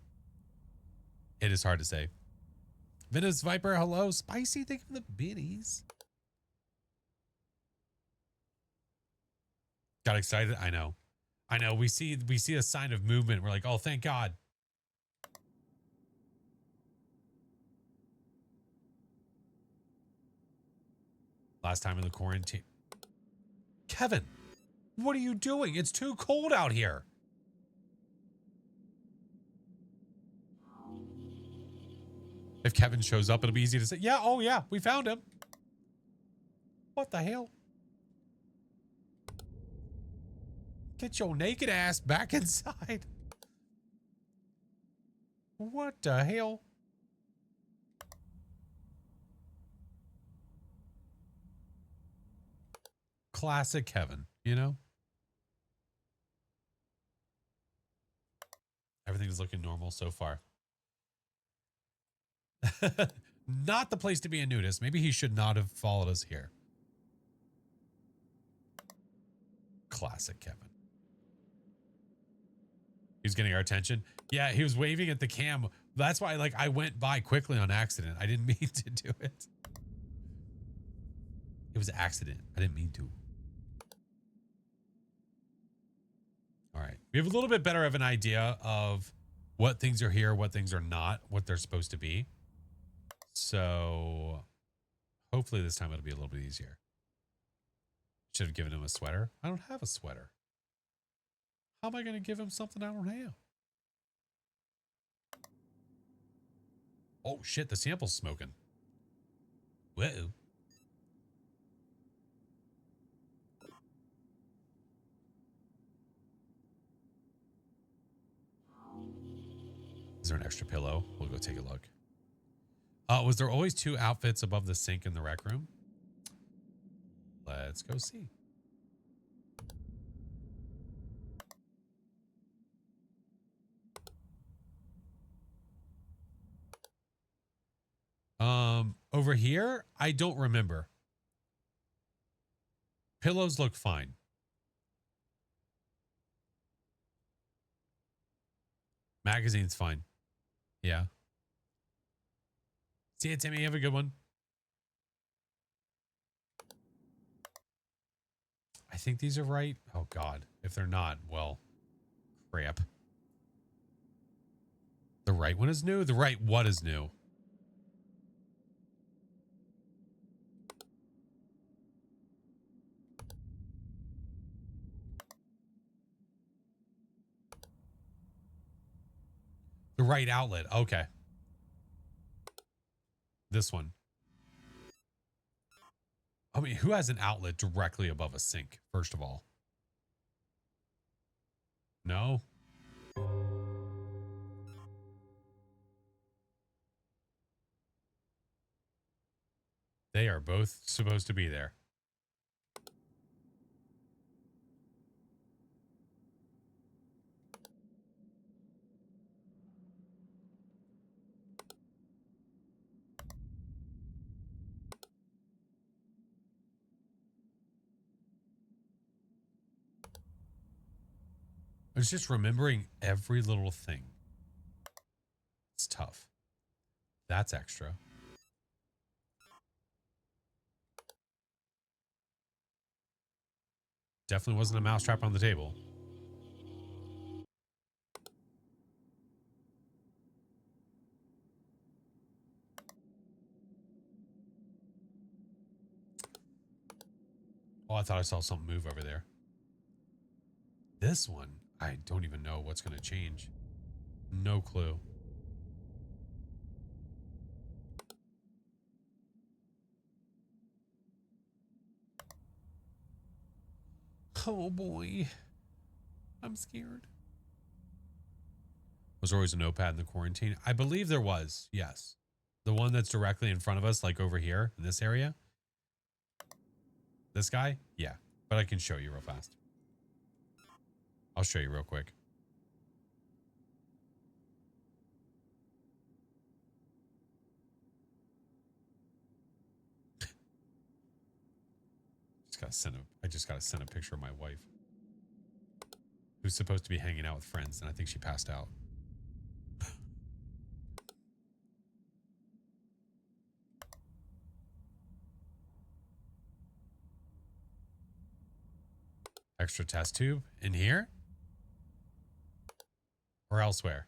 S1: It is hard to say. Venus Viper, hello. Spicy, thank you for the biddies. Got excited? I know. I know. We see a sign of movement. We're like, oh, thank God. Last time in the quarantine. Kevin, what are you doing? It's too cold out here. If Kevin shows up, it'll be easy to say, yeah, oh yeah, we found him. What the hell? Get your naked ass back inside. What the hell? Classic Kevin, you know? Everything's looking normal so far. Not the place to be a nudist. Maybe he should not have followed us here. Classic Kevin. He was getting our attention. Yeah, he was waving at the cam. That's why I went by quickly on accident. I didn't mean to do it. It was an accident. I didn't mean to. All right. We have a little bit better of an idea of what things are here, what things are not, what they're supposed to be. So hopefully this time it'll be a little bit easier. Should have given him a sweater. I don't have a sweater. How am I going to give him something I don't have? Oh, shit. The sample's smoking. Whoa. Is there an extra pillow? We'll go take a look. Was there always 2 outfits above the sink in the rec room? Let's go see. Over here, I don't remember. Pillows look fine. Magazine's fine. Yeah. See you, Timmy. Have a good one. I think these are right. Oh, God. If they're not, well, crap. The right one is new? The right what is new? The right outlet. Okay. This one. I mean, who has an outlet directly above a sink, first of all? No? They are both supposed to be there. It's just remembering every little thing. It's tough. That's extra. Definitely wasn't a mousetrap on the table. Oh, I thought I saw something move over there. This one, I don't even know what's going to change. No clue. Oh boy. I'm scared. Was there always a notepad in the quarantine? I believe there was, yes. The one that's directly in front of us, like over here in this area. This guy? Yeah. But I can show you real fast. I'll show you real quick. I just gotta send a picture of my wife, who's supposed to be hanging out with friends, and I think she passed out. Extra test tube in here or elsewhere?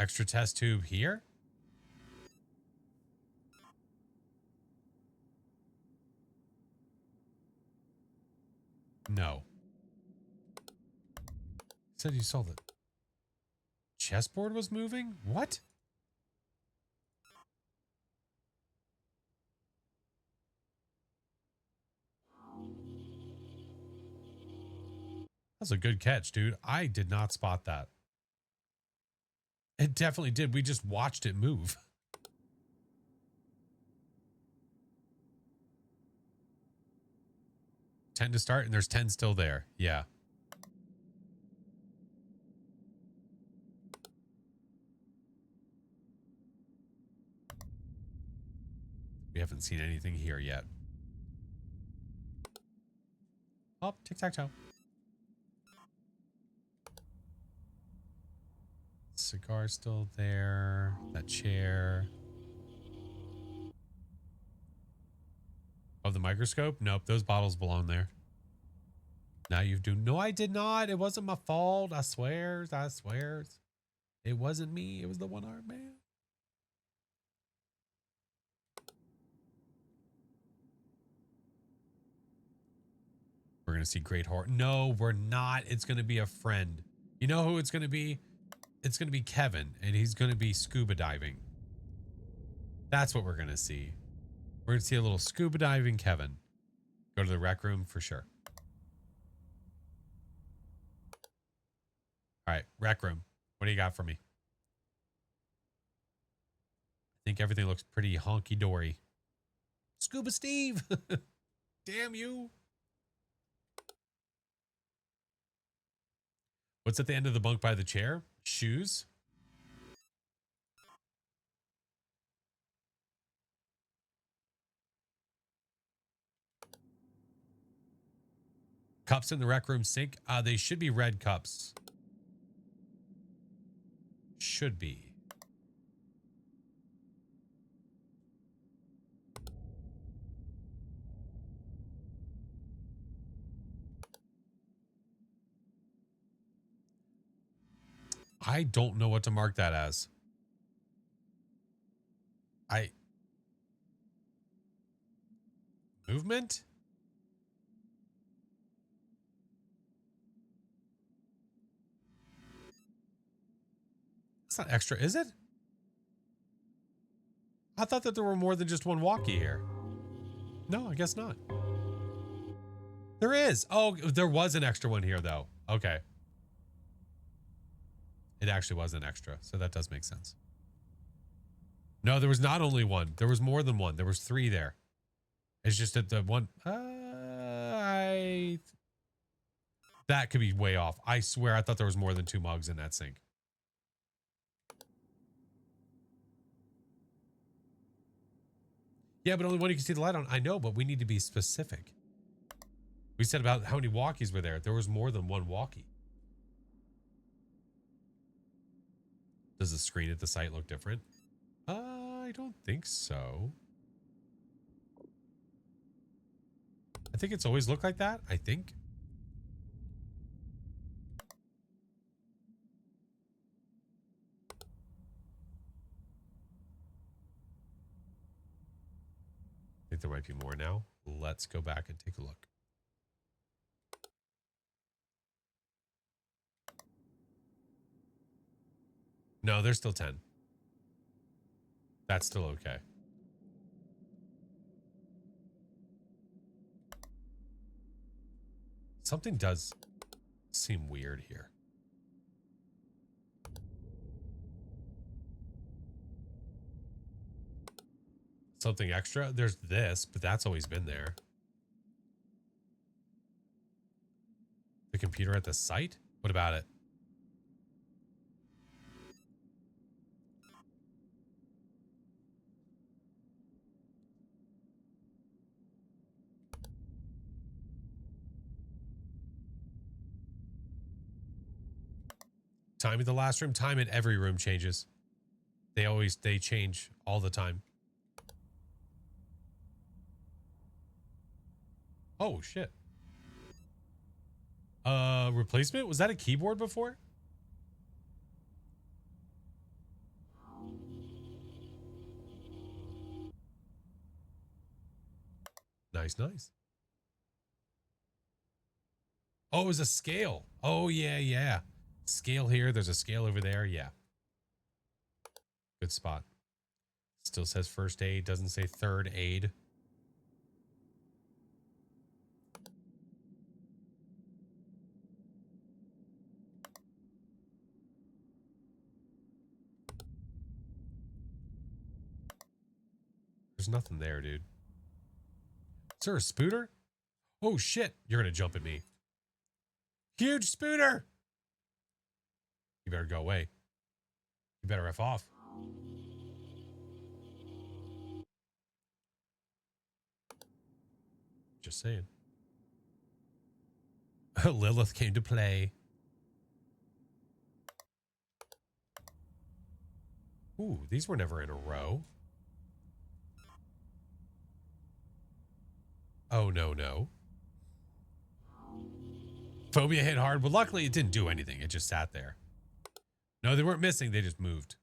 S1: Extra test tube here? No. Said you saw the chessboard was moving? What? That's a good catch, dude. I did not spot that. It definitely did. We just watched it move. 10 to start, and there's 10 still there. Yeah. We haven't seen anything here yet. Oh, tic-tac-toe. Cigar still there. That chair. Oh, the microscope? Nope, those bottles belong there. Now you've done. No, I did not. It wasn't my fault. I swears. I swears. It wasn't me. It was the one-armed man. We're going to see Great Horror. No, we're not. It's going to be a friend. You know who it's going to be? It's going to be Kevin, and he's going to be scuba diving. That's what we're going to see. We're going to see a little scuba diving Kevin. Go to the rec room for sure. All right, rec room. What do you got for me? I think everything looks pretty honky-dory. Scuba Steve! Damn you! What's at the end of the bunk by the chair? Shoes? Cups in the rec room sink? They should be red cups. Should be. I don't know what to mark that as. Movement? It's not extra, is it? I thought that there were more than just one walkie here. No, I guess not. There is. Oh, there was an extra one here, though. Okay. It actually was an extra, so that does make sense. No, there was not only one. There was more than one. There was 3 there. It's just that the one... that could be way off. I swear I thought there was more than 2 mugs in that sink. Yeah, but only one you can see the light on. I know, but we need to be specific. We said about how many walkies were there. There was more than one walkie. Does the screen at the site look different? I don't think so. I think it's always looked like that. I think. I think there might be more now. Let's go back and take a look. No, there's still 10. That's still okay. Something does seem weird here. Something extra? There's this, but that's always been there. The computer at the site? What about it? Time in the last room? Time in every room changes. They change all the time. Oh, shit. Replacement? Was that a keyboard before? Nice, nice. Oh, it was a scale. Oh, yeah, yeah. Scale here. There's a scale over there. Yeah. Good spot. Still says first aid. Doesn't say third aid. There's nothing there, dude. Is there a spooter? Oh, shit. You're going to jump at me. Huge spooter. You better go away. You better F off. Just saying. Lilith came to play. Ooh, these were never in a row. Oh, no, no. Phobia hit hard, but luckily it didn't do anything. It just sat there. No, they weren't missing. They just moved.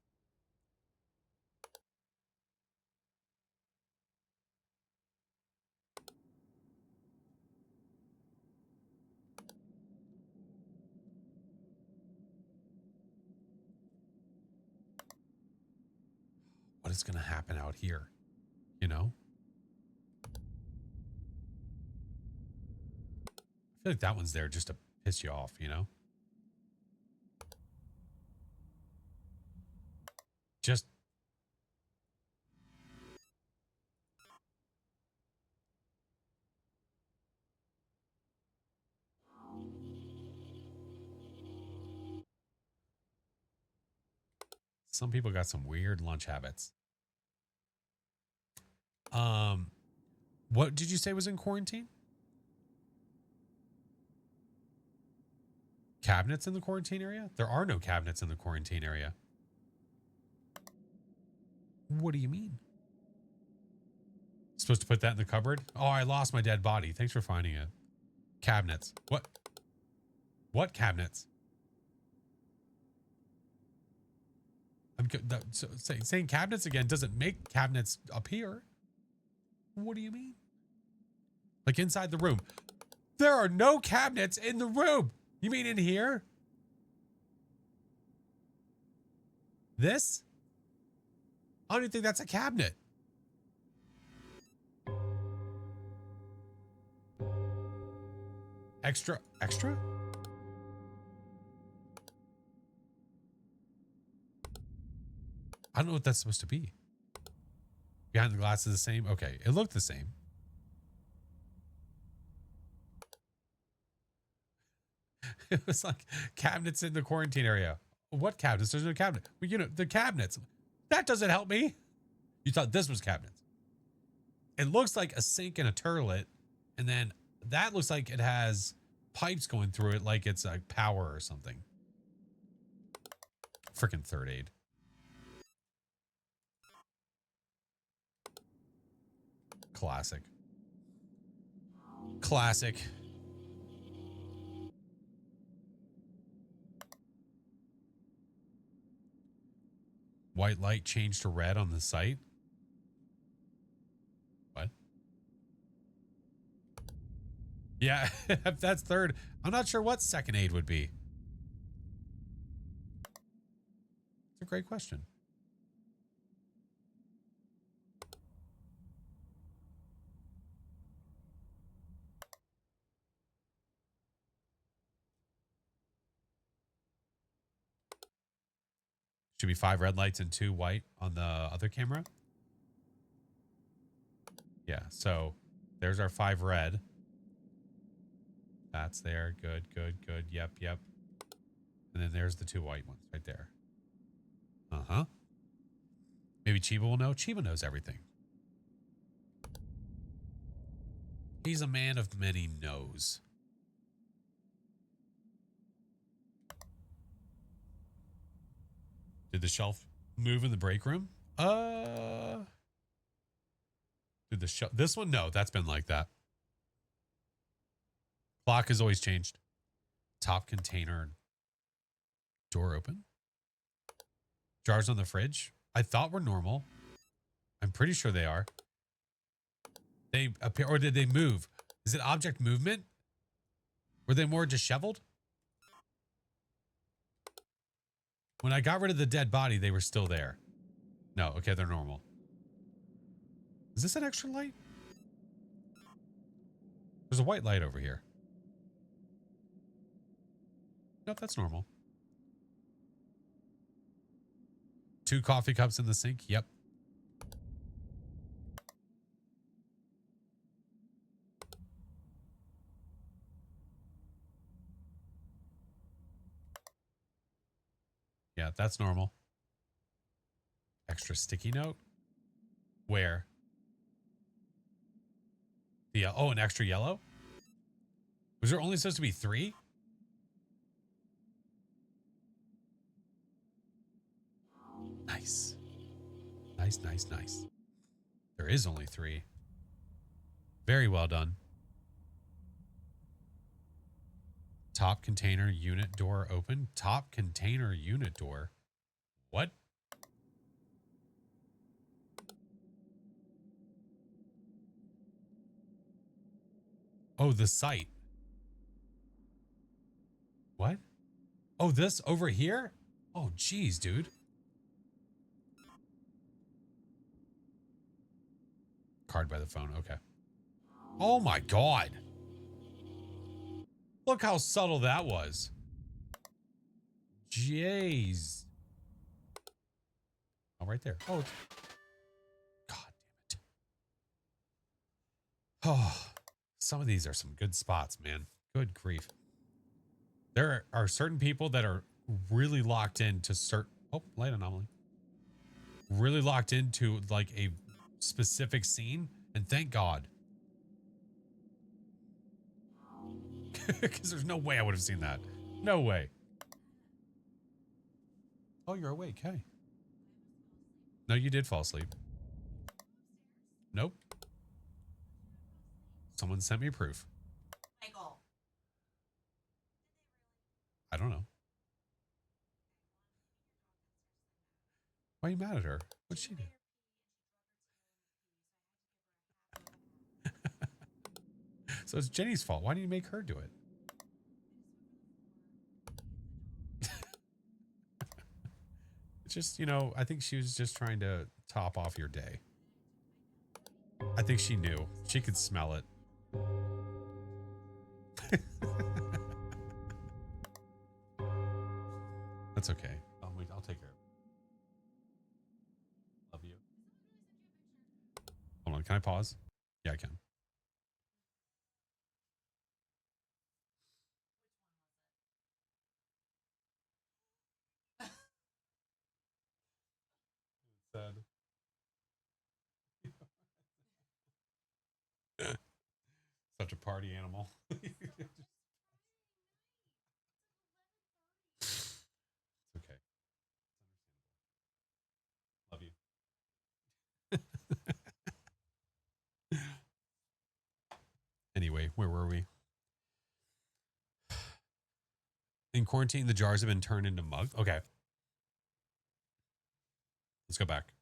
S1: What is going to happen out here? You know? I feel like that one's there just to piss you off, you know? Just... Some people got some weird lunch habits. What did you say was in quarantine? Cabinets in the quarantine area? There are no cabinets in the quarantine area. What do you mean? Supposed to put that in the cupboard? Oh, I lost my dead body. Thanks for finding it. Cabinets. What? What cabinets? Saying cabinets again doesn't make cabinets appear. What do you mean? Like inside the room. There are no cabinets in the room. You mean in here? This? I don't even think that's a cabinet. Extra? I don't know what that's supposed to be. Behind the glass is the same? Okay, it looked the same. It was like cabinets in the quarantine area. What cabinets? There's no cabinet. Well, you know, the cabinets. That doesn't help me. You thought this was cabinets. It looks like a sink and a toilet. And then that looks like it has pipes going through it like it's like power or something. Freaking third aid. Classic. Classic. White light changed to red on the site. What? Yeah, if that's third, I'm not sure what second aid would be. It's a great question. Should be 5 red lights and 2 white on the other camera. Yeah, so there's our 5 red. That's there. Good, good, good. Yep, yep. And then there's the 2 white ones right there. Uh-huh. Maybe Chiba will know. Chiba knows everything. He's a man of many no's. Did the shelf move in the break room? Did the shelf... This one? No, that's been like that. Clock has always changed. Top container. Door open. Jars on the fridge. I thought were normal. I'm pretty sure they are. They appear, or did they move? Is it object movement? Were they more disheveled? When I got rid of the dead body, they were still there. No, okay, they're normal. Is this an extra light? There's a white light over here. Nope, that's normal. 2 coffee cups in the sink. Yep. Yeah, that's normal. Extra sticky note. Where? The oh, an extra yellow? Was there only supposed to be 3? Nice. Nice, nice, nice. There is only 3. Very well done. Top container unit door open. Top container unit door. What? Oh, the site. What? Oh, this over here? Oh, geez, dude. Card by the phone. Okay. Oh my God. Look how subtle that was. Jeez. Oh, right there. Oh, God damn it. Oh, some of these are some good spots, man. Good grief. There are certain people that are really locked into certain... Oh, light anomaly. Really locked into like a specific scene. And thank God. Because there's no way I would have seen that. No way. Oh, you're awake. Hey. No, you did fall asleep. Nope. Someone sent me proof.
S3: Michael.
S1: I don't know. Why are you mad at her? What'd she do? So it's Jenny's fault. Why didn't you make her do it? It's just, you know, I think she was just trying to top off your day. I think she knew. She could smell it. That's okay. I'll take care of it. Love you. Hold on. Can I pause? Yeah, I can. Said. Such a party animal. It's okay. Love you. Anyway, where were we? In quarantine, the jars have been turned into mugs. Okay. Let's go back.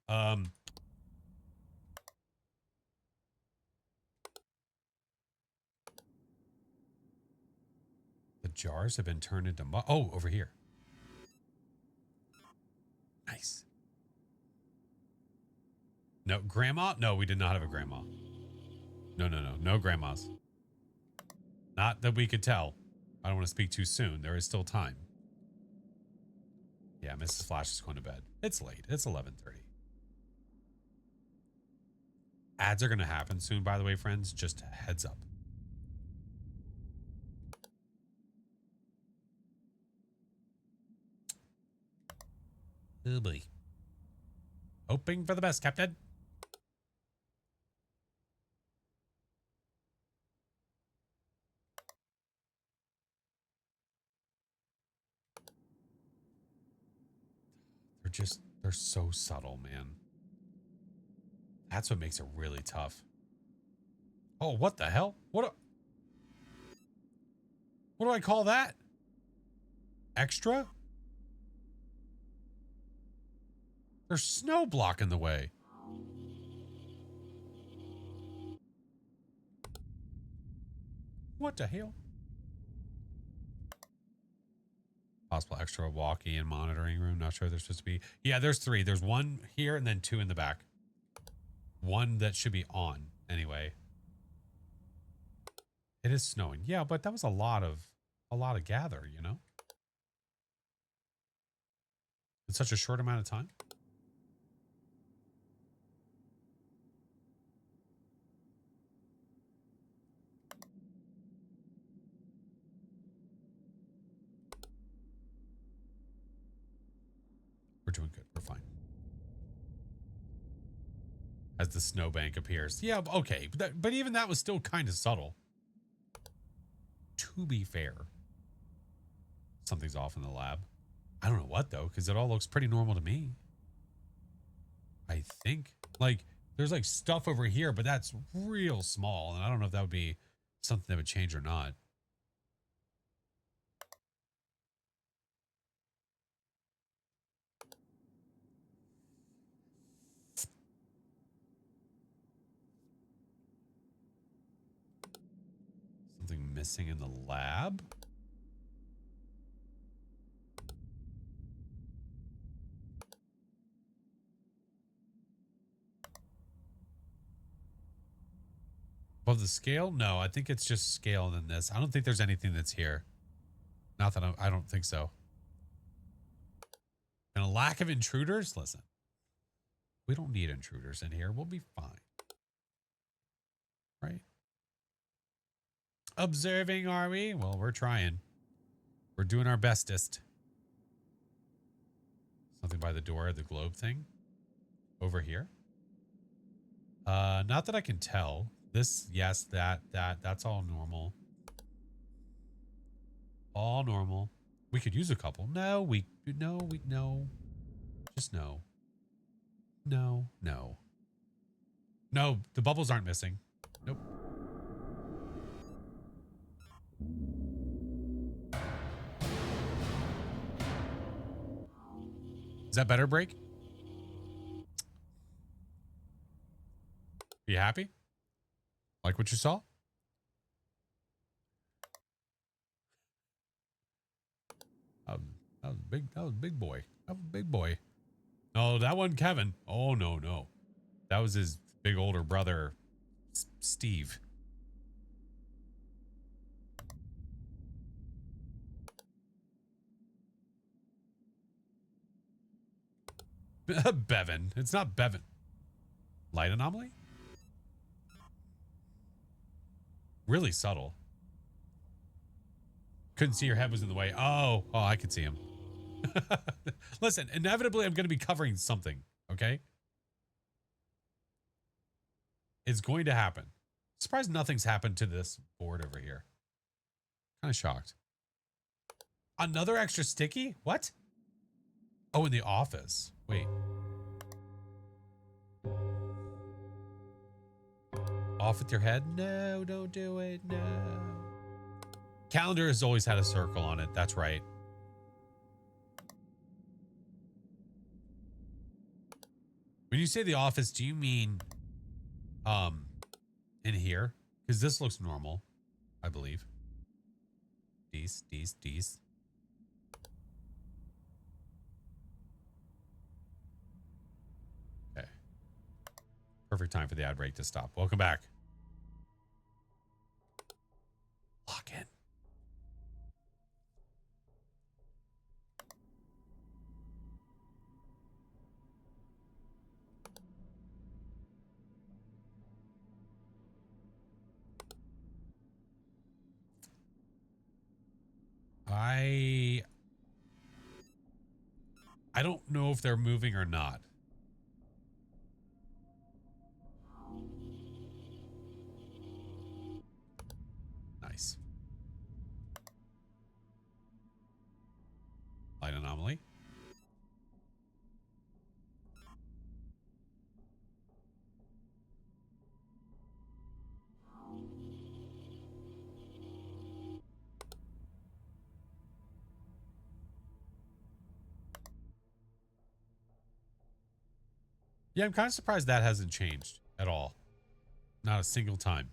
S1: The jars have been turned into mugs. Oh, over here. No, grandma? No, we did not have a grandma. No, no, no. No grandmas. Not that we could tell. I don't want to speak too soon. There is still time. Yeah, Mrs. Flash is going to bed. It's late. It's 11:30. Ads are going to happen soon, by the way, friends. Just a heads up. Oh boy. Hoping for the best, Captain. They're so subtle, man. That's what makes it really tough. Oh, what the hell? What do I call that? Extra? There's snow blocking the way. What the hell? Possible extra walkie and monitoring room. Not sure there's supposed to be. Yeah, there's 3. There's 1 here and then 2 in the back. 1 that should be on anyway. It is snowing. Yeah, but that was a lot of gather, you know? In such a short amount of time. We're doing good. We're fine. As the snowbank appears. Yeah, okay. But even that was still kind of subtle. To be fair. Something's off in the lab. I don't know what, though, because it all looks pretty normal to me. I think. Like, there's, like, stuff over here, but that's real small. And I don't know if that would be something that would change or not. Something missing in the lab? Above the scale? No, I think it's just scale than this. I don't think there's anything that's here. Not that I don't think so. And a lack of intruders? Listen, we don't need intruders in here. We'll be fine. Right? Observing, are we? Well, we're trying. We're doing our bestest. Something by the door, the globe thing. Over here. Not that I can tell. This, yes, that's all normal. All normal. We could use a couple. No. Just no. No. No, the bubbles aren't missing. Nope. Is that better, Break? Are you happy? Like what you saw? That was big. That was big boy. That was big boy. No, that wasn't Kevin. Oh, no. That was his big older brother, Steve. Bevan. It's not Bevan. Light anomaly? Really subtle. Couldn't see your head was in the way. Oh, I could see him. Listen, inevitably I'm going to be covering something, okay? It's going to happen. Surprised nothing's happened to this board over here. Kind of shocked. Another extra sticky? What? Oh, in the office. Wait. Off with your head? No, don't do it. No. Calendar has always had a circle on it. That's right. When you say the office, do you mean in here? Because this looks normal, I believe. These. Okay. Perfect time for the ad break to stop. Welcome back. Lock in. I don't know if they're moving or not. Nice. Light anomaly. Yeah, I'm kind of surprised that hasn't changed at all. Not a single time.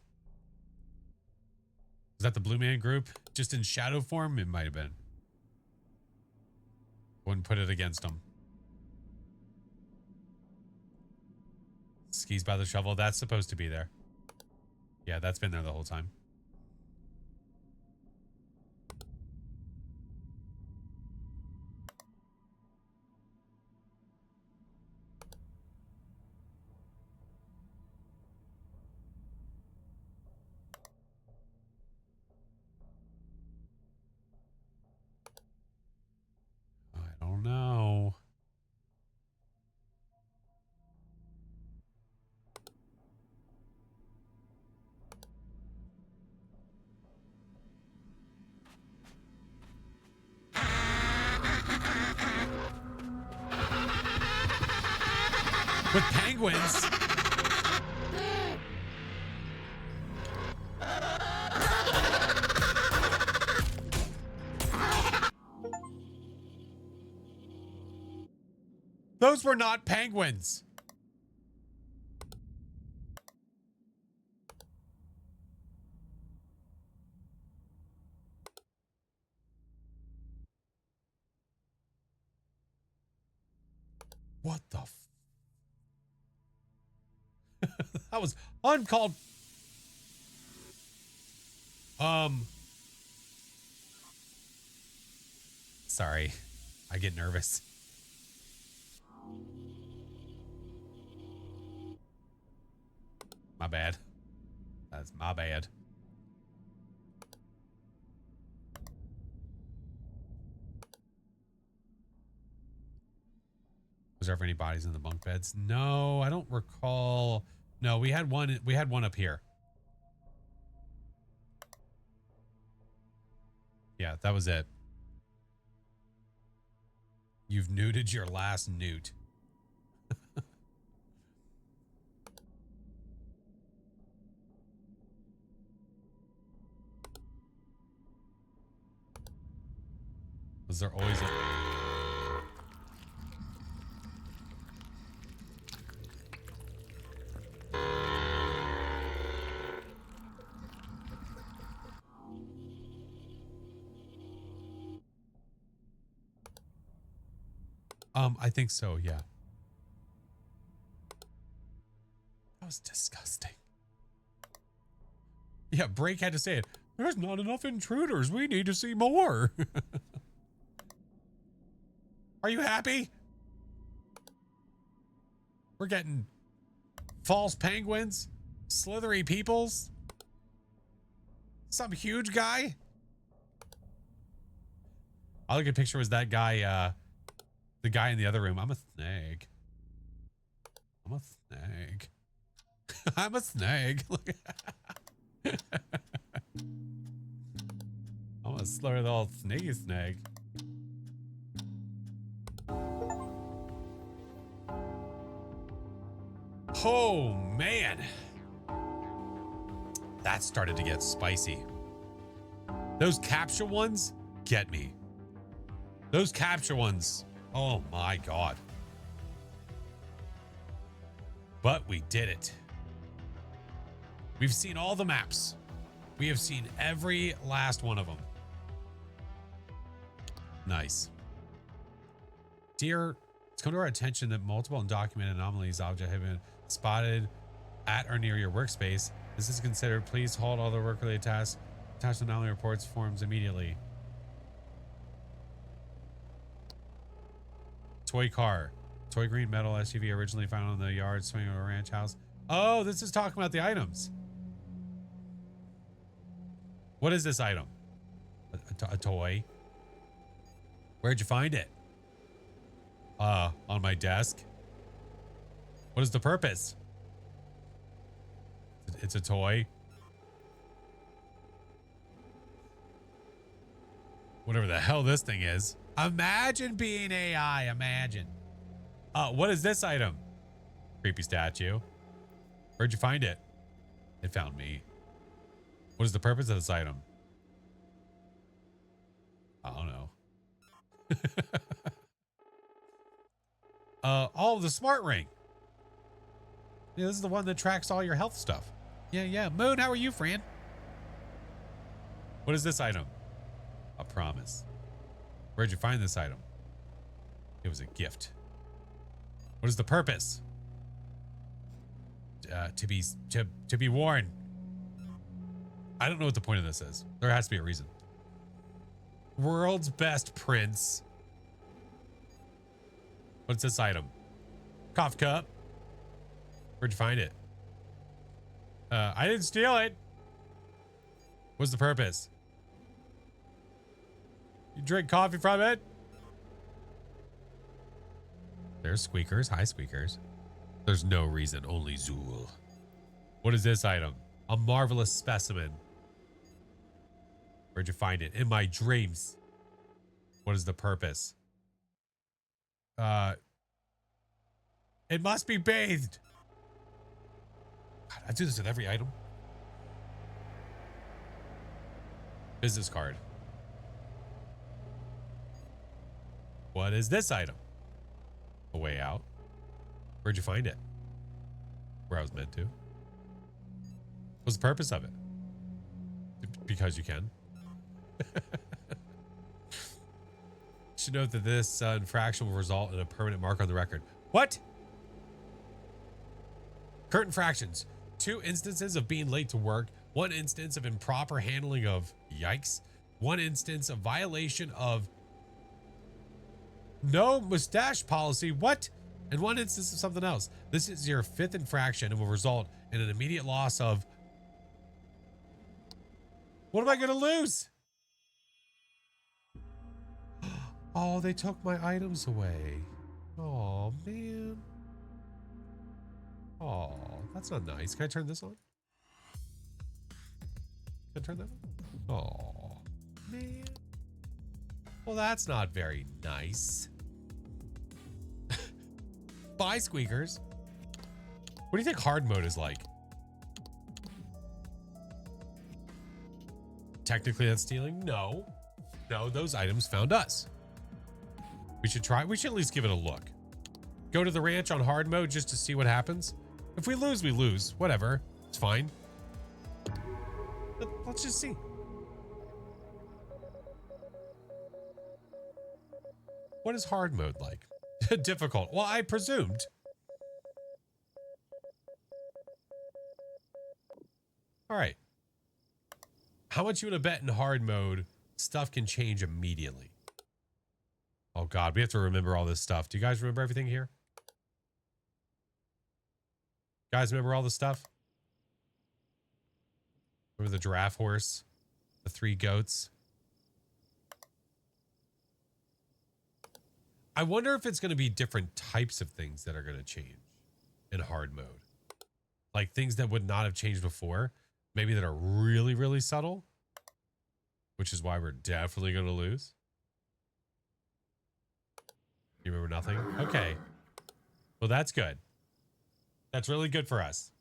S1: Is that the Blue Man Group? Just in shadow form? It might have been. Wouldn't put it against them. Skis by the shovel. That's supposed to be there. Yeah, that's been there the whole time. I don't know. With penguins? Those were not penguins. What the f... That was uncalled. Sorry. I get nervous. My bad. That's my bad. Was there ever any bodies in the bunk beds? No, I don't recall. No, we had one up here. Yeah, that was it. You've nuded your last newt. Was there always a... I think so, yeah. That was disgusting. Yeah, Break had to say it. There's not enough intruders. We need to see more. Are you happy? We're getting false penguins, slithery peoples, some huge guy. All I could picture was that guy, the guy in the other room. I'm a snake. I'm a snake. I'm a snake. I'm a slurry little snaky snake. Oh, man. That started to get spicy. Those capture ones get me. Those capture ones. Oh, my God. But we did it. We've seen all the maps. We have seen every last one of them. Nice. Dear, it's come to our attention that multiple undocumented anomalies objects have been spotted at or near your workspace. This is considered. Please halt all the work-related tasks. Attach the anomaly reports forms immediately. Toy car. Toy green metal SUV originally found on the yard swing of a ranch house. Oh, this is talking about the items. What is this item? A toy. Where'd you find it? On my desk. What is the purpose? It's a toy. Whatever the hell this thing is. Imagine being AI. Imagine. What is this item? Creepy statue. Where'd you find it? It found me. What is the purpose of this item? I don't know. Oh, the smart ring. Yeah, this is the one that tracks all your health stuff. Yeah. Moon, how are you, friend? What is this item? A promise. Where'd you find this item? It was a gift. What is the purpose? To be worn. I don't know what the point of this is. There has to be a reason. World's best prince. What's this item? Cough cup. Where'd you find it? I didn't steal it. What's the purpose? You drink coffee from it? There's squeakers. Hi, squeakers. There's no reason, only Zool. What is this item? A marvelous specimen. Where'd you find it? In my dreams. What is the purpose? It must be bathed. God, I do this with every item. Business card. What is this item? A way out. Where'd you find it? Where I was meant to. What's the purpose of it? Because you can. Should note that this infraction will result in a permanent mark on the record. What? Current infractions. 2 instances of being late to work. 1 instance of improper handling of yikes. 1 instance of violation of no mustache policy. What? And 1 instance of something else. This is your 5th infraction and will result in an immediate loss of. What am I going to lose? Oh, they took my items away. Oh, man. Oh, that's not nice. Can I turn this on? Can I turn that on? Oh, man. Well, that's not very nice. Bye, squeakers. What do you think hard mode is like? Technically, that's stealing? No. No, those items found us. We should try. We should at least give it a look. Go to the ranch on hard mode just to see what happens. If we lose, we lose. Whatever. It's fine. But let's just see. What is hard mode like? Difficult. Well, I presumed. All right. How much you want to bet in hard mode stuff can change immediately? Oh, God. We have to remember all this stuff. Do you guys remember everything here? Guys, remember all this stuff? Remember the giraffe horse? The 3 goats? I wonder if it's going to be different types of things that are going to change in hard mode. Like things that would not have changed before. Maybe that are really, really subtle. Which is why we're definitely going to lose. You remember nothing? Okay. Well, that's good. That's really good for us.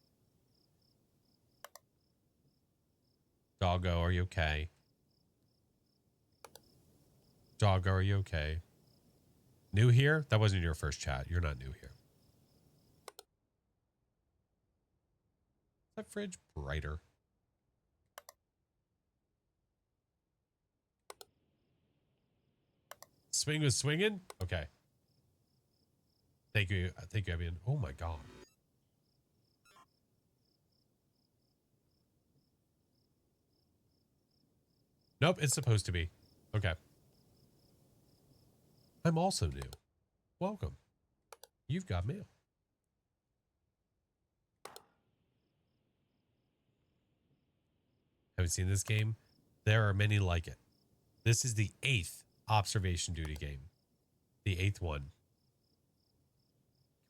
S1: Doggo, are you okay? Doggo, are you okay? New here? That wasn't your first chat. You're not new here. Is that fridge brighter? Swing was swinging? Okay. Thank you. Thank you, Evian. Oh my God. Nope, it's supposed to be. Okay. I'm also new. Welcome. You've got mail. Haven't seen this game? There are many like it. This is the 8th observation duty game. The 8th one.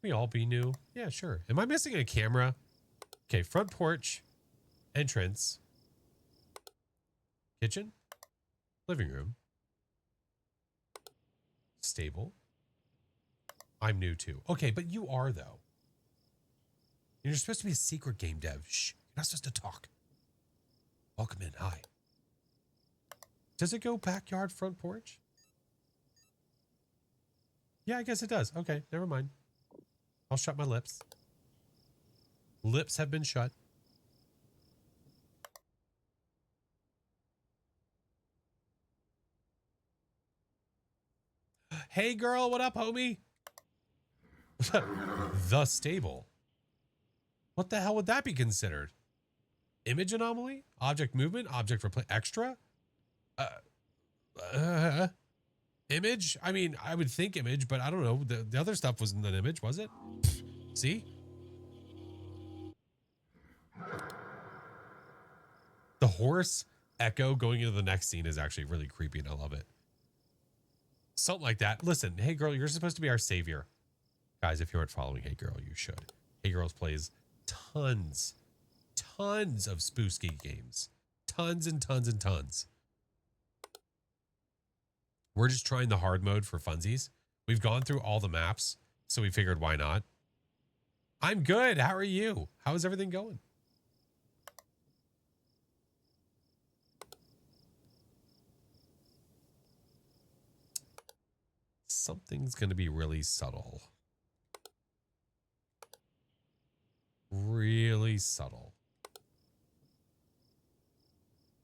S1: Can we all be new? Yeah, sure. Am I missing a camera? Okay, front porch, entrance, kitchen, living room, stable. I'm new too. Okay, but you are though. You're supposed to be a secret game dev. Shh, you're not supposed to talk. Welcome in. Hi. Does it go backyard, front porch? Yeah, I guess it does. Okay, never mind. I'll shut my lips. Lips have been shut. Hey girl, what up, homie? The stable. What the hell would that be considered? Image anomaly? Object movement? Object replay? Extra? Image? I mean, I would think image, but I don't know. The other stuff wasn't an image, was it? See? The horse echo going into the next scene is actually really creepy and I love it. Something like that. Listen, Hey Girl, you're supposed to be our savior. Guys, if you aren't following Hey Girl, you should. Hey Girls plays tons of Spooky games. Tons and tons and tons. We're just trying the hard mode for funsies. We've gone through all the maps, so we figured why not. I'm good. How are you? How is everything going? Something's going to be really subtle. Really subtle.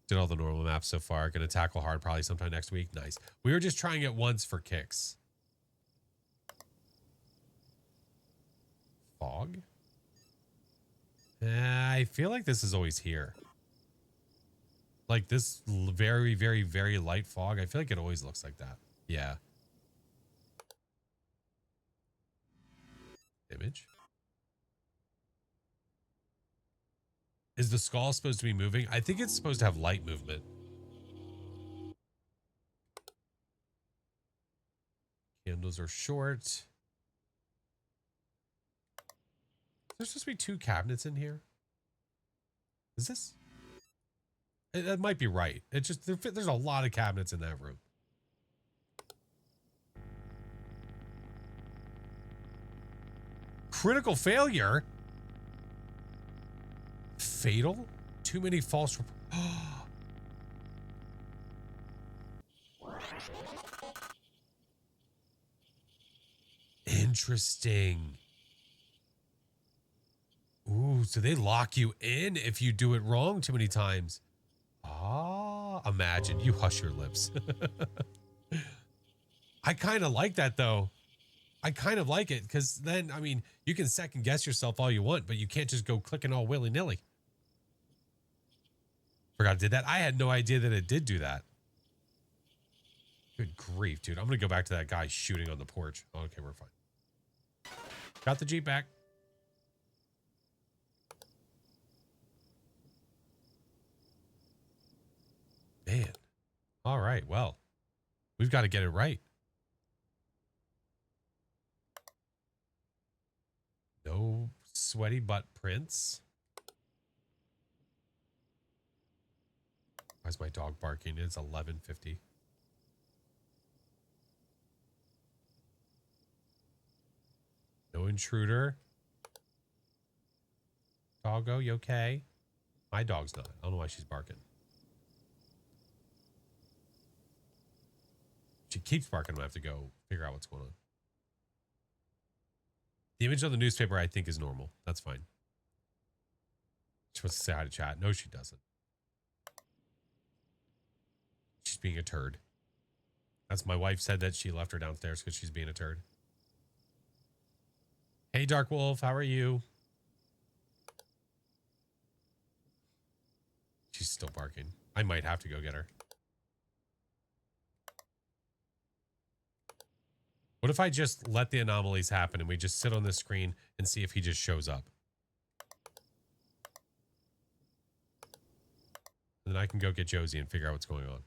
S1: Did all the normal maps so far. Going to tackle hard probably sometime next week. Nice. We were just trying it once for kicks. Fog? I feel like this is always here. Like this very, very, very light fog. I feel like it always looks like that. Yeah. Image. Is the skull supposed to be moving? I think it's supposed to have light movement. Candles are short. There's supposed to be 2 cabinets in here. Is this? It might be right. It just there's a lot of cabinets in that room. Critical failure. Fatal? Too many false. Interesting. Ooh, so they lock you in if you do it wrong too many times. Ah, imagine. You hush your lips. I kind of like that, though. I kind of like it because then, I mean, you can second guess yourself all you want, but you can't just go clicking all willy-nilly. Forgot it did that. I had no idea that it did do that. Good grief, dude. I'm going to go back to that guy shooting on the porch. Okay, we're fine. Got the Jeep back. Man. All right. Well, we've got to get it right. No sweaty butt prints. Why is my dog barking? It's 11:50. No intruder. Doggo, you okay? My dog's not. I don't know why she's barking. She keeps barking. I'm going to have to go figure out what's going on. The image on the newspaper, I think, is normal. That's fine. She wants to say hi to chat. No, she doesn't. She's being a turd. That's my wife said that she left her downstairs because she's being a turd. Hey, Dark Wolf, how are you? She's still barking. I might have to go get her. What if I just let the anomalies happen and we just sit on the screen and see if he just shows up? And then I can go get Josie and figure out what's going on.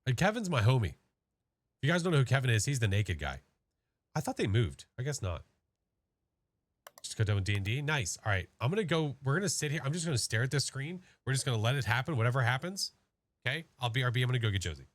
S1: And Kevin's my homie. If you guys don't know who Kevin is, he's the naked guy. I thought they moved. I guess not. Just go down D&D. Nice. All right. I'm going to go. We're going to sit here. I'm just going to stare at this screen. We're just going to let it happen. Whatever happens. Okay. I'll BRB. I'm going to go get Josie.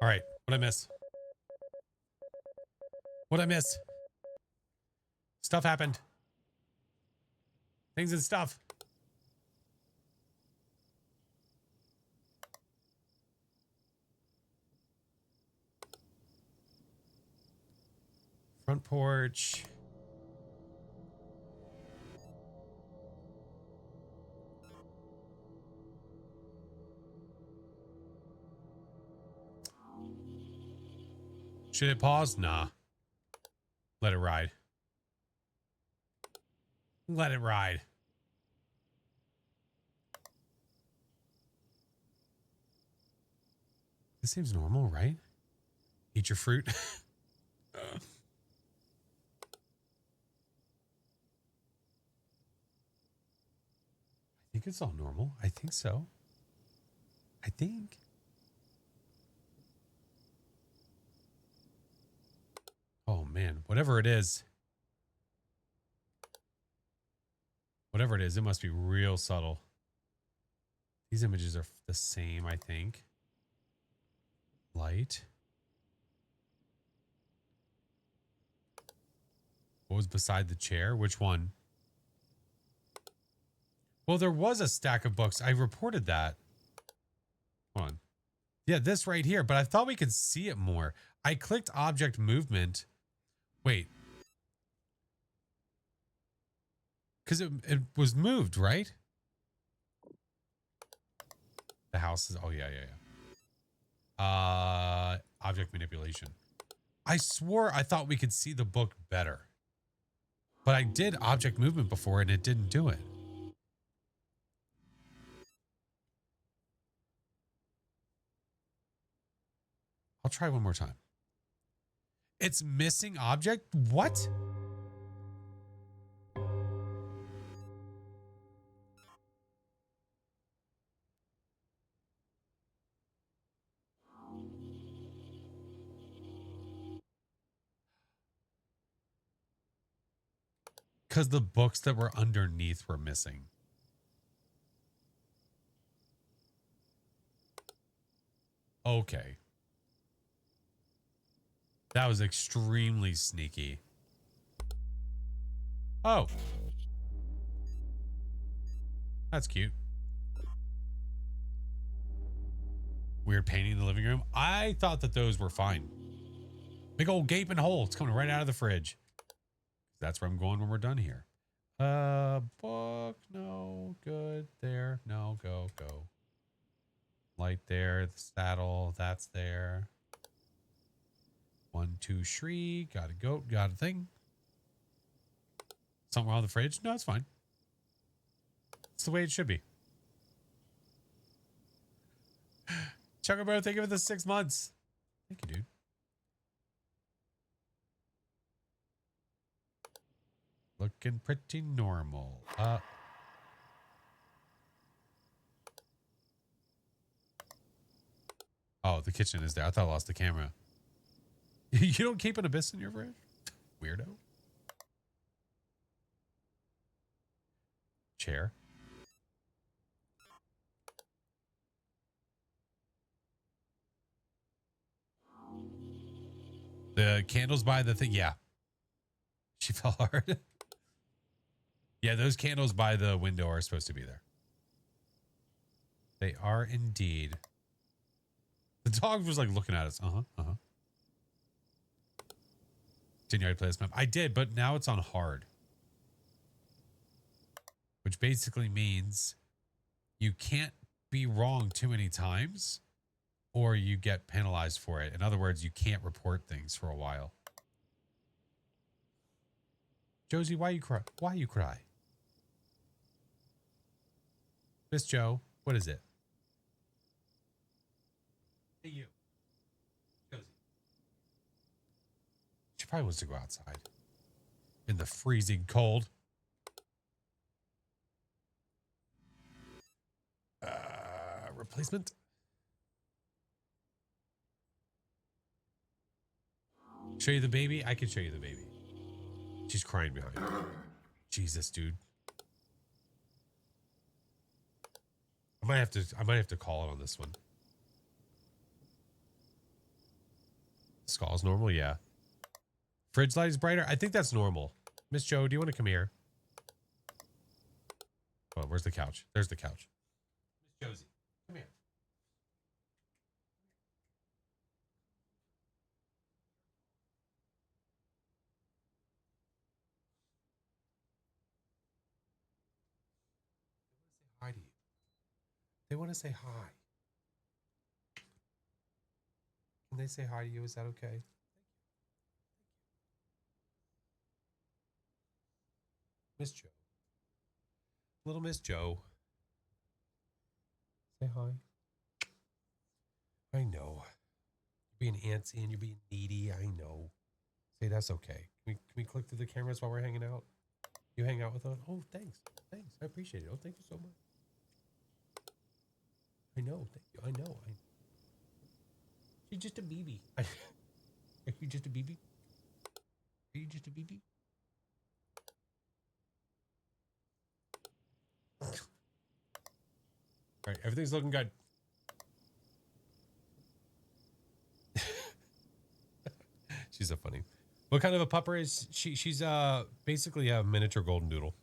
S1: All right. What'd I miss? What'd I miss? Stuff happened. Things and stuff. Front porch. Should it pause? Nah. Let it ride. Let it ride. This seems normal, right? Eat your fruit. I think it's all normal. I think so. I think. Oh, man. Whatever it is. Whatever it is, it must be real subtle. These images are the same, I think. Light. What was beside the chair? Which one? Well, there was a stack of books. I reported that. Hold on. Yeah, this right here. But I thought we could see it more. I clicked object movement. Wait. Because it was moved, right? The house is... Oh, yeah. Object manipulation. I swore I thought we could see the book better. But I did object movement before and it didn't do it. I'll try one more time. It's missing object? What? Because the books that were underneath were missing. Okay. That was extremely sneaky. Oh. That's cute. Weird painting in the living room. I thought that those were fine. Big old gaping hole. It's coming right out of the fridge. That's where I'm going when we're done here. Book. No. Good. There. No. Go. Light there. The saddle. That's there. 1, 2, Shri. Got a goat. Got a thing. Something wrong with the fridge? No, it's fine. It's the way it should be. Chucker Bro, thank you for the 6 months. Thank you, dude. Looking pretty normal. Oh, the kitchen is there. I thought I lost the camera. You don't keep an abyss in your fridge? Weirdo. chair. The candles by the thing. Yeah. She fell hard. Yeah, those candles by the window are supposed to be there. They are indeed. The dog was like looking at us. Didn't you already play this map? I did, but now it's on hard. Which basically means you can't be wrong too many times or you get penalized for it. In other words, you can't report things for a while. Josie, why you cry? Why you cry? Miss Joe, what is it? Hey, you. Josie. She probably wants to go outside in the freezing cold. Replacement? Show you the baby? I can show you the baby. She's crying behind. Jesus, dude. I might have to call it on this one. Skull's normal, yeah. Fridge light is brighter. I think that's normal. Miss Joe, do you want to come here? Oh, where's the couch? There's the couch. Miss Josie, come here. Hi to you. They want to say hi. Can they say hi to you? Is that okay? Miss Joe. Little Miss Joe. Say hi. I know. You're being antsy and you're being needy. I know. Say that's okay. Can we click through the cameras while we're hanging out? You hang out with us? Oh, thanks. Thanks. I appreciate it. Oh, thank you so much. I know. Thank you. I know. She's just a BB. Are you just a BB? Are you just a BB? All right. Everything's looking good. She's so funny. What kind of a pupper is she? She's basically a miniature golden doodle.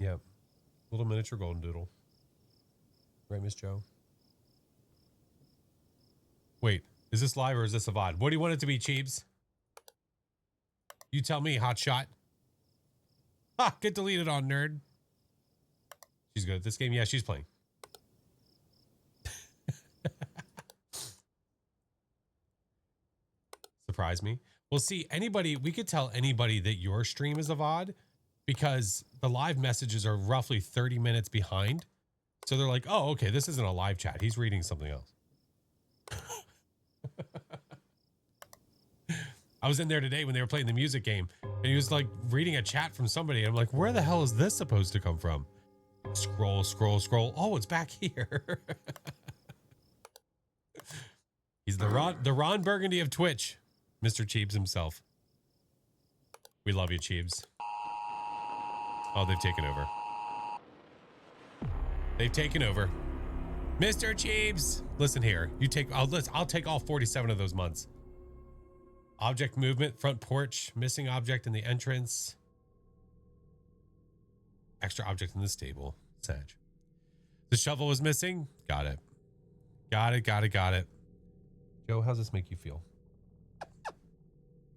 S1: Yeah. Little miniature golden doodle. Right, Miss Joe? Wait, is this live or is this a VOD? What do you want it to be, Cheebs? You tell me, hot shot. Ah, get deleted on, nerd. She's good at this game. Yeah, she's playing. Surprise me. Well, see, anybody, we could tell anybody that your stream is a VOD because the live messages are roughly 30 minutes behind. So they're like, oh, okay, this isn't a live chat. He's reading something else. I was in there today when they were playing the music game and he was like reading a chat from somebody. And I'm like, where the hell is this supposed to come from? Scroll, scroll, scroll. Oh, it's back here. He's the Ron Burgundy of Twitch, Mr. Cheebs himself. We love you, Cheebs. Oh, they've taken over. They've taken over. Mr. Cheebs, listen here. You take. I'll take all 47 of those months. Object movement, front porch, missing object in the entrance. Extra object in this table. Sag. The shovel was missing. Got it. Got it. Joe, how's this make you feel?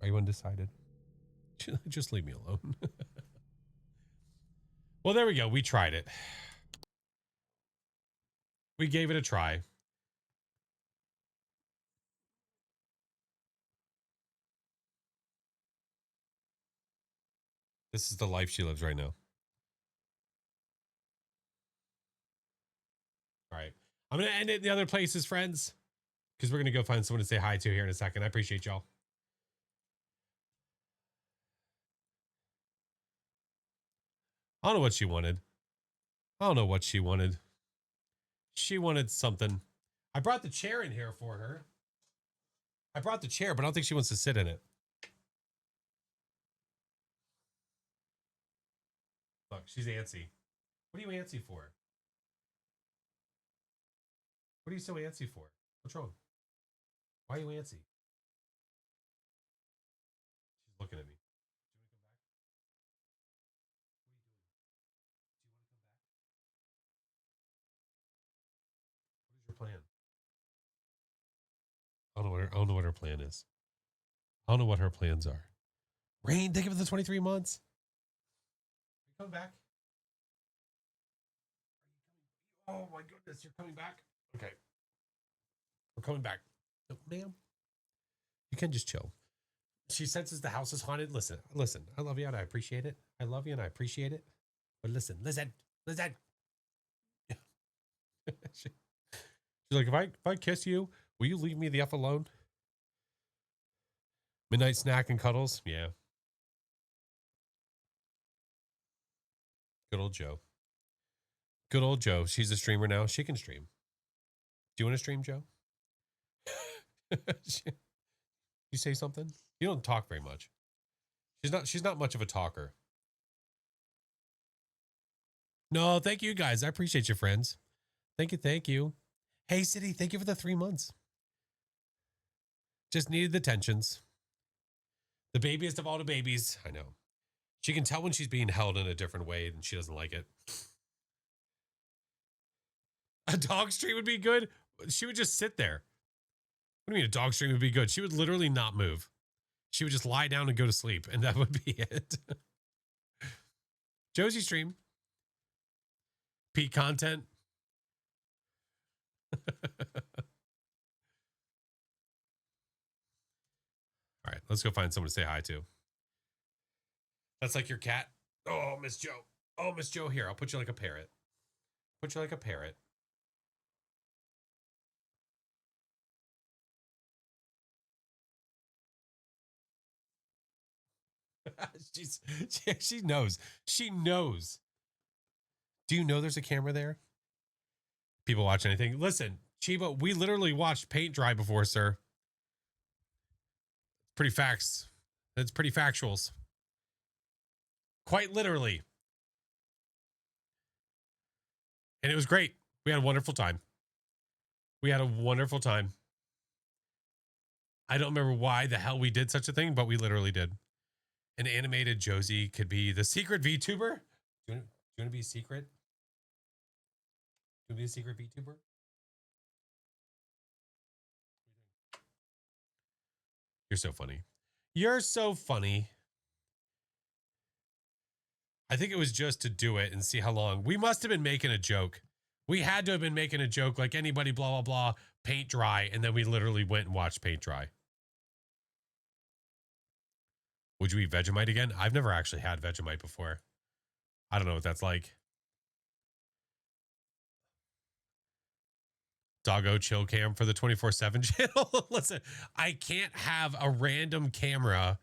S1: Are you undecided? Just leave me alone. Well, there we go. We tried it. We gave it a try. This is the life she lives right now. All right. I'm going to end it in the other places, friends, because we're going to go find someone to say hi to here in a second. I appreciate y'all. I don't know what she wanted. I don't know what she wanted. She wanted something. I brought the chair in here for her. I brought the chair, but I don't think she wants to sit in it. Look. she's antsy. What are you antsy for? What are you so antsy for? What's wrong? Why are you antsy? She's looking at me. Do you want to come back? What is your plan? I don't know what her plan is. I don't know what her plans are. Rain, thank you for the 23 months. Are you coming back? Oh my goodness, you're coming back? Okay. We're coming back. No, ma'am. You can just chill. She senses the house is haunted. Listen. I love you and I appreciate it. I love you and I appreciate it. But listen. She's like, if I kiss you, will you leave me the F alone? Midnight snack and cuddles. Yeah. Good old Joe. Good old Joe. She's a streamer now. She can stream. Do you want to stream, Joe? You say something? You don't talk very much. She's not much of a talker. No, thank you guys. I appreciate you, friends. Thank you. Hey, City, thank you for the 3 months. Just needed the tensions. The babiest of all the babies. I know. She can tell when she's being held in a different way and she doesn't like it. A dog stream would be good. She would just sit there. What do you mean a dog stream would be good? She would literally not move. She would just lie down and go to sleep, and that would be it. Josie stream. Peak content. All right, let's go find someone to say hi to. That's like your cat. Oh, Miss Joe. Oh, Miss Joe, here. I'll put you like a parrot. Put you like a parrot. She knows. She knows. Do you know there's a camera there? People watch anything. Listen, Chiba, we literally watched paint dry before, sir. Pretty facts. That's pretty factuals. Quite literally. And it was great. We had a wonderful time. We had a wonderful time. I don't remember why the hell we did such a thing, but we literally did. An animated Josie could be the secret VTuber. Do you want to be a secret? Do you want to be a secret VTuber? You're so funny. You're so funny. I think it was just to do it and see how long. We must have been making a joke. We had to have been making a joke like anybody, blah, blah, blah, paint dry. And then we literally went and watched paint dry. Would you eat Vegemite again? I've never actually had Vegemite before. I don't know what that's like. Doggo chill cam for the 24/7 channel. Listen, I can't have a random camera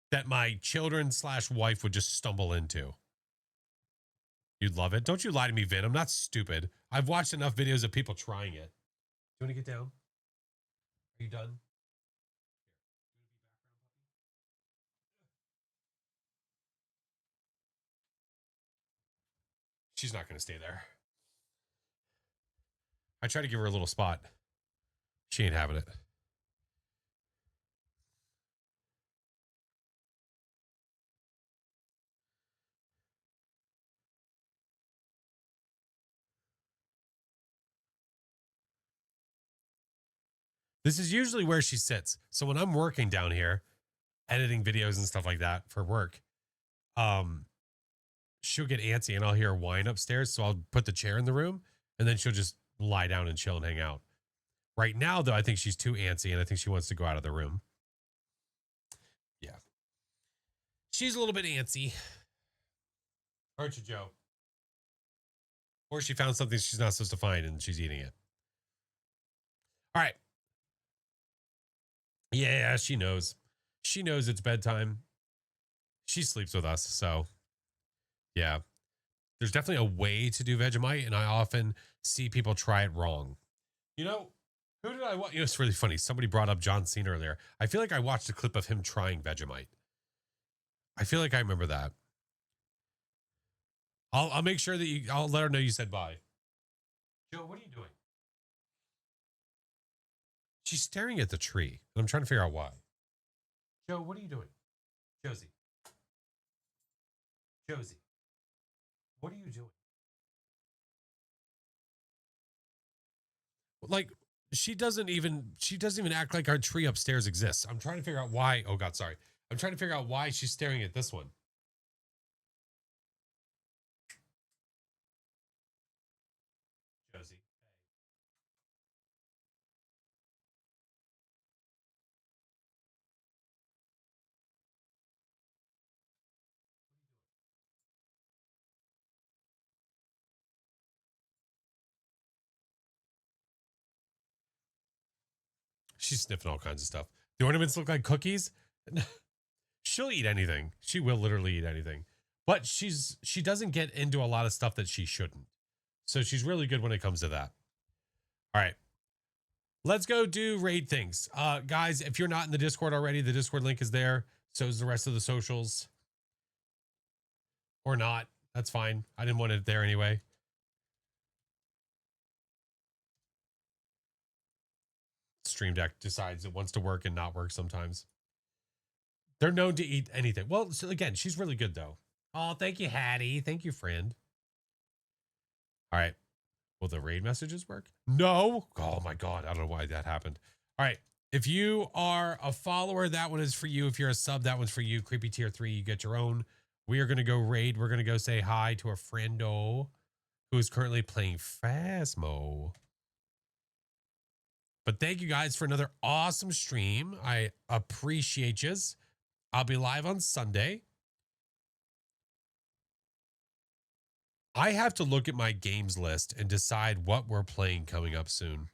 S1: that my children / wife would just stumble into. You'd love it. Don't you lie to me, Vin. I'm not stupid. I've watched enough videos of people trying it. Do you want to get down? Are you done? She's not going to stay there. I tried to give her a little spot. She ain't having it. This is usually where she sits. So when I'm working down here, editing videos and stuff like that for work, she'll get antsy and I'll hear her whine upstairs. So I'll put the chair in the room and then she'll just lie down and chill and hang out. Right now, though, I think she's too antsy and I think she wants to go out of the room. Yeah. She's a little bit antsy. Aren't you, Joe? Or she found something she's not supposed to find and she's eating it. All right. Yeah, she knows. She knows it's bedtime. She sleeps with us. So, yeah. There's definitely a way to do Vegemite, and I often see people try it wrong. You know, who did I watch? You know, it's really funny. Somebody brought up John Cena earlier. I feel like I watched a clip of him trying Vegemite. I feel like I remember that. I'll make sure that I'll let her know you said bye. Joe, what are you doing? She's staring at the tree, and I'm trying to figure out why. Joe, what are you doing? Josie. Josie. What are you doing? Like, she doesn't even act like our tree upstairs exists. I'm trying to figure out why. Oh God, sorry. I'm trying to figure out why she's staring at this one. Josie. She's sniffing all kinds of stuff. The ornaments look like cookies. She'll eat anything. She will literally eat anything. But she doesn't get into a lot of stuff that she shouldn't. So she's really good when it comes to that. All right. Let's go do raid things. Guys, if you're not in the Discord already, the Discord link is there. So is the rest of the socials. Or not. That's fine. I didn't want it there anyway. Stream Deck decides it wants to work and not work sometimes. They're known to eat anything. Well, so again, she's really good though. Oh, thank you, Hattie. Thank you, friend. All right. Will the raid messages work? No. Oh my God. I don't know why that happened. All right. If you are a follower, that one is for you. If you're a sub, that one's for you. Creepy tier 3, you get your own. We are going to go raid. We're going to go say hi to a friendo who is currently playing Phasmo. But thank you guys for another awesome stream. I appreciate yous. I'll be live on Sunday. I have to look at my games list and decide what we're playing coming up soon.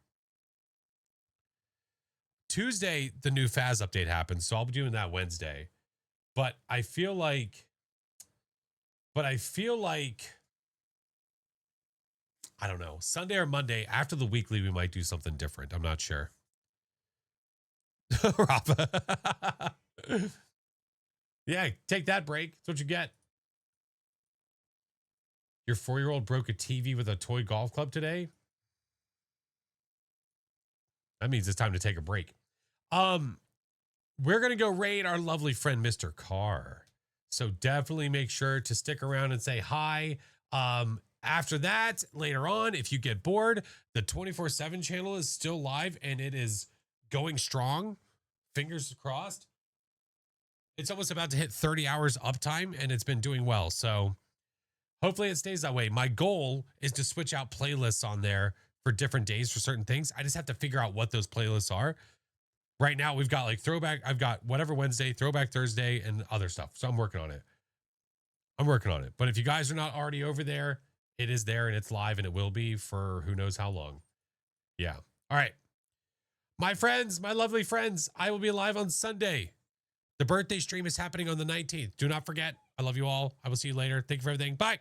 S1: Tuesday, the new Phas update happens, so I'll be doing that Wednesday. But I feel like, I don't know, Sunday or Monday after the weekly, we might do something different. I'm not sure. Rafa. Yeah, take that break. That's what you get. Your 4-year-old broke a TV with a toy golf club today. That means it's time to take a break. We're going to go raid our lovely friend, Mr. Carr. So definitely make sure to stick around and say hi. After that, later on, if you get bored, the 24/7 channel is still live and it is going strong. Fingers crossed. It's almost about to hit 30 hours uptime and it's been doing well. So hopefully it stays that way. My goal is to switch out playlists on there for different days for certain things. I just have to figure out what those playlists are. Right now, we've got like throwback. I've got whatever Wednesday, throwback Thursday, and other stuff. So I'm working on it. But if you guys are not already over there, it is there and it's live and it will be for who knows how long. Yeah. All right. My friends, my lovely friends, I will be live on Sunday. The birthday stream is happening on the 19th. Do not forget. I love you all. I will see you later. Thank you for everything. Bye.